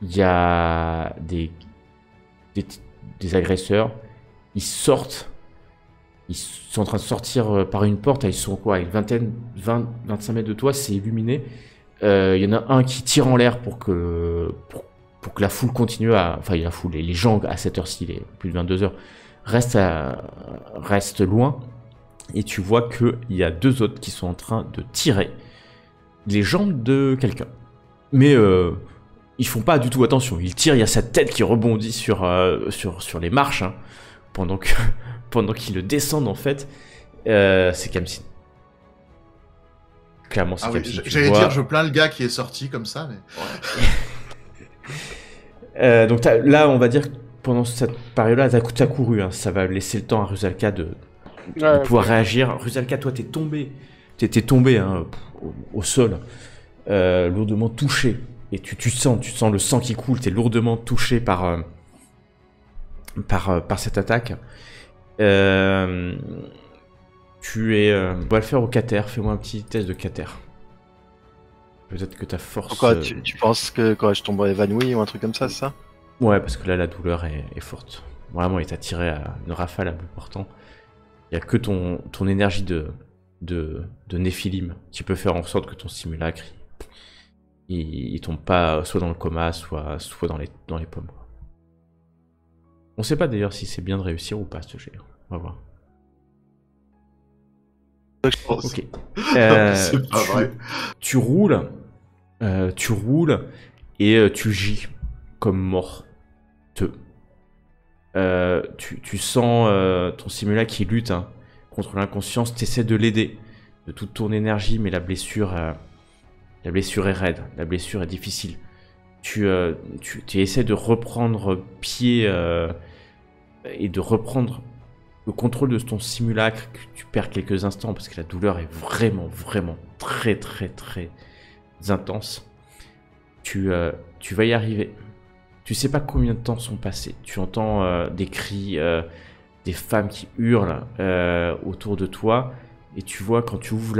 il y a des agresseurs. Ils sortent. Ils sont en train de sortir par une porte. Ils sont quoi, une vingtaine, 20-25 mètres de toi. C'est illuminé. Il y en a un qui tire en l'air pour que la foule continue à... Enfin, la foule, les gens à cette heure-ci, il est plus de 22h, restent loin. Et tu vois qu'il y a 2 autres qui sont en train de tirer les jambes de quelqu'un. Mais ils font pas du tout attention. Ils tirent, il y a sa tête qui rebondit sur les marches, hein, pendant qu'ils le descendent, en fait. C'est Kamshin. Clairement, c'est Kamshin. J'allais dire, je plains le gars qui est sorti comme ça, mais... Donc là, on va dire que pendant cette période-là, t'as couru. Hein, ça va laisser le temps à Rusalka de pouvoir réagir. Rusalka, toi, t'es tombé hein, au sol, lourdement touché. Et tu sens le sang qui coule, t'es lourdement touché par cette attaque. On va le faire au cater, fais-moi un petit test de cater. Peut-être que ta force... Pourquoi tu penses que quand je tombe évanoui ou un truc comme ça, c'est ça? Ouais, parce que là, la douleur est forte. Vraiment, il t'a tiré à une rafale à bout portant. Il n'y a que ton énergie de Néphilim qui peut faire en sorte que ton simulacre, il tombe pas soit dans le coma, soit dans les pommes. On sait pas d'ailleurs si c'est bien de réussir ou pas ce jet. On va voir. Ok. C'est pas vrai. Tu roules et tu gis comme mort. Tu sens ton simulacre qui lutte hein, contre l'inconscience. T'essaies de l'aider de toute ton énergie, mais la blessure est raide. La blessure est difficile. Tu essaies de reprendre pied et de reprendre le contrôle de ton simulacre. Tu perds quelques instants parce que la douleur est vraiment, vraiment très, très, très intense. Tu vas y arriver. Tu sais pas combien de temps sont passés. Tu entends des cris, des femmes qui hurlent autour de toi. Et tu vois, quand tu ouvres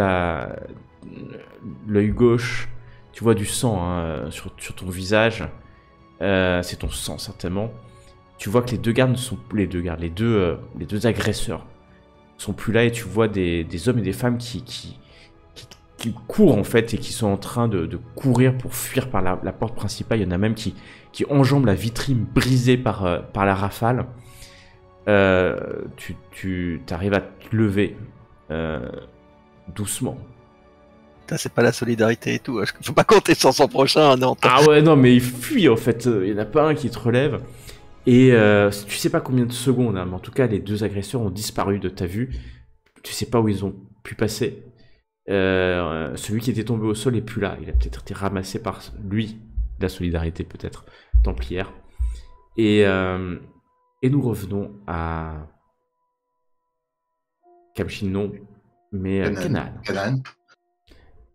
l'œil gauche, tu vois du sang hein, sur ton visage. C'est ton sang, certainement. Tu vois que les deux agresseurs sont plus là. Et tu vois des hommes et des femmes qui courent, en fait, et qui sont en train de courir pour fuir par la porte principale. Il y en a même qui enjambent la vitrine brisée par la rafale. Tu arrives à te lever doucement. Putain, c'est pas la solidarité et tout. Faut pas compter sur son prochain, non. Ah ouais, non, mais il fuit, en fait. Il n'y en a pas un qui te relève. Et tu sais pas combien de secondes, hein, mais en tout cas, les deux agresseurs ont disparu de ta vue. Tu sais pas où ils ont pu passer. Celui qui était tombé au sol est plus là. Il a peut-être été ramassé par lui, la solidarité peut-être, templière. Et nous revenons à Kamshin, non, mais Canaan.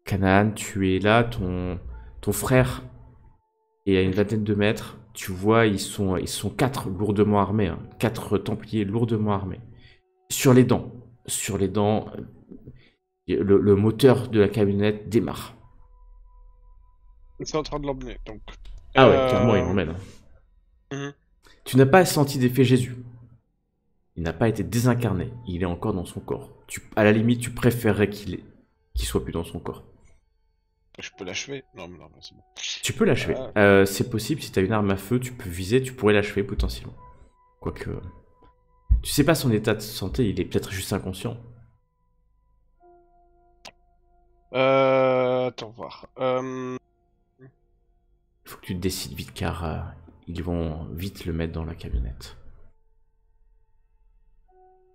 Canaan, tu es là, ton frère est à une vingtaine de mètres. Tu vois, ils sont 4 lourdement armés, hein, 4 templiers lourdement armés. Sur les dents, le moteur de la camionnette démarre. Ils sont en train de l'emmener, donc. Ah ouais, clairement, il l'emmène. Tu n'as pas senti d'effet Jésus. Il n'a pas été désincarné. Il est encore dans son corps. À la limite, tu préférerais qu'il soit plus dans son corps. Je peux l'achever? Non, c'est bon. Tu peux l'achever. C'est possible, si tu as une arme à feu, tu peux viser, tu pourrais l'achever potentiellement. Quoique... Tu sais pas son état de santé, il est peut-être juste inconscient. Attends, voir. Il faut que tu te décides vite, car ils vont vite le mettre dans la camionnette.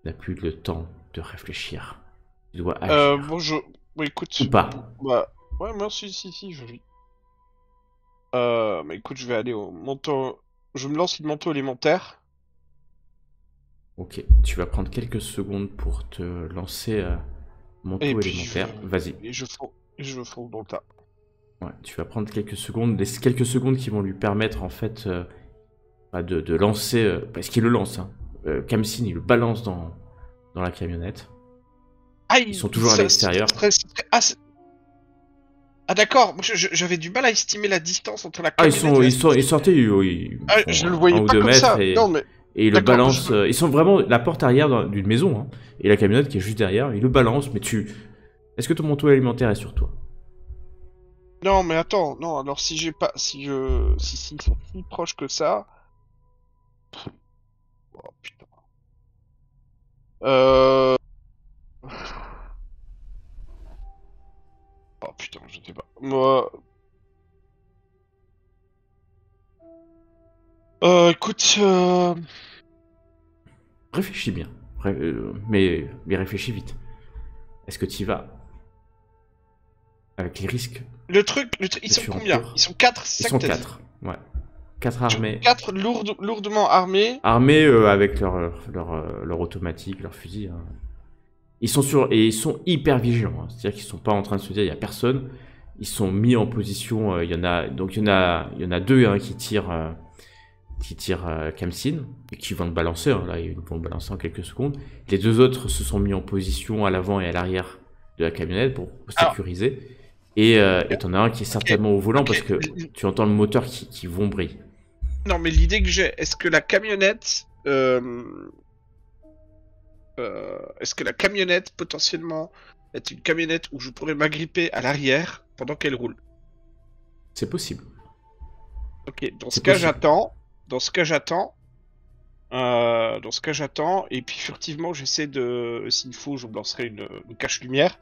Il n'a plus le temps de réfléchir. Il doit agir. Bon, écoute... Ou pas. Bah... Ouais, moi, si, je vis. Mais écoute, je vais aller au manteau... Je me lance le manteau élémentaire. Ok, tu vas prendre quelques secondes pour te lancer manteau élémentaire. Vas-y. Et je fonce dans le tas. Ouais, tu vas prendre quelques secondes qui vont lui permettre en fait de lancer, parce qu'il le lance. Hein. Kamsin, il le balance dans la camionnette. Ah, ils sont toujours à l'extérieur. Ah d'accord, moi j'avais du mal à estimer la distance entre la camionnette et ils sortaient, je le voyais pas comme ça. Non, mais... Et ils le balancent, ils sont vraiment la porte arrière d'une maison, hein, et la camionnette qui est juste derrière, ils le balancent, mais est-ce que ton manteau alimentaire est sur toi? Non, mais attends, non, alors si ils sont si proches que ça... Oh putain... Oh putain, je sais pas. Moi... écoute... Réfléchis bien. Mais réfléchis vite. Est-ce que tu y vas? Avec les risques. Le truc, ils sont combien? Ils sont 4, Ils sont 4, ouais. 4 armés. 4 lourdement armés. Armés avec leur automatique, leur fusil. Hein. Ils sont hyper vigilants. Hein. C'est-à-dire qu'ils sont pas en train de se dire il y a personne. Ils sont mis en position. Il y en a 2 hein, qui tirent Kamsin et qui vont le balancer. Hein. Là, ils vont le balancer en quelques secondes. Les 2 autres se sont mis en position à l'avant et à l'arrière de la camionnette pour sécuriser. Et t'en as un qui est certainement au volant parce que tu entends le moteur qui vombrille. Non, mais l'idée que j'ai, est-ce que la camionnette potentiellement est une camionnette où je pourrais m'agripper à l'arrière pendant qu'elle roule? C'est possible. Ok, dans ce cas j'attends, et puis furtivement j'essaie de, s'il faut, je me lancerai une cache-lumière.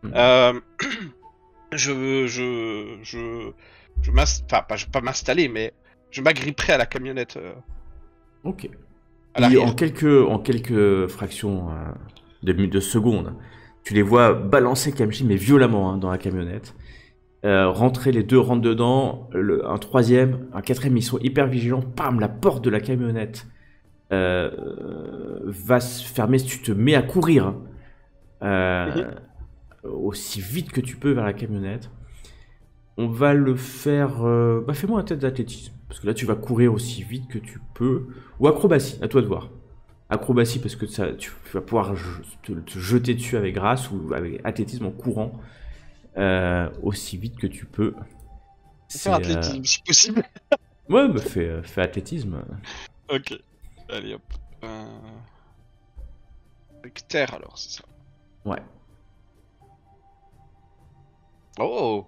Pas m'installer, mais je m'agripperai à la camionnette. Ok. À Et en quelques fractions de secondes, tu les vois balancer Kamsin, mais violemment hein, dans la camionnette. Les 2 rentrent dedans, un 3e, un 4e, ils sont hyper vigilants. Pam, la porte de la camionnette va se fermer. Si tu te mets à courir aussi vite que tu peux vers la camionnette, on va le faire. Fais-moi un test d'athlétisme. Parce que là, tu vas courir aussi vite que tu peux. Ou acrobatie, à toi de voir. Acrobatie, parce que tu vas pouvoir te jeter dessus avec grâce, ou avec athlétisme en courant aussi vite que tu peux. C'est athlétisme, si possible. Ouais, fais athlétisme. Ok. Allez hop. Avec terre alors, c'est ça. Ouais. Oh.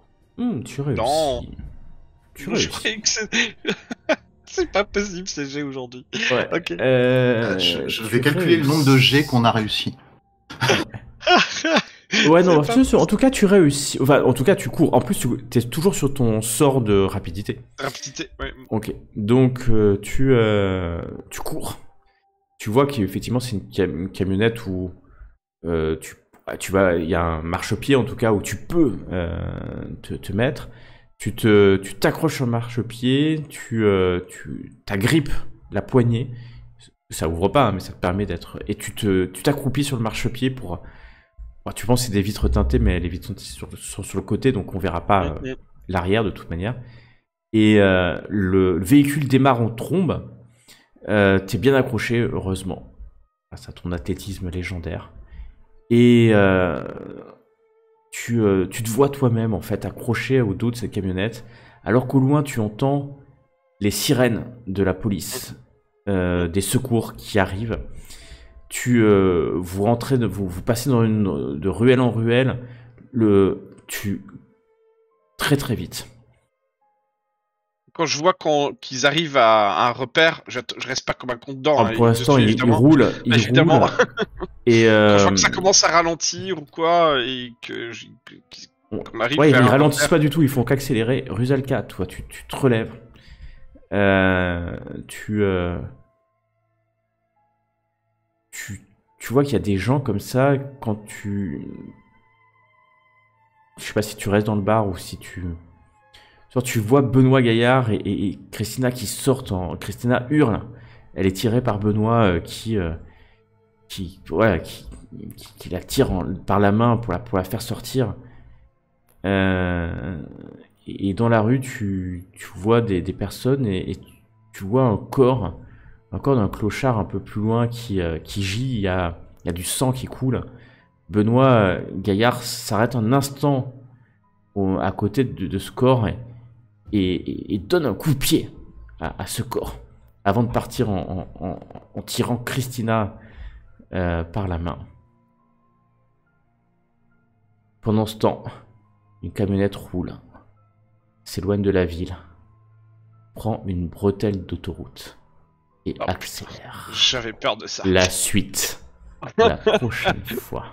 Tu réussis. Non. Tu réussis. Je croyais que c'est pas possible ces jets aujourd'hui. Ouais. Ok. Je vais calculer le nombre de jets qu'on a réussi. Ouais, non, en tout cas, tu réussis. Enfin, en tout cas, tu cours. En plus, tu es toujours sur ton sort de rapidité. Rapidité, ouais. Ok. Donc, tu cours. Tu vois qu'effectivement, c'est une camionnette où il y a un marchepied, en tout cas, où tu peux te mettre. Tu t'accroches sur le marchepied, tu t'agrippes la poignée. Ça ouvre pas, hein, mais ça te permet d'être. Et tu t'accroupis sur le marchepied pour. Tu penses que c'est des vitres teintées, mais les vitres sont sur le côté, donc on verra pas l'arrière de toute manière. Et le véhicule démarre en trombe. T'es bien accroché, heureusement, grâce à ton athlétisme légendaire. Et tu te vois toi-même en fait accroché au dos de cette camionnette, alors qu'au loin tu entends les sirènes de la police, des secours qui arrivent. Vous passez de ruelle en ruelle, très très vite. Quand je vois qu'ils arrivent à un repère, je reste pas comme un con dedans. Pour l'instant, ils roulent. Évidemment. Et quand je vois que ça commence à ralentir ou quoi, et qu'on arrive ils vers ralentissent pas du tout, ils font qu'accélérer. Rusalka, toi, tu te relèves. Tu vois qu'il y a des gens comme ça, je sais pas si tu restes dans le bar ou si tu vois Benoît Gaillard et Christina qui sortent Christina hurle. Elle est tirée par Benoît qui la tire par la main pour la faire sortir. Et dans la rue, tu vois des personnes et tu vois un corps d'un clochard un peu plus loin qui gît. Il y a du sang qui coule. Benoît Gaillard s'arrête un instant à côté de ce corps et donne un coup de pied à ce corps avant de partir en tirant Christina par la main. Pendant ce temps, une camionnette roule, s'éloigne de la ville, prend une bretelle d'autoroute et accélère. J'avais peur de ça. La suite, la prochaine fois.